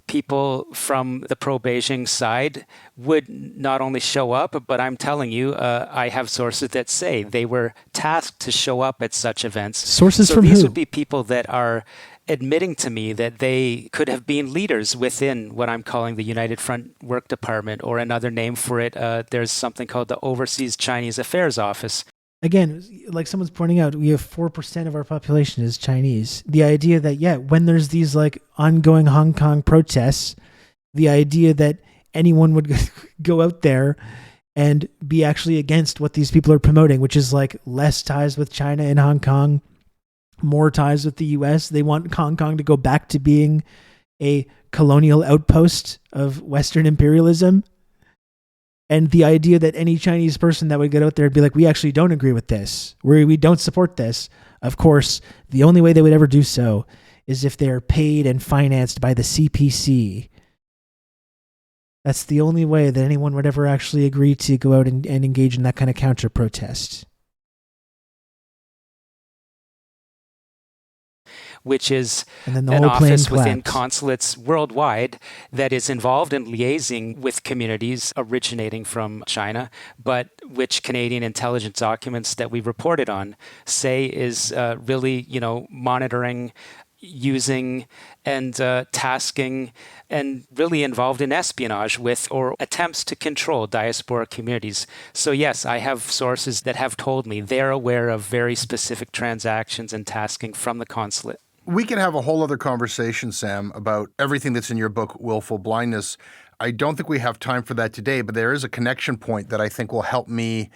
[SPEAKER 9] People from the pro-Beijing side would not only show up, but I'm telling you, I have sources that say they were tasked to show up at such events.
[SPEAKER 1] Sources from
[SPEAKER 9] these
[SPEAKER 1] who?
[SPEAKER 9] would be people that are admitting to me that they could have been leaders within what I'm calling the United Front Work Department, or another name for it, there's something called the Overseas Chinese Affairs Office.
[SPEAKER 1] Again, like someone's pointing out, we have 4% of our population is Chinese. The idea that, when there's these like ongoing Hong Kong protests, the idea that anyone would go out there and be actually against what these people are promoting, which is like less ties with China in Hong Kong, more ties with the US. They want Hong Kong to go back to being a colonial outpost of Western imperialism. And the idea that any Chinese person that would get out there and be like, we actually don't agree with this, we don't support this. Of course, the only way they would ever do so is if they're paid and financed by the CPC. That's the only way that anyone would ever actually agree to go out and engage in that kind of counter protest.
[SPEAKER 9] Which is
[SPEAKER 1] an
[SPEAKER 9] office within consulates worldwide that is involved in liaising with communities originating from China, but which Canadian intelligence documents that we reported on say is really, monitoring, using, and tasking, and really involved in espionage with or attempts to control diaspora communities. So yes, I have sources that have told me they're aware of very specific transactions and tasking from the consulate.
[SPEAKER 6] We can have a whole other conversation, Sam, about everything that's in your book, Willful Blindness. I don't think we have time for that today, but there is a connection point that I think will help me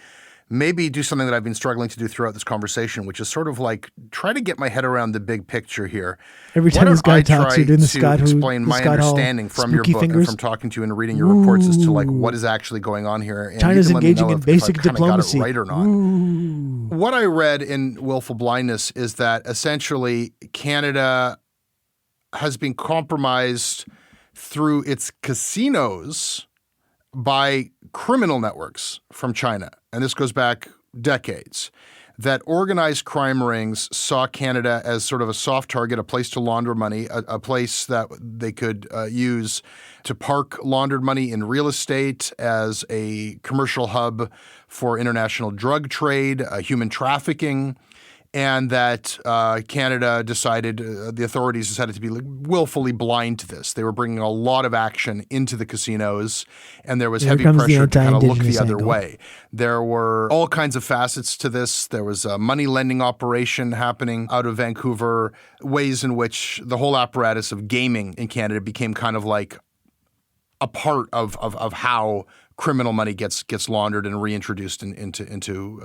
[SPEAKER 6] maybe do something that I've been struggling to do throughout this conversation, which is sort of like try to get my head around the big picture here.
[SPEAKER 1] Every time this guy talks, you're doing the Scott Hall.
[SPEAKER 6] Explain my understanding from your book and from talking to you and reading your reports as to like what is actually going on here. And
[SPEAKER 1] China's engaging in basic diplomacy.
[SPEAKER 6] Got it right or not. What I read in Willful Blindness is that essentially Canada has been compromised through its casinos by criminal networks from China. And this goes back decades. That organized crime rings saw Canada as sort of a soft target, a place to launder money, a place that they could use to park laundered money in real estate, as a commercial hub for international drug trade, human trafficking. and that Canada decided, the authorities decided to be willfully blind to this. They were bringing a lot of action into the casinos, and there was heavy pressure to kind of look the other way. There were all kinds of facets to this. There was a money lending operation happening out of Vancouver, ways in which the whole apparatus of gaming in Canada became kind of like a part of how criminal money gets laundered and reintroduced into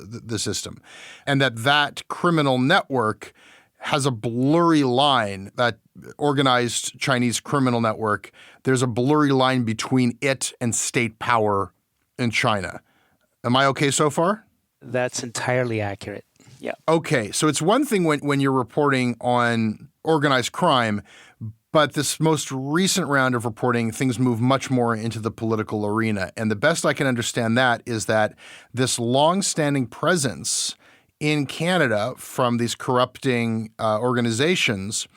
[SPEAKER 6] the system. And that criminal network has a blurry line, that organized Chinese criminal network, there's a blurry line between it and state power in China. Am I okay so far?
[SPEAKER 9] That's entirely accurate. Yeah.
[SPEAKER 6] Okay, so it's one thing when you're reporting on organized crime, but this most recent round of reporting, things move much more into the political arena. And the best I can understand that is that this long-standing presence in Canada from these corrupting organizations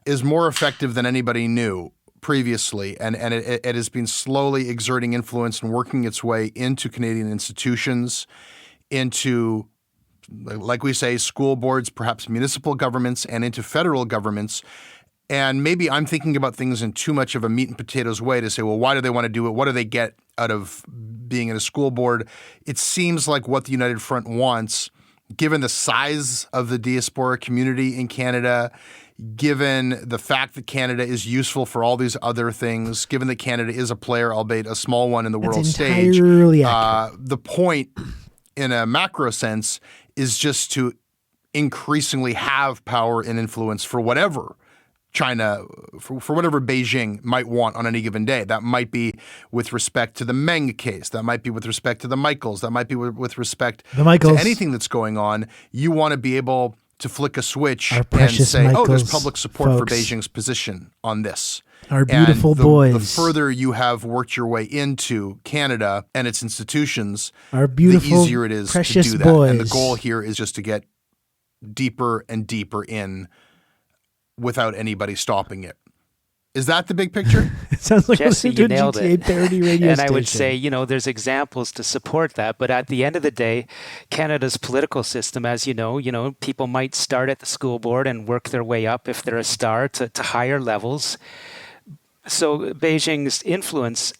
[SPEAKER 6] is more effective than anybody knew previously. And it has been slowly exerting influence and working its way into Canadian institutions, into, like we say, school boards, perhaps municipal governments, and into federal governments. And maybe I'm thinking about things in too much of a meat and potatoes way to say, well, why do they want to do it? What do they get out of being in a school board? It seems like what the United Front wants, given the size of the diaspora community in Canada, given the fact that Canada is useful for all these other things, given that Canada is a player, albeit a small one in the world stage, the point in a macro sense is just to increasingly have power and influence for whatever China, for whatever Beijing might want on any given day. That might be with respect to the Meng case. That might be with respect to the Michaels. That might be with respect to anything that's going on. You want to be able to flick a switch and say, oh, there's public support for Beijing's position on this.
[SPEAKER 1] Our beautiful boys.
[SPEAKER 6] The further you have worked your way into Canada and its institutions,
[SPEAKER 1] our beautiful,
[SPEAKER 6] the easier it is to do that.
[SPEAKER 1] Boys.
[SPEAKER 6] And the goal here is just to get deeper and deeper in without anybody stopping it. Is that the big picture?
[SPEAKER 1] It sounds like
[SPEAKER 9] Jesse,
[SPEAKER 1] listening to a
[SPEAKER 9] you nailed
[SPEAKER 1] GTA
[SPEAKER 9] it.
[SPEAKER 1] parody radio
[SPEAKER 9] and
[SPEAKER 1] station.
[SPEAKER 9] I would say, there's examples to support that. But at the end of the day, Canada's political system, as you know, people might start at the school board and work their way up if they're a star to higher levels. So Beijing's influence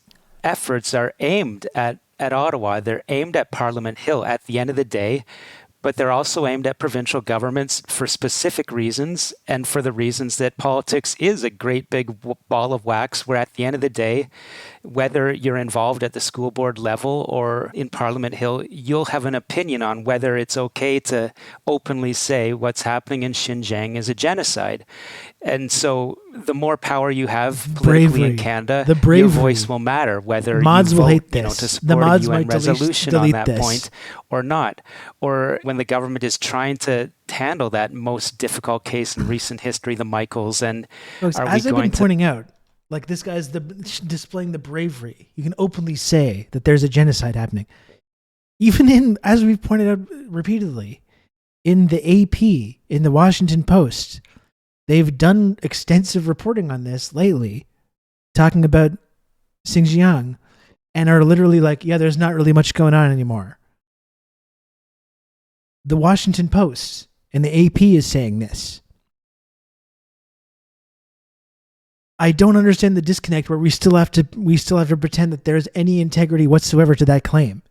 [SPEAKER 9] efforts are aimed at Ottawa. They're aimed at Parliament Hill at the end of the day. But they're also aimed at provincial governments for specific reasons and for the reasons that politics is a great big ball of wax, where at the end of the day, whether you're involved at the school board level or in Parliament Hill, you'll have an opinion on whether it's okay to openly say what's happening in Xinjiang is a genocide. And so the more power you have politically in Canada, your voice will matter, whether
[SPEAKER 1] mods
[SPEAKER 9] you
[SPEAKER 1] will
[SPEAKER 9] vote
[SPEAKER 1] hate this.
[SPEAKER 9] to support a UN resolution on that
[SPEAKER 1] this.
[SPEAKER 9] point or not. Or when the government is trying to handle that most difficult case in recent history, the Michaels, and
[SPEAKER 1] Folks, as I've been pointing out, like this guy's displaying the bravery. You can openly say that there's a genocide happening. Even in, as we've pointed out repeatedly, in the AP, in the Washington Post, they've done extensive reporting on this lately, talking about Xinjiang, and are literally like, yeah, there's not really much going on anymore. The Washington Post and the AP is saying this. I don't understand the disconnect where we still have to pretend that there's any integrity whatsoever to that claim.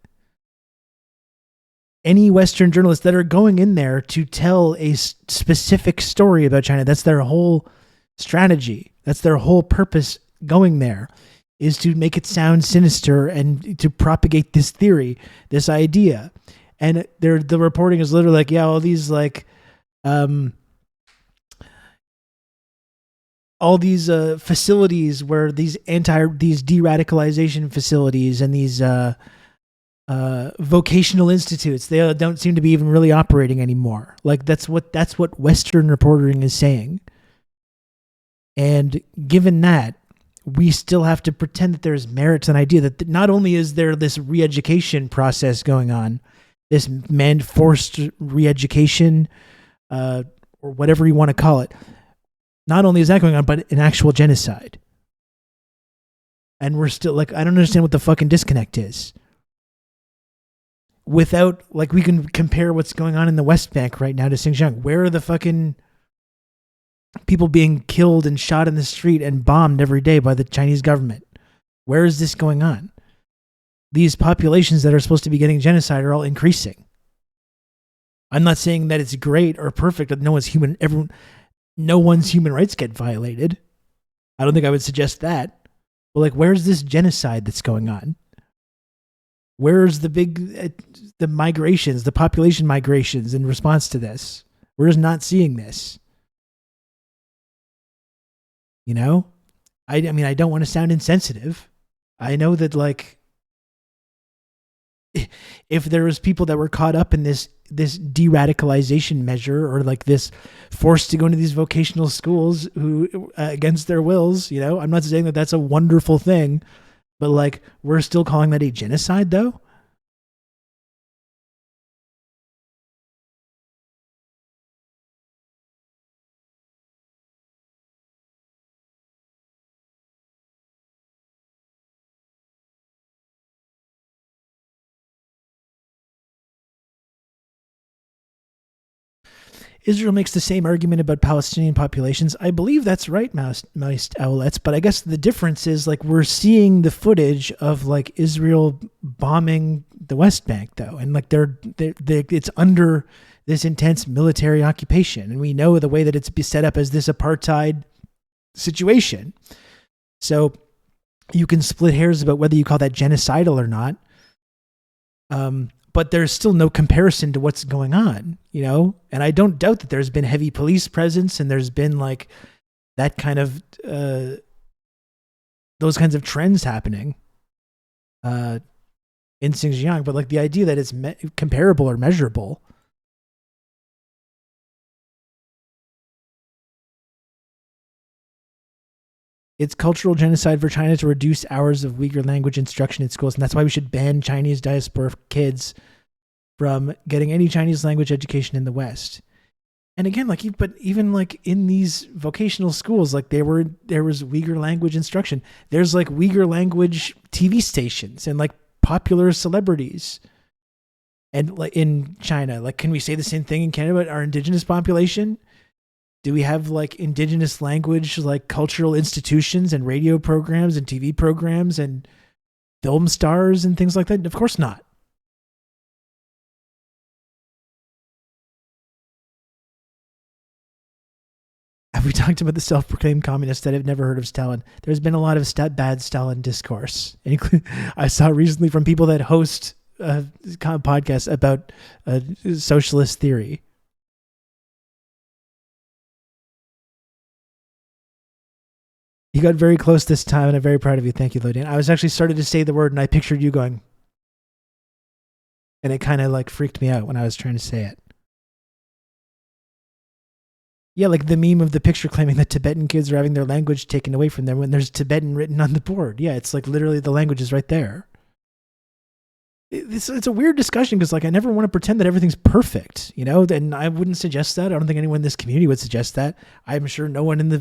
[SPEAKER 1] Any Western journalists that are going in there to tell a specific story about China, that's their whole strategy. That's their whole purpose going there, is to make it sound sinister and to propagate this theory, this idea. And the reporting is literally like, yeah, all these facilities where these de-radicalization facilities and these vocational institutes, they don't seem to be even really operating anymore. Like that's what Western reporting is saying. And given that, we still have to pretend that there's merit to an idea that not only is there this re-education process going on, this forced re-education, or whatever you want to call it, not only is that going on, but an actual genocide. And we're still like, I don't understand what the fucking disconnect is. without, like, we can compare what's going on in the West Bank right now to Xinjiang. Where are the fucking people being killed and shot in the street and bombed every day by the Chinese government? Where is this going on? These populations that are supposed to be getting genocide are all increasing. I'm not saying that it's great or perfect, that no one's human rights get violated. I don't think I would suggest that. But like, where's this genocide that's going on? Where's the migrations, the population migrations in response to this? We're just not seeing this. You know? I mean, I don't want to sound insensitive. I know that, like, if there was people that were caught up in this de-radicalization measure, or like this forced to go into these vocational schools who against their wills, you know, I'm not saying that that's a wonderful thing, but like, we're still calling that a genocide though. Israel makes the same argument about Palestinian populations. I believe that's right, Mouse Owlets, but I guess the difference is, like, we're seeing the footage of, like, Israel bombing the West Bank, though, and like it's under this intense military occupation, and we know the way that it's set up as this apartheid situation. So you can split hairs about whether you call that genocidal or not. But there's still no comparison to what's going on, you know? And I don't doubt that there's been heavy police presence, and there's been like that kind of, those kinds of trends happening in Xinjiang. But like, the idea that it's comparable or measurable. It's cultural genocide for China to reduce hours of Uyghur language instruction in schools, and that's why we should ban Chinese diaspora kids from getting any Chinese language education in the West. And again, like, but even like in these vocational schools, like there was Uyghur language instruction. There's like Uyghur language TV stations and like popular celebrities. And like in China, like, can we say the same thing in Canada about our indigenous population? Do we have like indigenous language, like cultural institutions and radio programs and TV programs and film stars and things like that? Of course not. Have we talked about the self-proclaimed communists that have never heard of Stalin? There's been a lot of bad Stalin discourse. I saw recently from people that host podcasts about socialist theory. You got very close this time, and I'm very proud of you. Thank you, Lodian. I was actually started to say the word, and I pictured you going, and it kind of like freaked me out when I was trying to say it. Yeah, like the meme of the picture claiming that Tibetan kids are having their language taken away from them when there's Tibetan written on the board. Yeah, it's like literally the language is right there. It's a weird discussion because, like, I never want to pretend that everything's perfect, you know, and I wouldn't suggest that. I don't think anyone in this community would suggest that. I'm sure no one in the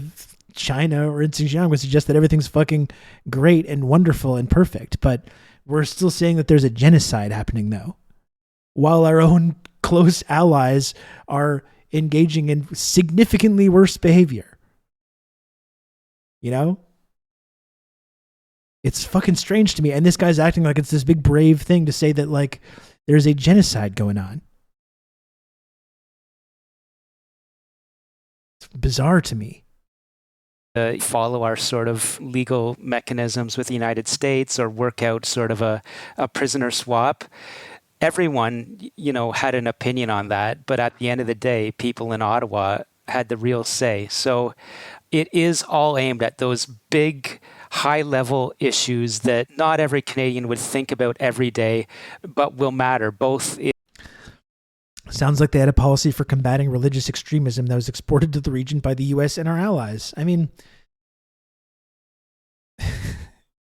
[SPEAKER 1] China or in Xinjiang would suggest that everything's fucking great and wonderful and perfect. But we're still saying that there's a genocide happening, though, while our own close allies are engaging in significantly worse behavior. You know? It's fucking strange to me. And this guy's acting like it's this big brave thing to say that, like, there's a genocide going on. It's bizarre to me.
[SPEAKER 9] Follow our sort of legal mechanisms with the United States or work out sort of a prisoner swap. Everyone, you know, had an opinion on that. But at the end of the day, people in Ottawa had the real say. So it is all aimed at those big, high-level issues that not every Canadian would think about every day, but will matter both.
[SPEAKER 1] Sounds like they had a policy for combating religious extremism that was exported to the region by the U.S. and our allies. I mean,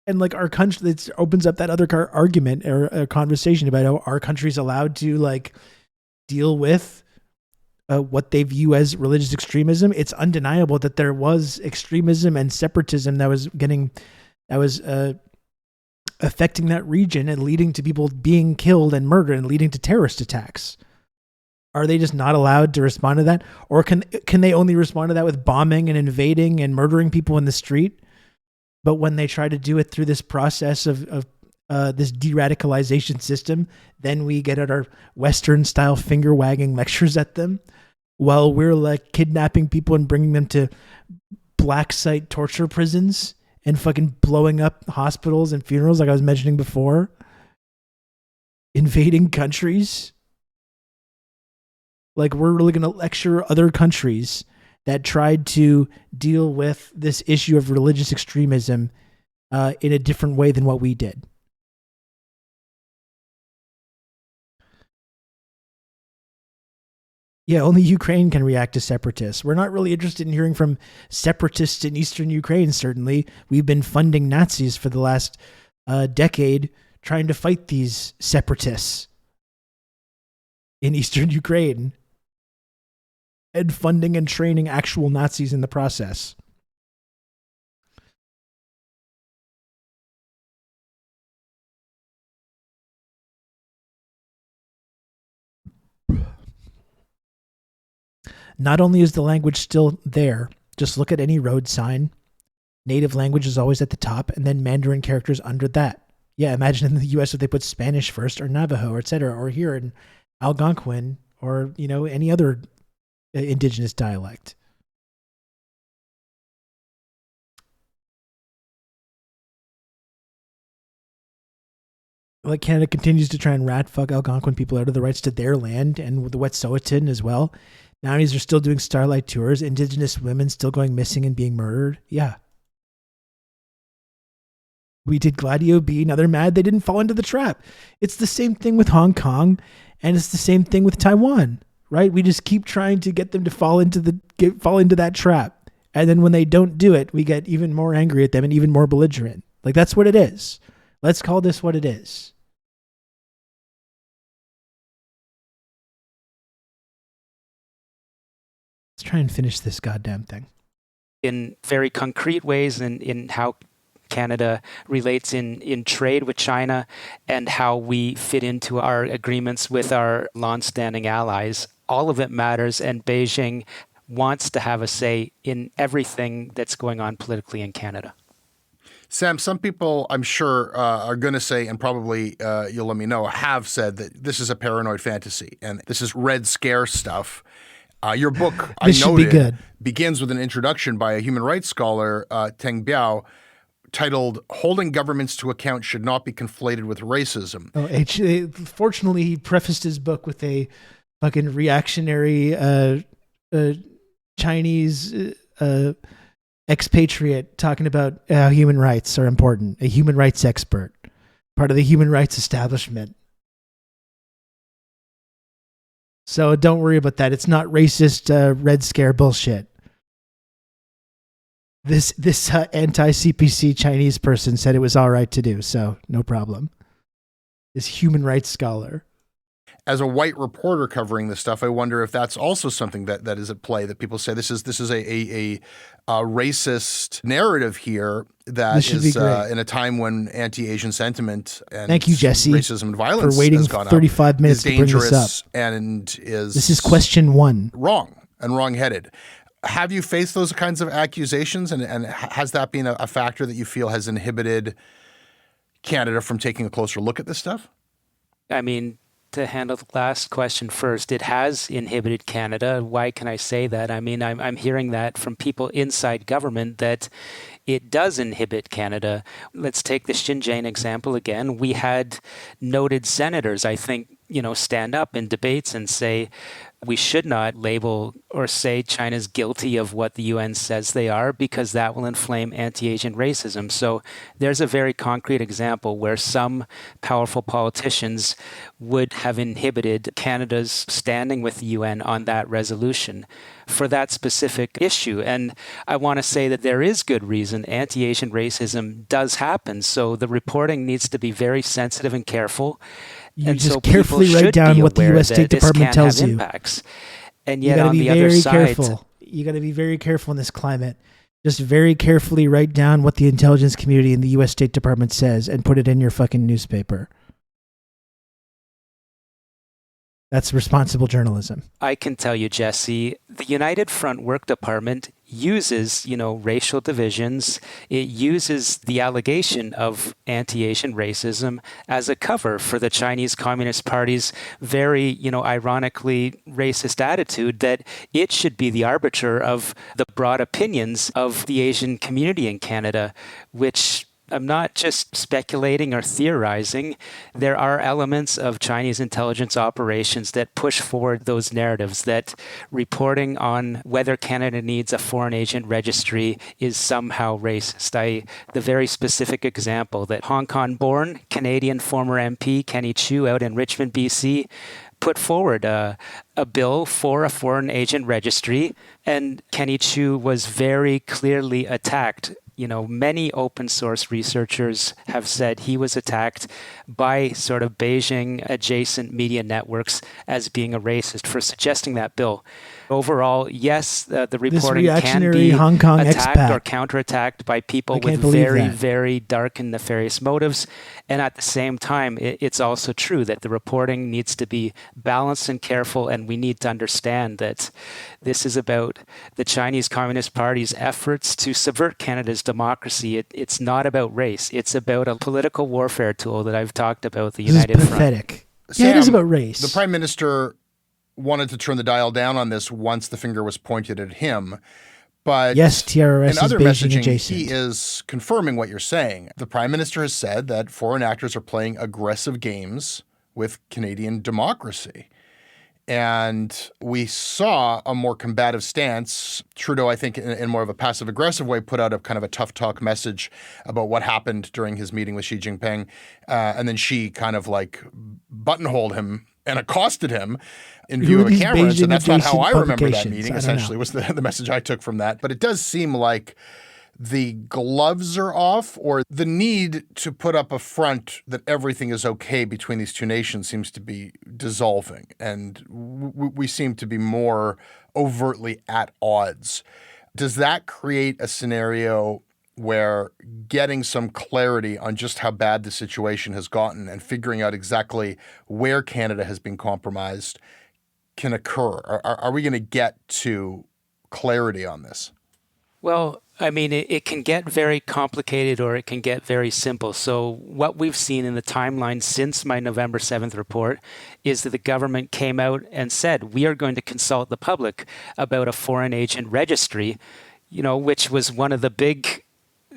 [SPEAKER 1] and like our country, it opens up that other argument or a conversation about how our country's allowed to like deal with what they view as religious extremism. It's undeniable that there was extremism and separatism that was affecting that region and leading to people being killed and murdered and leading to terrorist attacks. Are they just not allowed to respond to that? Or can they only respond to that with bombing and invading and murdering people in the street? But when they try to do it through this process of this de-radicalization system, then we get at our Western-style finger-wagging lectures at them while we're like kidnapping people and bringing them to black site torture prisons and fucking blowing up hospitals and funerals like I was mentioning before. Invading countries. Like, we're really going to lecture other countries that tried to deal with this issue of religious extremism in a different way than what we did. Yeah, only Ukraine can react to separatists. We're not really interested in hearing from separatists in eastern Ukraine, certainly. We've been funding Nazis for the last decade trying to fight these separatists in eastern Ukraine and funding and training actual Nazis in the process. Not only is the language still there, just look at any road sign. Native language is always at the top, and then Mandarin characters under that. Yeah, imagine in the US if they put Spanish first, or Navajo, or etc., or here in Algonquin, or any other indigenous dialect. Like, Canada continues to try and rat fuck Algonquin people out of the rights to their land, and with the Wet'suwet'en as well. Mounties are still doing starlight tours. Indigenous women still going missing and being murdered. Yeah. We did Gladio B. Now they're mad they didn't fall into the trap. It's the same thing with Hong Kong, and it's the same thing with Taiwan, right? We just keep trying to get them to fall into that trap. And then when they don't do it, we get even more angry at them and even more belligerent. Like, that's what it is. Let's call this what it is. Let's try and finish this goddamn thing.
[SPEAKER 9] In very concrete ways, in how Canada relates in trade with China and how we fit into our agreements with our long-standing allies. All of it matters, and Beijing wants to have a say in everything that's going on politically in Canada.
[SPEAKER 6] Sam, some people, I'm sure, are going to say, and probably you'll let me know, have said that this is a paranoid fantasy and this is Red Scare stuff. Your book, I noted, begins with an introduction by a human rights scholar, Teng Biao, titled "Holding Governments to Account Should Not Be Conflated with Racism."
[SPEAKER 1] Oh, fortunately, he prefaced his book with a fucking reactionary Chinese expatriate talking about how human rights are important, a human rights expert, part of the human rights establishment. So don't worry about that. It's not racist Red Scare bullshit. This anti-CPC Chinese person said it was all right to do, so no problem. This human rights scholar.
[SPEAKER 6] As a white reporter covering this stuff, I wonder if that's also something that is at play, that people say this is a racist narrative here that is in a time when anti-Asian sentiment and
[SPEAKER 1] thank you, Jesse,
[SPEAKER 6] racism and violence
[SPEAKER 1] for waiting
[SPEAKER 6] has gone
[SPEAKER 1] 35
[SPEAKER 6] up,
[SPEAKER 1] minutes
[SPEAKER 6] is
[SPEAKER 1] to bring this
[SPEAKER 6] dangerous
[SPEAKER 1] up.
[SPEAKER 6] And is
[SPEAKER 1] this is question 1.
[SPEAKER 6] Wrong and wrong-headed. Have you faced those kinds of accusations, and has that been a factor that you feel has inhibited Canada from taking a closer look at this stuff?
[SPEAKER 9] I mean, to handle the last question first, it has inhibited Canada. Why can I say that? I mean, I'm hearing that from people inside government that it does inhibit Canada. Let's take the Xinjiang example again. We had noted senators, I think, stand up in debates and say we should not label or say China's guilty of what the UN says they are, because that will inflame anti-Asian racism. So there's a very concrete example where some powerful politicians would have inhibited Canada's standing with the UN on that resolution for that specific issue. And I want to say that there is good reason anti-Asian racism does happen. So the reporting needs to be very sensitive and careful.
[SPEAKER 1] You
[SPEAKER 9] and
[SPEAKER 1] just
[SPEAKER 9] so
[SPEAKER 1] carefully write down what the U.S. State Department tells you.
[SPEAKER 9] Impacts. And yet on the other side,
[SPEAKER 1] you got to be very careful in this climate. Just very carefully write down what the intelligence community and the U.S. State Department says and put it in your fucking newspaper. That's responsible journalism.
[SPEAKER 9] I can tell you, Jesse, the United Front Work Department uses, racial divisions. It uses the allegation of anti-Asian racism as a cover for the Chinese Communist Party's very, ironically racist attitude that it should be the arbiter of the broad opinions of the Asian community in Canada, which I'm not just speculating or theorizing. There are elements of Chinese intelligence operations that push forward those narratives, that reporting on whether Canada needs a foreign agent registry is somehow racist. The very specific example that Hong Kong-born Canadian former MP Kenny Chiu out in Richmond, BC, put forward a bill for a foreign agent registry, and Kenny Chiu was very clearly attacked. Many open source researchers have said he was attacked by sort of Beijing adjacent media networks as being a racist for suggesting that bill. Overall, yes, the reporting can be
[SPEAKER 1] Hong Kong
[SPEAKER 9] attacked
[SPEAKER 1] expat.
[SPEAKER 9] or counterattacked by people with very, very dark and nefarious motives. And at the same time, it's also true that the reporting needs to be balanced and careful, and we need to understand that this is about the Chinese Communist Party's efforts to subvert Canada's democracy. It's not about race. It's about a political warfare tool that I've talked about, the United Front.
[SPEAKER 1] Pathetic.
[SPEAKER 6] Sam,
[SPEAKER 1] it is about race.
[SPEAKER 6] The Prime Minister wanted to turn the dial down on this once the finger was pointed at him. But
[SPEAKER 1] yes, TRRS
[SPEAKER 6] in other
[SPEAKER 1] is Beijing
[SPEAKER 6] messaging,
[SPEAKER 1] adjacent.
[SPEAKER 6] he is confirming what you're saying. The Prime Minister has said that foreign actors are playing aggressive games with Canadian democracy. And we saw a more combative stance. Trudeau, I think, in more of a passive-aggressive way, put out a kind of a tough talk message about what happened during his meeting with Xi Jinping. And then Xi kind of like buttonholed him and accosted him in view of a camera. And so that's not how I remember that meeting, essentially, was the message I took from that. But it does seem like the gloves are off, or the need to put up a front that everything is okay between these two nations seems to be dissolving. And we seem to be more overtly at odds. Does that create a scenario where getting some clarity on just how bad the situation has gotten and figuring out exactly where Canada has been compromised can occur? Are we going to get to clarity on this?
[SPEAKER 9] Well, I mean, it can get very complicated or it can get very simple. So what we've seen in the timeline since my November 7th report is that the government came out and said, we are going to consult the public about a foreign agent registry, which was one of the big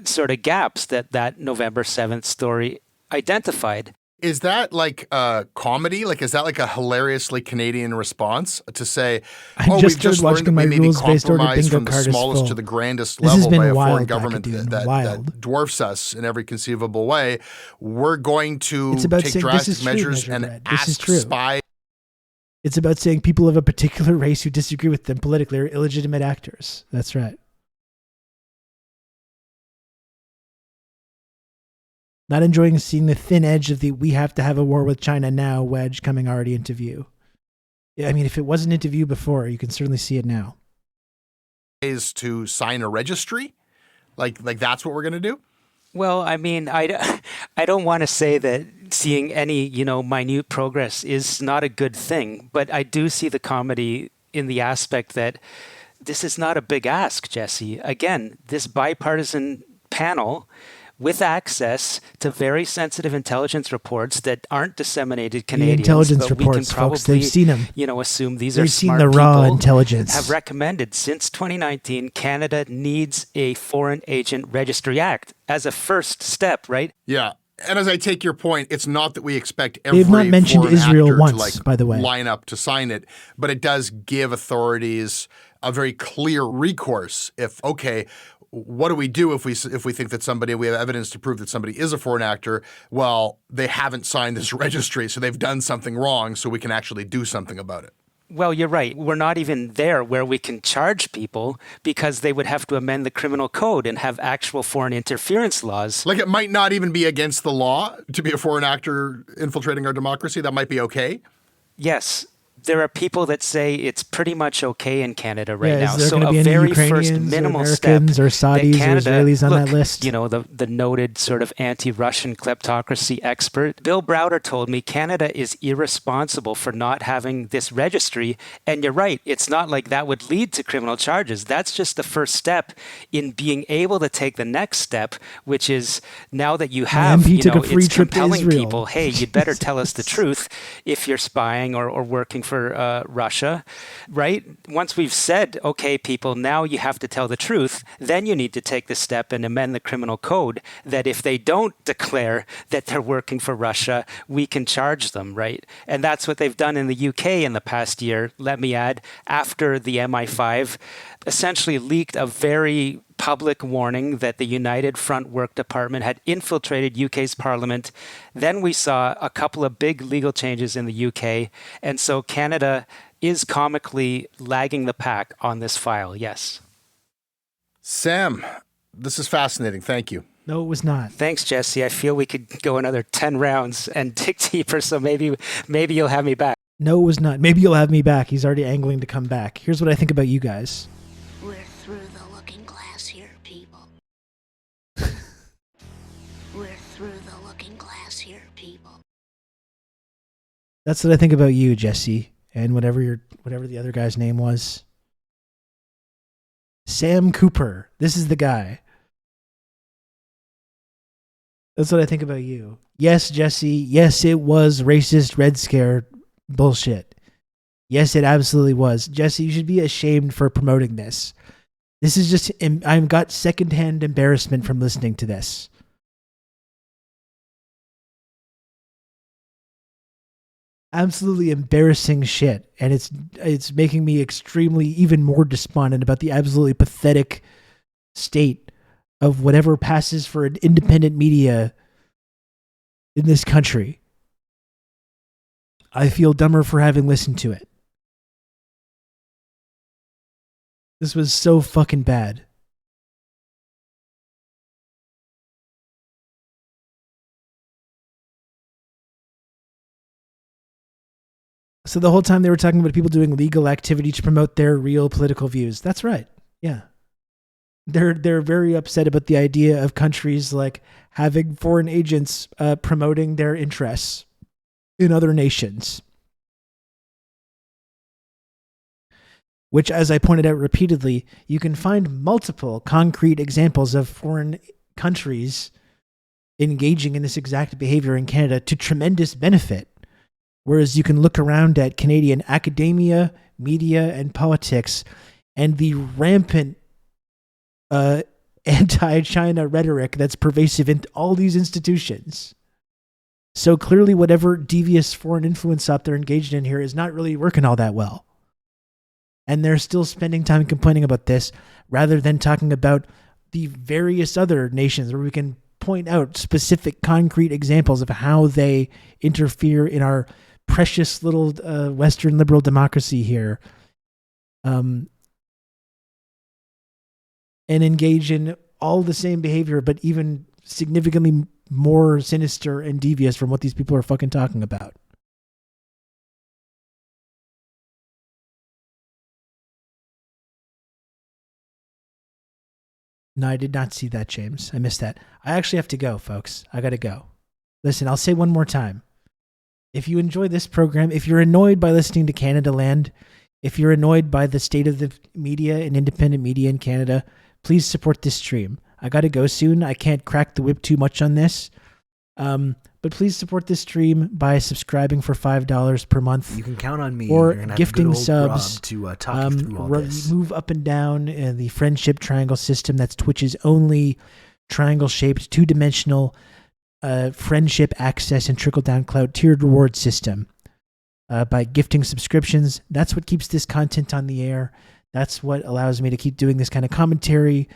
[SPEAKER 9] sort of gaps that November 7th story identified.
[SPEAKER 6] Is that like a comedy? Like, is that like a hilariously Canadian response to say, we've just learned that we may be compromised from the smallest to the grandest level by a foreign government that dwarfs us in every conceivable way. We're going to take drastic measures and ask spies.
[SPEAKER 1] It's about saying people of a particular race who disagree with them politically are illegitimate actors. That's right. Not enjoying seeing the thin edge of the we have to have a war with China now wedge coming already into view. I mean, if it wasn't into view before, you can certainly see it now.
[SPEAKER 6] Is to sign a registry? Like that's what we're going to do?
[SPEAKER 9] Well, I mean, I don't want to say that seeing any, minute progress is not a good thing, but I do see the comedy in the aspect that this is not a big ask, Jesse. Again, this bipartisan panel with access to very sensitive intelligence reports that aren't disseminated to Canadians.
[SPEAKER 1] The intelligence
[SPEAKER 9] but
[SPEAKER 1] reports,
[SPEAKER 9] we can probably,
[SPEAKER 1] folks, they've seen them.
[SPEAKER 9] Assume these
[SPEAKER 1] they've
[SPEAKER 9] are
[SPEAKER 1] seen
[SPEAKER 9] smart
[SPEAKER 1] the raw
[SPEAKER 9] people,
[SPEAKER 1] intelligence.
[SPEAKER 9] Have recommended since 2019, Canada needs a Foreign Agent Registry Act as a first step, right?
[SPEAKER 6] Yeah. And as I take your point, it's not that we expect every
[SPEAKER 1] They've not mentioned
[SPEAKER 6] foreign
[SPEAKER 1] Israel
[SPEAKER 6] actor
[SPEAKER 1] once,
[SPEAKER 6] to
[SPEAKER 1] by the way.
[SPEAKER 6] Line up to sign it, but it does give authorities a very clear recourse. What do we do if we think that we have evidence to prove that somebody is a foreign actor? Well, they haven't signed this registry, so they've done something wrong, so we can actually do something about it.
[SPEAKER 9] Well, you're right. We're not even there where we can charge people because they would have to amend the criminal code and have actual foreign interference laws.
[SPEAKER 6] Like, it might not even be against the law to be a foreign actor infiltrating our democracy. That might be okay.
[SPEAKER 9] Yes. there are people that say it's pretty much okay in Canada right now.
[SPEAKER 1] Is there
[SPEAKER 9] So
[SPEAKER 1] going to be
[SPEAKER 9] a
[SPEAKER 1] any
[SPEAKER 9] very first
[SPEAKER 1] Ukrainians or
[SPEAKER 9] minimal step
[SPEAKER 1] Americans or
[SPEAKER 9] that
[SPEAKER 1] Saudis or
[SPEAKER 9] Canada,
[SPEAKER 1] Israelis on that
[SPEAKER 9] look,
[SPEAKER 1] list?
[SPEAKER 9] you know, the noted sort of anti-Russian kleptocracy expert, Bill Browder, told me Canada is irresponsible for not having this registry. And you're right, it's not like that would lead to criminal charges. That's just the first step in being able to take the next step, which is now that you have,
[SPEAKER 1] MP
[SPEAKER 9] you
[SPEAKER 1] took
[SPEAKER 9] know,
[SPEAKER 1] a free
[SPEAKER 9] it's
[SPEAKER 1] trip to
[SPEAKER 9] compelling
[SPEAKER 1] Israel.
[SPEAKER 9] people, hey, you'd better tell us the truth if you're spying or working for Russia, right? Once we've said, okay, people, now you have to tell the truth, then you need to take the step and amend the criminal code that if they don't declare that they're working for Russia, we can charge them, right? And that's what they've done in the UK in the past year, let me add, after the MI5 essentially leaked a very public warning that the United Front Work Department had infiltrated UK's parliament. Then we saw a couple of big legal changes in the UK. And so Canada is comically lagging the pack on this file, yes.
[SPEAKER 6] Sam, this is fascinating. Thank you.
[SPEAKER 1] No, it was not.
[SPEAKER 9] Thanks, Jesse. I feel we could go another 10 rounds and dig deeper, so maybe you'll have me back.
[SPEAKER 1] No, it was not. Maybe you'll have me back. He's already angling to come back. Here's what I think about you guys.
[SPEAKER 12] We're through the looking glass here, people. We're through the looking glass here, people.
[SPEAKER 1] That's what I think about you, Jesse, and whatever the other guy's name was. Sam Cooper. This is the guy. That's what I think about you. Yes, Jesse. Yes, it was racist Red Scare bullshit. Yes, it absolutely was. Jesse, you should be ashamed for promoting this. This is just, I've got secondhand embarrassment from listening to this. Absolutely embarrassing shit. And it's making me extremely, even more despondent about the absolutely pathetic state of whatever passes for an independent media in this country. I feel dumber for having listened to it. This was so fucking bad. So the whole time they were talking about people doing legal activity to promote their real political views. That's right. Yeah. They're very upset about the idea of countries like having foreign agents promoting their interests in other nations. Which, as I pointed out repeatedly, you can find multiple concrete examples of foreign countries engaging in this exact behavior in Canada to tremendous benefit. Whereas you can look around at Canadian academia, media, and politics, and the rampant anti-China rhetoric that's pervasive in all these institutions. So clearly whatever devious foreign influence up they're engaged in here is not really working all that well. And they're still spending time complaining about this rather than talking about the various other nations where we can point out specific concrete examples of how they interfere in our precious little Western liberal democracy here. And engage in all the same behavior, but even significantly more sinister and devious from what these people are fucking talking about. No, I did not see that, James. I missed that. I actually have to go, folks. I gotta go. Listen, I'll say one more time. If you enjoy this program, if you're annoyed by listening to CanadaLand, if you're annoyed by the state of the media and independent media in Canada, please support this stream. I gotta go soon. I can't crack the whip too much on this. But please support this stream by subscribing for $5 per month.
[SPEAKER 10] You can count on me.
[SPEAKER 1] Or
[SPEAKER 10] You're gonna have
[SPEAKER 1] gifting
[SPEAKER 10] good old
[SPEAKER 1] subs
[SPEAKER 10] Rob to talk you through all this.
[SPEAKER 1] Move up and down the friendship triangle system. That's Twitch's only triangle-shaped, two-dimensional friendship access and trickle-down clout tiered reward system. By gifting subscriptions, that's what keeps this content on the air. That's what allows me to keep doing this kind of commentary,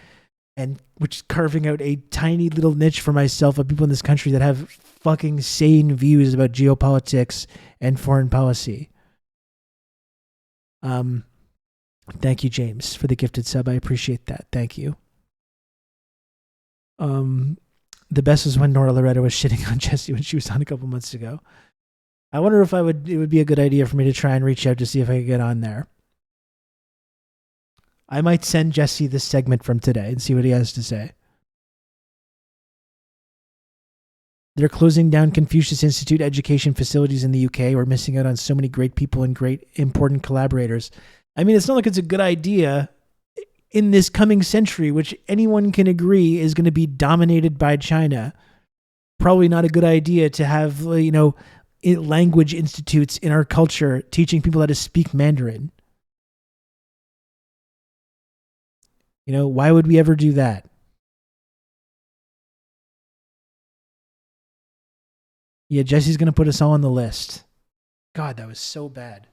[SPEAKER 1] and which is carving out a tiny little niche for myself of people in this country that have fucking sane views about geopolitics and foreign policy. Thank you, James, for the gifted sub. I appreciate that. Thank you. The best was when Nora Loretta was shitting on Jesse when she was on a couple months ago. I wonder if it would be a good idea for me to try and reach out to see if I could get on there. I might send Jesse this segment from today and see what he has to say. They're closing down Confucius Institute education facilities in the UK. We're missing out on so many great people and great important collaborators. I mean, it's not like it's a good idea in this coming century, which anyone can agree is going to be dominated by China. Probably not a good idea to have, language institutes in our culture teaching people how to speak Mandarin. Why would we ever do that? Yeah, Jesse's going to put us all on the list. God, that was so bad.